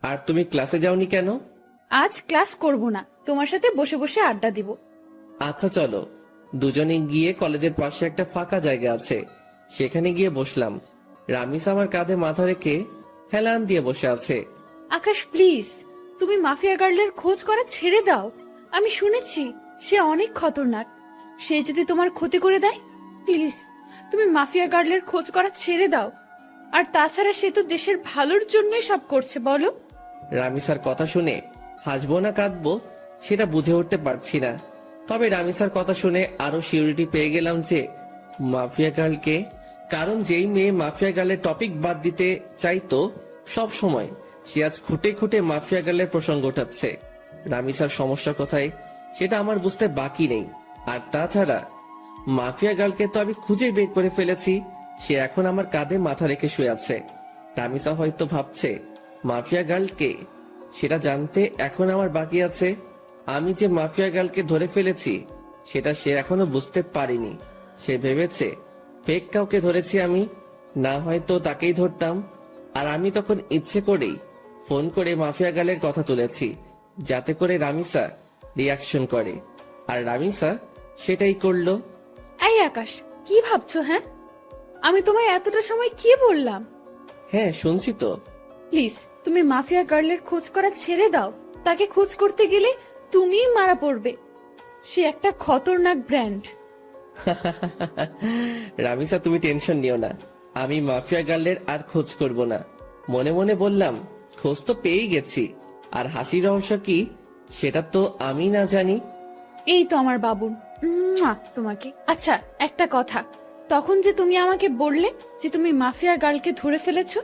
আর তুমি ক্লাসে যাওনি কেন? আজ ক্লাস করব না, তোমার সাথে বসে বসে আড্ডা দিব। আচ্ছা চলো। দুজনে গিয়ে কলেজের পাশে একটা ফাঁকা জায়গা আছে, সেখানে গিয়ে বসলাম। রামিসা আমার কাঁধে মাথা রেখে হেলান দিয়ে বসে আছে। আকাশ প্লিজ, তুমি মাফিয়া গার্লের খোঁজ করা ছেড়ে দাও। আমি শুনেছি সে অনেক খতরনাক। সে যদি তোমার ক্ষতি করে দেয়, প্লিজ তুমি মাফিয়া গার্লের খোঁজ করা ছেড়ে দাও। আর তাছাড়া সে তো দেশের ভালোর জন্যই সব করছে বলো। রামিসার কথা শুনে হাসবো না কাঁদবো সেটা বুঝে উঠতে পারছি না। তবে রামিসার কথা শুনে আরো সিউরিটি পেয়ে গেলাম যে মাফিয়া গার্লকে, কারণ যেই মেয়ে মাফিয়া গার্লের টপিক বাদ দিতে চাইতো সব সময়, সে আজ খুঁটে খুঁটে মাফিয়া গার্লের প্রসঙ্গ ওঠাচ্ছে। রামিসার সমস্যা কোথায় সেটা আমার বুঝতে বাকি নেই। আর তাছাড়া মাফিয়া গার্লকে তো আমি খুঁজে বের করে ফেলেছি, সে এখন আমার কাঁধে মাথা রেখে শুয়ে আছে। রামিসা হয়তো ভাবছে মাফিয়া গার্লকে, সেটা জানতে এখন আমার বাকি আছে। আমি যে মাফিয়া গার্লকে ধরে ফেলেছি সেটা সে এখনো বুঝতে পারেনি। সে ভেবেছে ফেক কাউকে ধরেছি আমি, না হয়তো তাকেই ধরতাম। আর আমি তখন ইচ্ছে করেই ফোন করে মাফিয়া গার্লের কথা তুলেছি, যাতে করে রামিসা রিয়াকশন করে। আর রামিসা সেটাই করলো। এই আকাশ, কি ভাবছো? হ্যাঁ, আমি তোমায় এতটা সময় কি বললাম? হ্যাঁ শুনছি তো। প্লিজ তুমি মাফিয়া গার্লের খোঁজ করা ছেড়ে দাও। তাকে খোঁজ করতে গেলে তুমিই মারা পড়বে। সে একটা খতরনাক ব্র্যান্ড। রামিসা তুমি টেনশন নিও না, আমি মাফিয়া গার্লের আর খোঁজ করব না। মনে মনে বললাম খোঁজ তো পেয়েই গেছি, আর হাসির রহস্য কি সেটা তো আমি না জানি। এই তো আমার বাবুন, তোমাকে। আচ্ছা একটা কথা, তখন যে তুমি আমাকে বললে যে তুমি মাফিয়া গার্লকে ধরে ফেলেছো,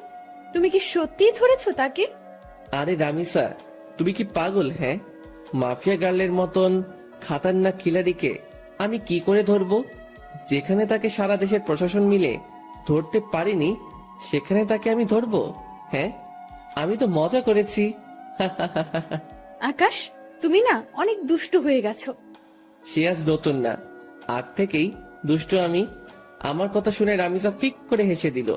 তুমি কি সত্যিই ধরেছো তাকে? আরে রামিসা তুমি কি পাগল? হ্যাঁ, মাফিয়া গার্লের মতন খাতারনাক খিলাড়িকে আমি কি করে ধরবো? যেখানে তাকে সারা দেশের প্রশাসন মিলে ধরতে পারিনি সেখানে তাকে আমি ধরবো? হ্যাঁ, আমি তো মজা করেছি। আকাশ, তুমি না অনেক দুষ্টু হয়ে গেছো। সে আজ নতুন না, আগ থেকেই দুষ্ট আমি। আমার কথা শুনে রামিসা ফিক করে হেসে দিল।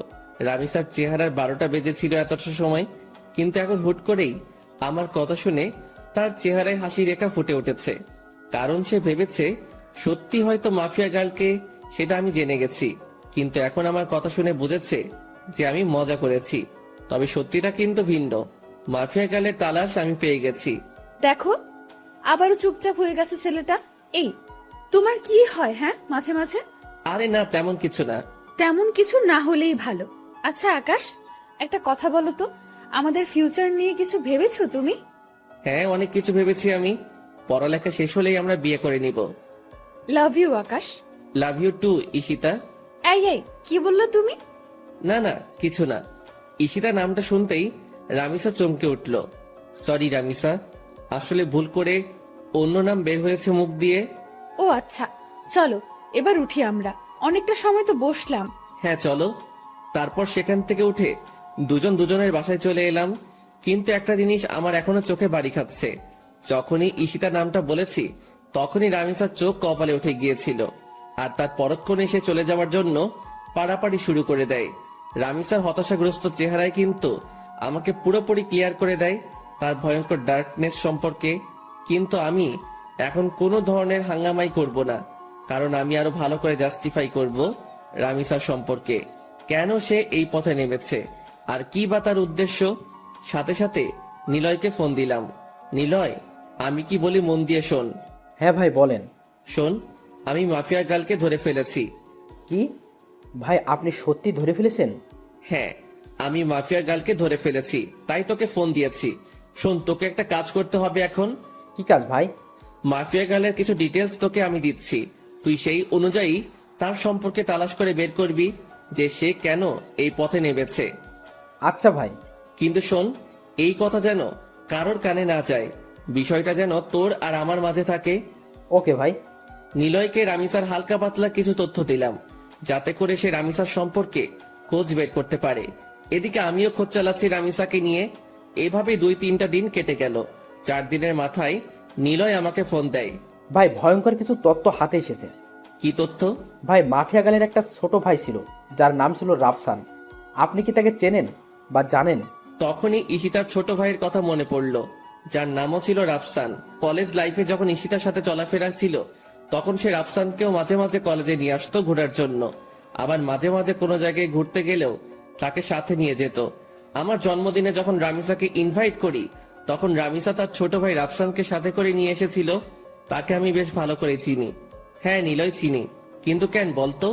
রামিসার চেহারার 12টা বেজেছিল এতটা সময়, কিন্তু এখন হুট করেই আমার কথা শুনে তার চেহারায় হাসি রেখা ফুটে উঠেছে। কারণ সে ভেবেছে সত্যি হয়তো মাফিয়া গার্লকে, সেটা আমি জেনে গেছি। কিন্তু এখন আমার কথা শুনে বুঝেছে যে আমি মজা করেছি। তবে সত্যিটা কিন্তু ভিন্ন, মাফিয়া গার্লের তালাশ আমি পেয়ে গেছি। দেখো, আবারও চুপচাপ হয়ে গেছে ছেলেটা। এই, তোমার কি হয় হ্যাঁ মাঝে মাঝে? আরে না, তেমন কিছু না। তেমন কিছু না হলেই ভালো। আচ্ছা আকাশ, একটা কথা বলো তো, আমাদের ফিউচার নিয়ে কিছু ভেবেছো তুমি? হ্যাঁ, অনেক কিছু ভেবেছি আমি। পড়ালেখা শেষ হলেই আমরা বিয়ে করে নিব। Love you Akash. Love you too Ishita. এই কি বললো তুমি? না না, কিছু না। ঈশিতা নামটা শুনতেই রামিসা চমকে উঠল। সরি রামিসা, আসলে ভুল করে অন্য নাম বের হয়েছে মুখ দিয়ে। ও আচ্ছা, চলো এবার উঠি আমরা, অনেকটা সময় তো বসলাম। হ্যাঁ চলো। তারপর সেখান থেকে উঠে দুজন দুজনের বাসায় চলে এলাম। কিন্তু একটা জিনিস আমার এখনো চোখে বাড়ি খাচ্ছে। যখনই ঈশিতা নামটা বলেছি তখনই রামিসার চোখ কপালে উঠে গিয়েছিল, আর তার পরক্ষণে সে চলে যাওয়ার জন্য পাড়াপাড়ি শুরু করে দেয়। রামিসার হতাশাগ্রস্ত চেহারায় কিন্তু আমাকে পুরোপুরি ক্লিয়ার করে দেয় তার ভয়ঙ্কর ডার্কনেস সম্পর্কে। কিন্তু আমি এখন কোনো ধরনের হাঙ্গামাই করব না, কারণ আমি আরো ভালো করে জাস্টিফাই করব রামিসার সম্পর্কে, কেন সে এই পথে নেমেছে আর কি বা তার উদ্দেশ্য। সাথে সাথে নিলয়কে ফোন দিলাম। নিলয়, আমি কি বলি মন দিয়ে শোন। হ্যাঁ ভাই বলেন। শোন, আমি মাফিয়া গার্লকে ধরে ফেলেছি। কি ভাই, আপনি সত্যি ধরে ফেলেছেন? হ্যাঁ, আমি মাফিয়া গার্লকে ধরে ফেলেছি, তাই তোকে ফোন দিয়েছি। শোন, তোকে একটা কাজ করতে হবে এখন। কি কাজ ভাই? মাফিয়া গার্লের কিছু ডিটেলস তোকে আমি দিচ্ছি, তুই সেই অনুযায়ী তার সম্পর্কে তালাশ করে বের করবি যে সে কেন এই পথে নেমেছে। আচ্ছা ভাই। কিন্তু শোন, এই কথা যেন কারোর কানে না যায়, বিষয়টা যেন তোর আর আমার মাঝে থাকে। ওকে ভাই। নিলয়কে রামিসার হালকা পাতলা কিছু তথ্য দিলাম, যাতে করে সে রামিসার সম্পর্কে খোঁজ বের করতে পারে। এদিকে আমিও খোঁজ চালাচ্ছি রামিসাকে নিয়ে। এভাবে 2-3টা দিন কেটে গেল। 4 দিনের মাথায় নিলয় আমাকে ফোন দেয়। ভাই ভয়ঙ্কর কিছু তথ্য হাতে এসেছে। কি তথ্য? ভাই মাফিয়া গালের একটা ছোট ভাই ছিল, যার নাম ছিল রাফসান। আপনি কি তাকে চেনেন বা জানেন? তখনই ঈশিতার ছোট ভাইয়ের কথা মনে পড়ল, যার নামও ছিল রাফসান। কলেজ লাইফে যখন ঈশিতার সাথে চলাফেরা ছিল তখন সে রাফসানকেও মাঝে মাঝে কলেজে নিয়ে আসতো ঘোরার জন্য। আবার মাঝে মাঝে কোনো জায়গায় ঘুরতে গেলেও তাকে সাথে নিয়ে যেত। আমার জন্মদিনে যখন রামিসাকে ইনভাইট করি তখন রামিসা তার ছোট ভাই রাফসানকে সাথে করে নিয়ে এসেছিল। তাকে আমি বেশ ভালো করে চিনি। হ্যাঁ নিলয়, চিনি। কিন্তু কেন বলতো?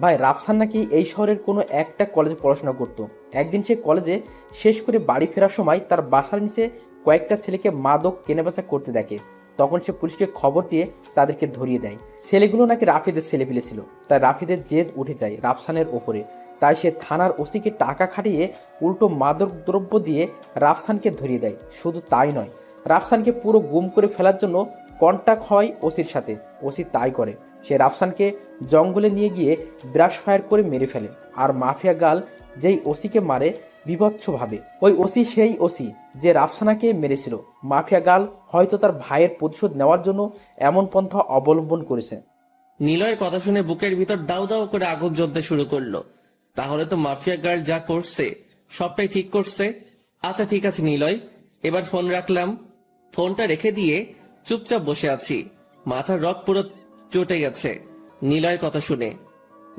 ভাই রাফসান নাকি এই শহরের কোনো একটা কলেজে পড়াশোনা করত। একদিন সে কলেজে শেষ করে বাড়ি ফেরার সময় তার বাসার নিচে কয়েকটা ছেলেকে মাদক কেনাবেচা করতে দেখে। তখন সে পুলিশকে খবর দিয়ে তাদেরকে ধরিয়ে দেয়। ছেলেগুলো নাকি রাফিদের ছেলেপিলে ছিল। তাই রাফিদের জেদ উঠে যায় রাফসানের ওপরে। তাই সে থানার ওসিকে টাকা খাটিয়ে উল্টো মাদক দ্রব্য দিয়ে রাফসানকে ধরিয়ে দেয়। শুধু তাই নয়, রাফসানকে পুরো গুম করে ফেলার জন্য কন্ট্যাক্ট হয় ওসির সাথে। ওসি তাই করে, সে রাফসানকে জঙ্গলে নিয়ে গিয়ে ব্রাশ ফায়ার করে মেরে ফেলে। আর মাফিয়া গাল যেই ওসিকে মারে বিভৎসভাবে, ওই ওসি সেই ওসি যে রাফসানাকে মেরেছিল। মাফিয়া গাল হয়তো তার ভাইয়ের প্রতিশোধ নেওয়ার জন্য এমন পন্থা অবলম্বন করেছে। নিলয়ের কথা শুনে বুকের ভিতর দাউ দাউ করে আগুন জ্বলতে শুরু করলো। তাহলে তো মাফিয়া গার্ল যা করছে সবটাই ঠিক করছে। আচ্ছা ঠিক আছে নিলয়, এবার ফোন রাখলাম। ফোনটা রেখে দিয়ে চুপচাপ বসে আছি। মাথার রক পুরো চটে গেছে নিলয়ের কথা শুনে।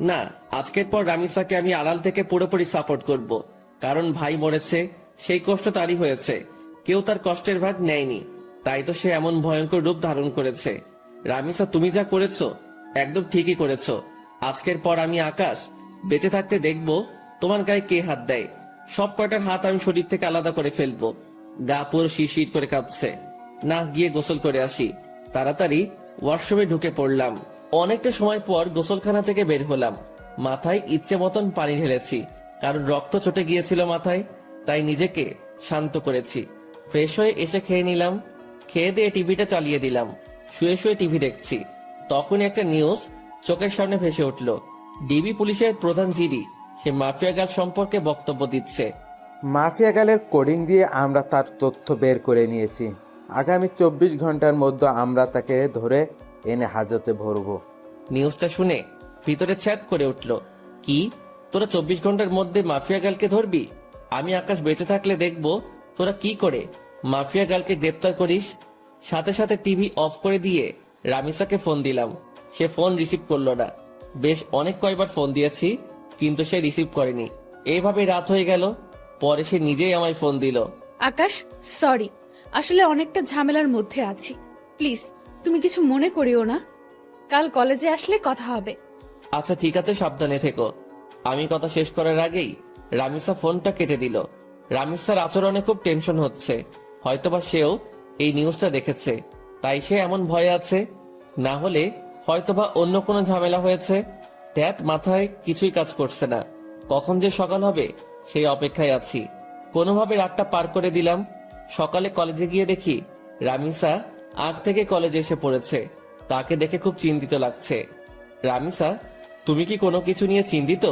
না, আজকের পর রামিসাকে আমি আড়াল থেকে পুরোপুরি সাপোর্ট করব। কারণ ভাই মরেছে, সেই কষ্ট তারই হয়েছে, কেউ তার কষ্টের ভাগ নেয়নি, তাই তো সে এমন ভয়ঙ্কর রূপ ধারণ করেছে। রামিসা, তুমি যা করেছো একদম ঠিকই করেছো। আজকের পর আমি আকাশ বেঁচে থাকতে দেখব তোমার গায়ে কে হাত দেয়। সব কয়টার হাত আমি শরীর থেকে আলাদা করে ফেলবো। গা পুরো শিরশির করে কাঁপছে। না, গিয়ে গোসল করে আসি। তাড়াতাড়ি ওয়াশরুমে ঢুকে পড়লাম। অনেকটা সময় পর গোসলখানা থেকে বের হলাম। মাথায় ইচ্ছে মতন পানি ঢেলেছি, কারণ রক্ত চটে গিয়েছিল মাথায়, তাই নিজেকে শান্ত করেছি। ফ্রেশ হয়ে এসে খেয়ে নিলাম। খেয়ে দিয়ে টিভিটা চালিয়ে দিলাম। শুয়ে শুয়ে টিভি দেখছি। তখনই একটা নিউজ চোখের সামনে ভেসে উঠল। ডিবি পুলিশের প্রধান জিডি সে মাফিয়া গাল সম্পর্কে বক্তব্য দিচ্ছে। মাফিয়া গালের কোডিং দিয়ে আমরা তার তথ্য বের করে নিয়েছি। আগামী 24 ঘন্টার মধ্যে আমরা তাকে ধরে এনে হাজতে ভরবো। নিউজটা শুনে ভিতরে ছ্যাদ করে উঠল। কি, তোরা 24 ঘন্টার মধ্যে মাফিয়া গালকে ধরবি? আমি আকাশ বেঁচে থাকলে দেখব তোরা কি করে মাফিয়া গালকে গ্রেপ্তার করিস। সাথে সাথে টিভি অফ করে দিয়ে রামিসাকে ফোন দিলাম। সে ফোন রিসিভ করলো না। বেশ অনেক কয়বার ফোন দিয়েছি, কিন্তু সে রিসিভ করেনি। এইভাবে রাত হয়ে গেল। পরে সে নিজেই আমায় ফোন দিল। আকাশ, সরি, আসলে অনেকটা ঝামেলার মধ্যে আছি। প্লিজ তুমি কিছু মনে করিও না। কাল কলেজে আসলে কথা হবে। আচ্ছা ঠিক আছে, সাবধানে থেকো। আমি কথা শেষ করার আগেই রামিসা ফোনটা কেটে দিল। রামিসার আচরণে খুব টেনশন হচ্ছে। হয়তোবা সেও এই নিউজটা দেখেছে, তাই সে এমন ভয়ে আছে। না হলে হয়তোবা অন্য কোনো ঝামেলা হয়েছে। ট্যাট মাথায় কিছুই কাজ করছে না। কখন যে সকাল হবে সেই অপেক্ষায় আছি। কোনোভাবে রাতটা পার করে দিলাম। সকালে কলেজে গিয়ে দেখি রামিসা আগ থেকে কলেজে এসে পড়েছে। তাকে দেখে খুব চিন্তিত লাগছে। রামিসা, তুমি কি কোনো কিছু নিয়ে চিন্তিত?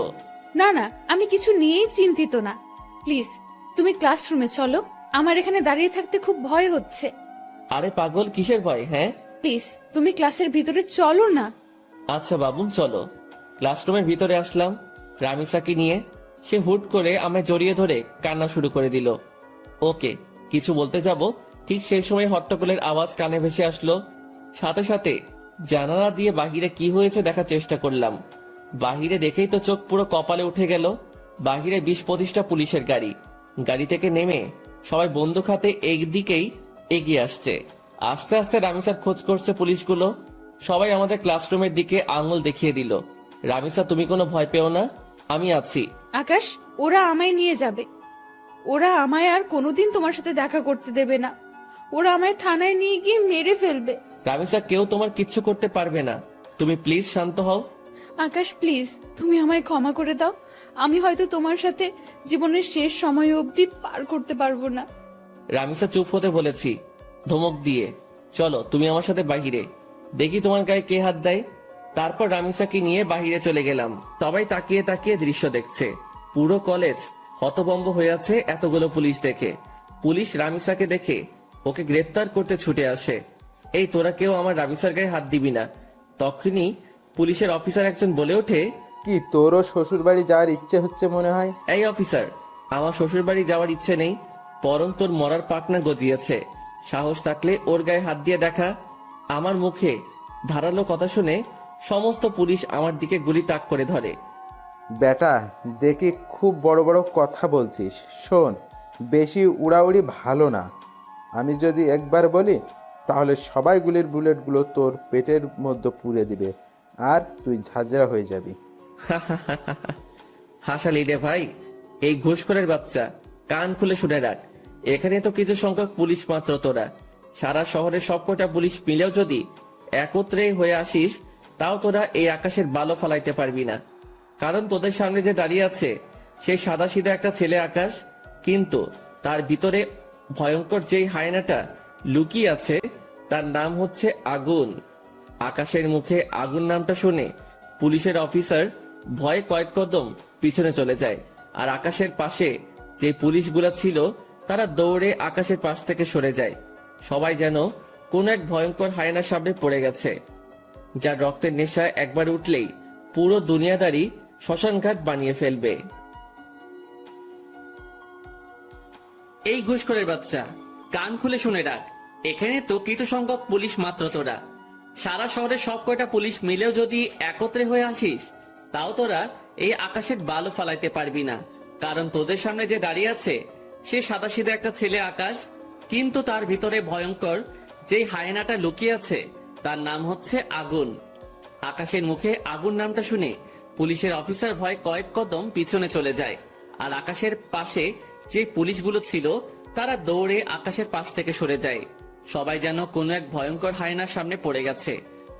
না না, আমি কিছু নিয়েই চিন্তিত না। প্লিজ তুমি ক্লাসরুমে চলো, আমার এখানে দাঁড়িয়ে থাকতে খুব ভয় হচ্ছে। আরে পাগল, কিসের ভয়? হ্যাঁ প্লিজ তুমি ক্লাসের ভিতরে চলো না। আচ্ছা বাবুন, চলো। ক্লাসরুমের ভিতরে আসলাম রামিসাকে নিয়ে। সে হুট করে আমায় জড়িয়ে ধরে কান্না শুরু করে দিল। ওকে কিছু বলতে যাব, ঠিক সেই সময় হট্টগোলের আওয়াজ কানে ভেসে আসলো। সাথে সাথে জানালা দিয়ে বাহিরে কি হয়েছে দেখার চেষ্টা করলাম। বাহিরে দেখেই তো চোখ পুরো কপালে উঠে গেল। বাহিরে 20-25টা পুলিশের গাড়ি। গাড়ি থেকে নেমে সবাই বন্দুক হাতে একদিকেই এগিয়ে আসছে। আস্তে আস্তে রামিসার খোঁজ করছে পুলিশগুলো। সবাই আমাদের ক্লাসরুমের দিকে আঙুল দেখিয়ে দিল। রামিসা, তুমি কোনো ভয় পেও না, আমি আছি। আকাশ, ওরা আমায় নিয়ে যাবে। ওরা আমায় আর কোনোদিন তোমার সাথে দেখা করতে দেবে না। ওরা আমায় থানায় নিয়ে গিয়ে মেরে ফেলবে। রামিসা, কেউ তোমার কিচ্ছু করতে পারবে না। তুমি প্লিজ শান্ত হও। আকাশ প্লিজ, তুমি আমায় ক্ষমা করে দাও। আমি হয়তো তোমার সাথে জীবনের শেষ সময় অবধি পার করতে পারবো না। রামিসা, চুপ হতে বলেছি ধমক দিয়ে। চলো তুমি আমার সাথে বাহিরে, দেখি তোমার গায়ে কে হাত দেয়। তারপর রামিসাকে নিয়ে বাহিরে চলে গেলাম। সবাই তাকিয়ে তাকিয়ে দৃশ্য দেখছে। পুরো কলেজ হতভম্ব হয়ে আছে এতগুলো পুলিশ দেখে। পুলিশ রামিসাকে দেখে ওকে গ্রেফতার করতে ছুটে আসে। এই তোরা কেউ আমার রামিসার গায়ে হাত দিবি না। তখনই পুলিশের অফিসার একজন বলে ওঠে, কি তোরও শ্বশুর বাড়ি যাওয়ার ইচ্ছে হচ্ছে মনে হয়? এই অফিসার, আমার শ্বশুর বাড়ি যাওয়ার ইচ্ছে নেই, বরং তোর মরার পাকনা গজিয়েছে। সাহস থাকলে ওর গায়ে হাত দিয়ে দেখা। আমার মুখে ধারালো কথা শুনে সমস্ত পুলিশ আমার দিকে গুলি তাক করে ধরে। বেটা, দেখি খুব বড় বড় কথা বলছিস। শোন, বেশি উড়াউড়ি ভালো না। আমি যদি একবার বলি তাহলে সবাই গুলির বুলেটগুলো তোর পেটের মধ্যে পুড়ে দিবে আর তুই ঝাঁঝরা হয়ে যাবি। হাসালি রে ভাই, এই ঘুষখোরের বাচ্চা, কান খুলে শুনে রাখ। এখানে তো কিছু সংখ্যক পুলিশ মাত্র তোরা। সারা শহরের সবকটা পুলিশ মিলেও যদি একত্রে হয়ে আসিস, তাও তোরা এই আকাশের বালো ফালাইতে পারবি না। কারণ তোদের সামনে যে দাঁড়িয়ে আছে সেই সাদাসিধা একটা ছেলে আকাশ, কিন্তু তার ভিতরে ভয়ঙ্কর যেই হায়নাটা লুকিয়ে আছে তার নাম হচ্ছে আগুন। আকাশের মুখে আগুন নামটা শুনে পুলিশের অফিসার ভয়ে কয়েক কদম পিছনে চলে যায়, আর আকাশের পাশে যে পুলিশগুলা ছিল তারা দৌড়ে আকাশের পাশ থেকে সরে যায়। সবাই যেন কোন এক ভয়ঙ্কর হায়নার সামনে পড়ে গেছে, যার রক্তের নেশায় একবার উঠলেই পুরো দুনিয়াদারি শ্মশানঘাট বানিয়ে ফেলবে। এই ঘুষখোরের বাচ্চা, কান খুলে শুনে রাখ। এখানে তো কিছু সংখ্যক পুলিশ মাত্র তোরা। সারা শহরের সব কয়টা পুলিশ মিলেও যদি একত্রে হয়ে আসিস, তাও তোরা এই আকাশের বালু ফালাইতে পারবি না। কারণ তোদের সামনে যে দাঁড়িয়ে আছে সে সাদাসিধা একটা ছেলে আকাশ, কিন্তু তার ভিতরে ভয়ঙ্কর যেই হায়নাটা লুকিয়ে আছে তার নাম হচ্ছে আগুন। আকাশের মুখে আগুন নামটা শুনে পুলিশের অফিসার ভয় কয়েক কদম পিছনে চলে যায়, আর আকাশের পাশে যে পুলিশগুলো ছিল তারা দৌড়ে আকাশের পাশ থেকে সরে যায়। সবাই যেন কোনো এক ভয়ঙ্কর হায়নার সামনে পড়ে গেছে,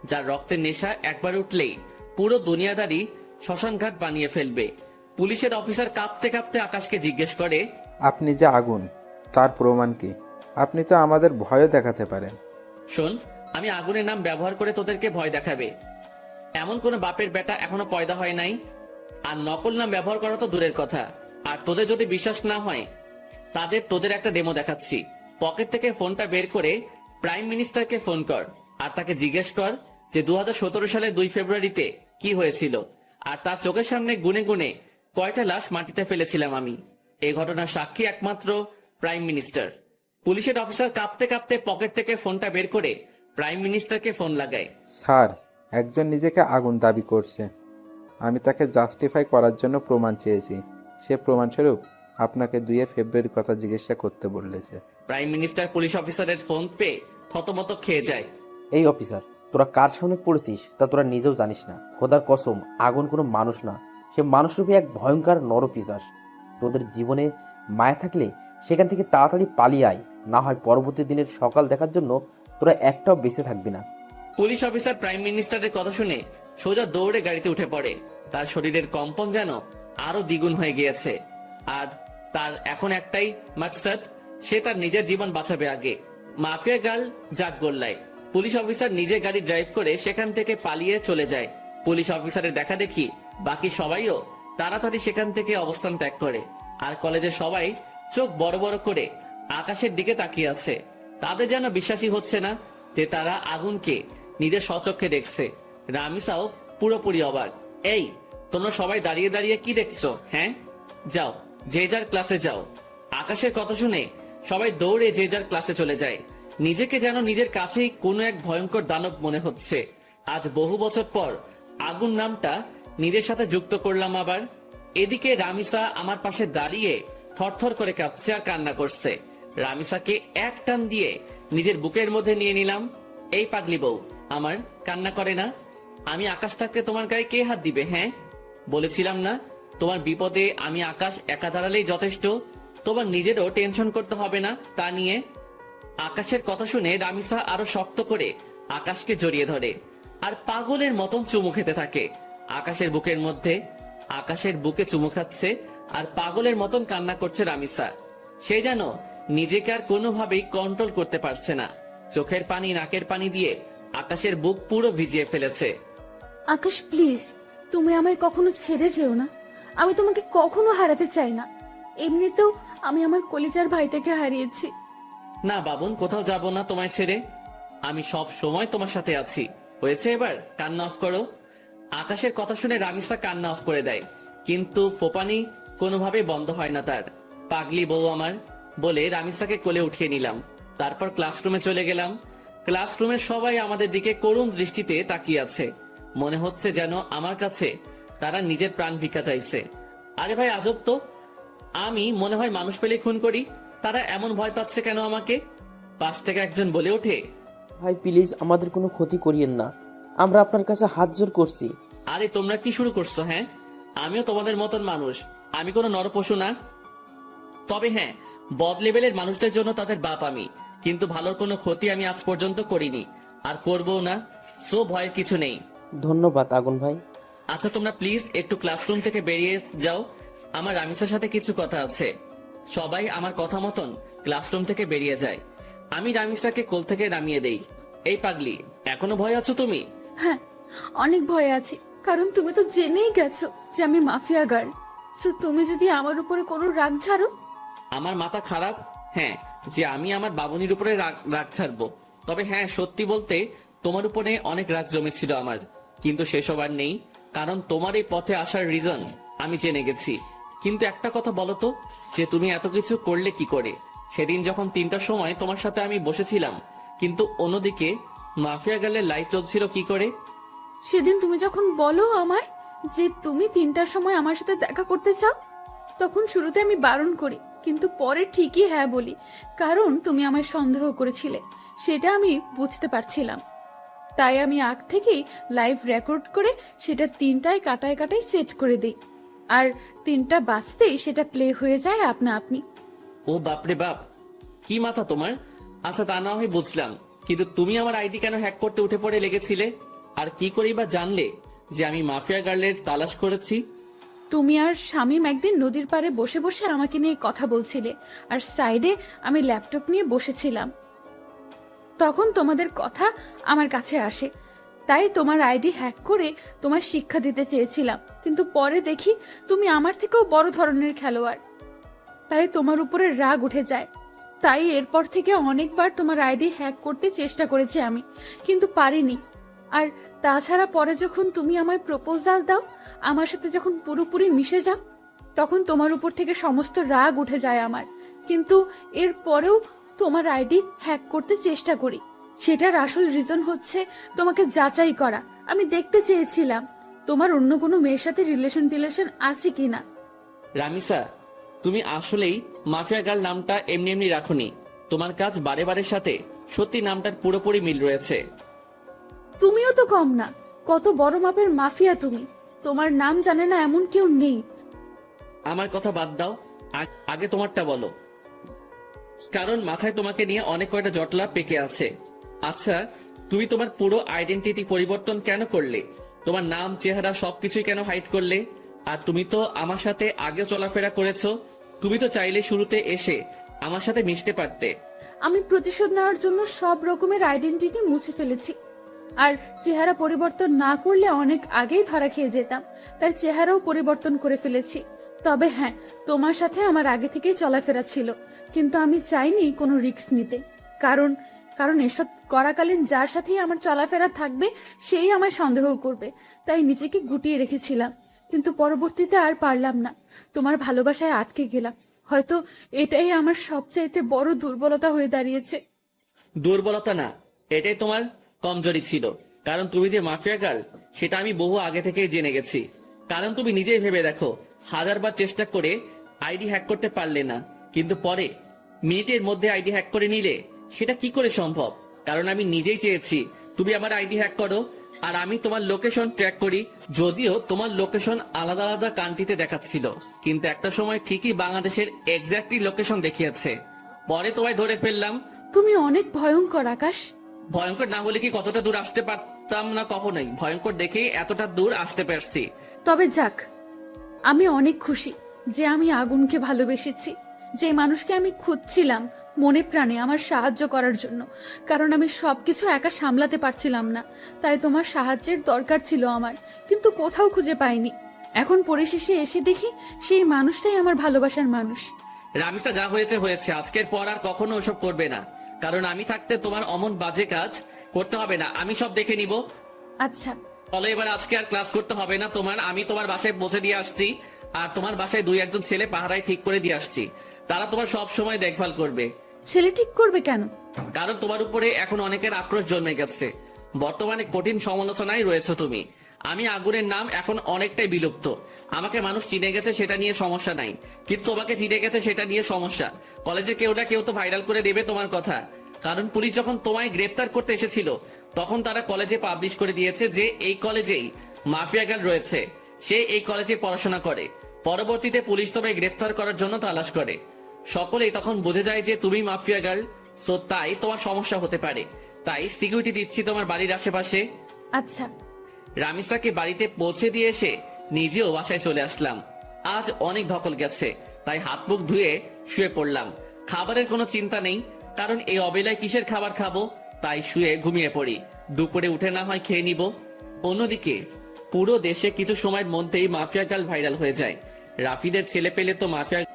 যার রক্তের নেশা একবার উঠলেই পুরো দুনিয়াদারি শ্মশানঘাট বানিয়ে ফেলবে। পুলিশের অফিসার কাঁপতে কাঁপতে আকাশকে জিজ্ঞেস করে, আপনি যে আগুন, তার প্রমাণ কি? আপনি তো আমাদের ভয়ও দেখাতে পারেন। শোন, আমি আগুনের নাম ব্যবহার করে তোদেরকে ভয় দেখাবে এমন কোন বাপের বেটা এখনো পয়দা হয় নাই। আর নকল নাম ব্যবহার করা তো দূরের কথা। আর তোদের যদি বিশ্বাস না হয় তোদের একটা ডেমো দেখাচ্ছি। পকেট থেকে ফোনটা বের করে প্রাইম মিনিস্টারকে ফোন কর, আর তাকে জিজ্ঞেস কর যে 2017 সালের 2 ফেব্রুয়ারিতে কি হয়েছিল, আর তার চোখের সামনে গুনে গুনে কয়টা লাশ মাটিতে ফেলেছিলাম আমি। এই ঘটনার সাক্ষী একমাত্র প্রাইম মিনিস্টার। পুলিশের অফিসার কাঁপতে কাঁপতে পকেট থেকে ফোনটা বের করে প্রাইম মিনিস্টারকে ফোন লাগায়। স্যার, একজন নিজেকে আগুন দাবি করছে। আমি তাকে জাস্টিফাই করার জন্য প্রমাণ চেয়েছি। সে প্রমাণস্বরূপ আপনাকে 2 ফেব্রুয়ারির কথা জিজ্ঞাসা করতে বলেছে। প্রাইম মিনিস্টার পুলিশ অফিসারের ফোন পেয়ে থতমত খেয়ে যায়। এই অফিসার, তোরা কার সামনে পড়েছিস তা তোরা নিজেও জানিস না। খোদার কসম, আগুন কোনো মানুষ না, সে মানুষরূপী এক ভয়ঙ্কর নরপিশাচ। তোদের জীবনে মায়া থাকলে সেখান থেকে তাড়াতাড়ি পালিয়ে আয়, না হয় পরবর্তী দিনের সকাল দেখার জন্য তোরা একটাও বেঁচে থাকবি না। পুলিশ অফিসার প্রাইম মিনিস্টারের কথা শুনে সোজা দৌড়ে গাড়িতে উঠে পড়ে। তার শরীরের কম্পন যেন আরো দ্বিগুণ হয়ে গিয়েছে, আর তার এখন একটাই মাকসাদ, সে তার নিজের জীবন বাঁচাবে আগে। মাফিয়া গার্ল জাগ গোল্লায় পুলিশ অফিসার নিজে গাড়ি ড্রাইভ করে সেখান থেকে পালিয়ে চলে যায়। পুলিশ অফিসারের দেখা দেখি বাকি সবাইও তাড়াতাড়ি সেখান থেকে অবস্থান ত্যাগ করে, আর কলেজের সবাই চোখ বড় বড় করে আকাশের দিকে তাকিয়ে আছে। তাদের যেন বিশ্বাসই হচ্ছে না যে তারা আগুনকে নিজের স্বচক্ষে দেখছে। রামিসাও পুরোপুরি অবাক। এই, তোমরা সবাই দাঁড়িয়ে দাঁড়িয়ে কি দেখছো? হ্যাঁ, যাও যে যার ক্লাসে যাও। আকাশের কথা শুনে সবাই দৌড়ে যে যার ক্লাসে চলে যায়। নিজেকে যেন নিজের কাছেই কোনো এক ভয়ঙ্কর দানব মনে হচ্ছে। আজ বহু বছর পর আগুন নামটা নিজের সাথে যুক্ত করলাম আবার। এদিকে রামিসা আমার পাশে দাঁড়িয়ে থরথর করে কাঁপছে আর কান্না করছে। রামিসাকে এক টান দিয়ে নিজের বুকের মধ্যে নিয়ে নিলাম। এই পাগলি বউ আমার, কান্না করে না। আমি আকাশ থাকতে তোমার গায়ে কে হাত দিবে? হ্যাঁ, বলেছিলাম না তোমার বিপদে আমি আকাশ একা দাঁড়ালেই যথেষ্ট, তোমার নিজেরও টেনশন করতে হবে না তা নিয়ে। আকাশের কথা শুনে রামিসা আরো শক্ত করে আকাশকে জড়িয়ে ধরে আর পাগলের মতন চুমু খেতে থাকে আকাশের বুকের মধ্যে। আকাশের বুকে চুমু খাচ্ছে আর পাগলের মতন কান্না করছে রামিসা। সে যেন নিজেকে আর কোনোভাবেই কন্ট্রোল করতে পারছে না। চোখের পানি নাকের পানি দিয়ে আকাশের বুক পুরো ভিজিয়ে ফেলেছে। আকাশ প্লিজ, তুমি আমায় কখনো ছেড়ে যেও না। আমি তোমাকে কখনো হারাতে চাই না। এমনিতেও আমি আমার কলিজার ভাইটাকে হারিয়েছি। না বাবুন, কোথাও যাব না তোমায় ছেড়ে। আমি সব সময় তোমার সাথে আছি। হয়েছে, এবার কান্না অফ করো। আকাশের কথা শুনে রামিসা কান্না অফ করে দেয়, কিন্তু ফোপানি কোনোভাবে বন্ধ হয় না তার। পাগলি বউ আমার বলে রামিসাকে কোলে উঠিয়ে নিলাম। তারপর ক্লাসরুমে চলে গেলাম। ক্লাসরুমের সবাই আমাদের দিকে করুণ দৃষ্টিতে তাকিয়ে আছে। মনে হচ্ছে যেন আমার কাছে তারা নিজের প্রাণ ভিক্ষা চাইছে। আরে ভাই, আজব তো, আমি মনে হয় মানুষ পেলে খুন করি, তারা এমন ভয় পাচ্ছে কেন আমাকে? পাশ থেকে একজন বলে ওঠে, ভাই প্লিজ আমাদের কোনো ক্ষতি করিয়েন না, আমরা আপনার কাছে হাত জোর করছি। আরে তোমরা কি শুরু করছো? হ্যাঁ, আমিও তোমাদের মতন মানুষ, আমি কোনো নরপশু না। তবে হ্যাঁ, বদ লেভেলের মানুষদের জন্য তাদের বাপ আমি, কিন্তু ভালোর কোনো ক্ষতি আমি আজ পর্যন্ত করিনি, আর করবও না। সো ভয়ের কিছু নেই। ধন্যবাদ আগুন ভাই। আচ্ছা তোমরা প্লিজ একটু ক্লাসরুম থেকে বেরিয়ে যাও, আমার রামিসার সাথে কিছু কথা আছে। সবাই আমার কথা মতন ক্লাসরুম থেকে বেরিয়ে যায়। আমি রামিসাকে কোল থেকে নামিয়ে দেই। এই পাগলি, এখনো ভয় আছো তুমি? হ্যাঁ, অনেক ভয় আছি, কারণ তুমি তো জেনেই গেছো যে আমি মাফিয়া গার্ল। সো তুমি যদি আমার উপরে কোনো রাগ ছাড়ো। আমার মাথা খারাপ? হ্যাঁ, যে আমি আমার বাবুনির উপরে রাগ ছাড়বো? তবে হ্যাঁ, সত্যি বলতে তোমার উপরে অনেক রাগ জমেছিল আমার, কিন্তু সেসব আর নেই, কারণ তোমার এই পথে আসার রিজন আমি জেনে গেছি। কিন্তু একটা কথা বলো তো, যে তুমি এত কিছু করলে কি করে? সেদিন যখন 3টার সময় তোমার সাথে আমি বসেছিলাম, কিন্তু অন্যদিকে মাফিয়া গার্লের লাইফ চলছিল কি করে? সেদিন তুমি যখন বলো আমায় যে তুমি 3টার সময় আমার সাথে দেখা করতে চাও, তখন শুরুতে আমি বারণ করি, কিন্তু পরে ঠিকই হ্যাঁ বলি, কারণ তুমি আমায় সন্দেহ করেছিলে, সেটা আমি বুঝতে পারছিলাম। তাই আমি আগ থেকেই লাইভ রেকর্ড করে সেটা 3টায় কাটায় কাটায় সেট করে দিই, আর 3টা বাজতেই সেটা প্লে হয়ে যায় আপনা আপনি। ও বাপরে বাপ, কি মাথা তোমার! আচ্ছা তা না হয় বুঝলাম, কিন্তু তুমি আমার আইডি কেন হ্যাক করতে উঠে পড়ে লেগেছিলে? আর কি করেই বা জানলে যে আমি মাফিয়া গার্লের তালাশ করেছি? তুমি আর শামীম একদিন নদীর পাড়ে বসে বসে আমাকে নিয়ে কথা বলছিলে, আর সাইডে আমি ল্যাপটপ নিয়ে বসেছিলাম। তখন তোমাদের কথা আমার কাছে আসে, তাই তোমার আইডি হ্যাক করে তোমার শিক্ষা দিতে চেয়েছিলাম, কিন্তু পরে দেখি তুমি আমার থেকেও বড় ধরনের খেলোয়াড়, তাই তোমার উপরে রাগ উঠে যায়। তাই এরপর থেকে অনেকবার তোমার আইডি হ্যাক করতে চেষ্টা করেছি আমি, কিন্তু পারিনি। আর তাছাড়া পরে যখন তুমি আমায় প্রপোজাল দাও, আমার সাথে যখন পুরোপুরি মিশে যাও, তখন তোমার উপর থেকে সমস্ত রাগ উঠে যায় আমার, কিন্তু এর পরেও তোমার আইডি হ্যাক করতে চেষ্টা করি। সেটার আসল রিজন হচ্ছে তোমাকে যাচাই করা। আমি দেখতে চেয়েছিলাম তোমার অন্য কোনো মেয়ের সাথে রিলেশন আছে কিনা। রামিসা, তুমি আসলেই মাফিয়া গার্ল নামটা এমনি এমনি রাখোনি, তোমার কাজ বারে বারের সাথে সত্যি নামটার পুরোপুরি মিল রয়েছে। তুমিও তো কম না, কত বড় মাপের মাফিয়া তুমি, তোমার নাম জানে না এমন কেউ নেই। আমার কথা বাদ দাও, আগে তোমারটা বলো, কারণ মাথায় তোমাকে নিয়ে অনেক কয়টা জটলা পেকে আছে। আচ্ছা, তুমি তোমার পুরো আইডেন্টিটি পরিবর্তন কেন করলে? তোমার নাম, চেহারা সবকিছুই কেন হাইড করলে? আর তুমি তো আমার সাথে আগেও চলাফেরা করেছো, তুমি তো চাইলে শুরুতে এসে আমার সাথে মিশতে পারতে। আমি প্রতিশোধ নেওয়ার জন্য সব রকমের আইডেন্টিটি মুছে ফেলেছি, আর চেহারা পরিবর্তন না করলে অনেক আগেই ধরা খেয়ে যেতাম, তাই চেহারাও পরিবর্তন করে ফেলেছি। তবে হ্যাঁ, তোমার সাথে আমার আগে থেকেই চলাফেরা ছিল, কিন্তু আমি চাইনি কোনো রিস্ক নিতে, কারণ কারণ এসব করাকালীন যার সাথেই আমার চলাফেরা থাকবে সেই আমায় সন্দেহ করবে, তাই নিজেকে গুটিয়ে রেখেছিলাম। কিন্তু পরবর্তীতে আর পারলাম না, তোমার ভালোবাসায় আটকে গেলাম। হয়তো এটাই আমার সবচাইতে বড় দুর্বলতা হয়ে দাঁড়িয়েছে। দুর্বলতা না, এটাই তোমার কমজোরি ছিল, কারণ তুমি যে মাফিয়া গার্ল সেটা আমি বহু আগে থেকেই জেনে গেছি। কারণ তুমি নিজেই ভেবে দেখো, 1000বার চেষ্টা করে আইডি হ্যাক করতে পারলে না, কিন্তু পরে মিনিটের মধ্যে আইডি হ্যাক করে নিলে, সেটা কি করে সম্ভব? কারণ আমি নিজেই চেয়েছি তুমি আমার আইডি হ্যাক করো, আর আমি তোমার লোকেশন ট্র্যাক করি। যদিও তোমার লোকেশন আলাদা আলাদা কান্ট্রিতে দেখাচ্ছিল, কিন্তু একটা সময় ঠিকই বাংলাদেশের এক্স্যাক্টলি লোকেশন দেখিয়েছে। পরে তোমায় ধরে ফেললাম। তুমি অনেক ভয়ঙ্কর আকাশ। ভয়ঙ্কর না হলে কি কতটা দূর আসতে পারতাম না? কখনোই। ভয়ঙ্কর দেখেই এতটা দূর আসতে পারছি। তবে যাক, আমি অনেক খুশি যে আমি আগুনকে ভালোবেসেছি, যে মানুষকে আমি খুঁজছিলাম মনে প্রাণে আমার সাহায্য করার জন্য, কারণ আমি সবকিছু একা সামলাতে পারছিলাম না, তাই তোমার সাহায্যের দরকার ছিল আমার, কিন্তু কোথাও খুঁজে পাইনি। এখন পরিশেষে এসে দেখি সেই মানুষটাই আমার ভালোবাসার মানুষ। রামিসা, যা হয়েছে হয়েছে, আজকের পর আর কখনো ওসব করবে না, কারণ আমি থাকতে তোমার অমন বাজে কাজ করতে হবে না, আমি সব দেখে নিব। আচ্ছা চলো এবার, আজকে আর ক্লাস করতে হবে না তোমার। আমি তোমার বাসায় পৌঁছে দিয়ে আসছি, আর তোমার বাসায় 2-1 ছেলে পাহারায় ঠিক করে দিয়ে আসছি, তারা তোমার সব সময় দেখভাল করবে। ছেলে ঠিক করবে কেন? কারণ তোমার উপরে এখন অনেকের আক্রোশ জন্মে গেছে, বর্তমানে কঠিন সমালোচনায় রয়েছে তুমি। আমি আগুনের নাম এখন অনেকটাই বিলুপ্ত, আমাকে মানুষ চিনে গেছে সেটা নিয়ে সমস্যা নাই, কিন্তু তোমাকে চিনে গেছে সেটা নিয়ে সমস্যা। কলেজে কেউ না কেউ তো ভাইরাল করে দেবে তোমার কথা, কারণ পুলিশ যখন তোমায় গ্রেপ্তার করতে এসেছিল তখন তারা কলেজে পাবলিশ করে দিয়েছে যে এই কলেজেই মাফিয়া গার্ল রয়েছে, সে এই কলেজে পড়াশোনা করে। পরবর্তীতে পুলিশ তোমায় গ্রেফতার করার জন্য তালাশ করে। সকলেই তখন বুঝে যায় যে তুমি মাফিয়া গার্ল, সো তাই তোমার সমস্যা হতে পারে। তাই সিকিউরিটি দিচ্ছি তোমার বাড়ির আশেপাশে। আচ্ছা। রামিসাকে বাড়িতে পৌঁছে দিয়ে এসে নিজেও বাসায় চলে আসলাম। আজ অনেক ধকল গেছে, তাই হাত মুখ ধুয়ে শুয়ে পড়লাম। খাবারের কোনো চিন্তা নেই, কারণ এই অবেলায় কিসের খাবার খাবো, তাই শুয়ে ঘুমিয়ে পড়ি। দুপুরে উঠে না হয় খেয়ে নিব। অন্যদিকে পুরো দেশে কিছু সময়ের মধ্যেই মাফিয়া গার্ল ভাইরাল হয়ে যায়। রাফিদের ছেলে পেলে তো মাফিয়া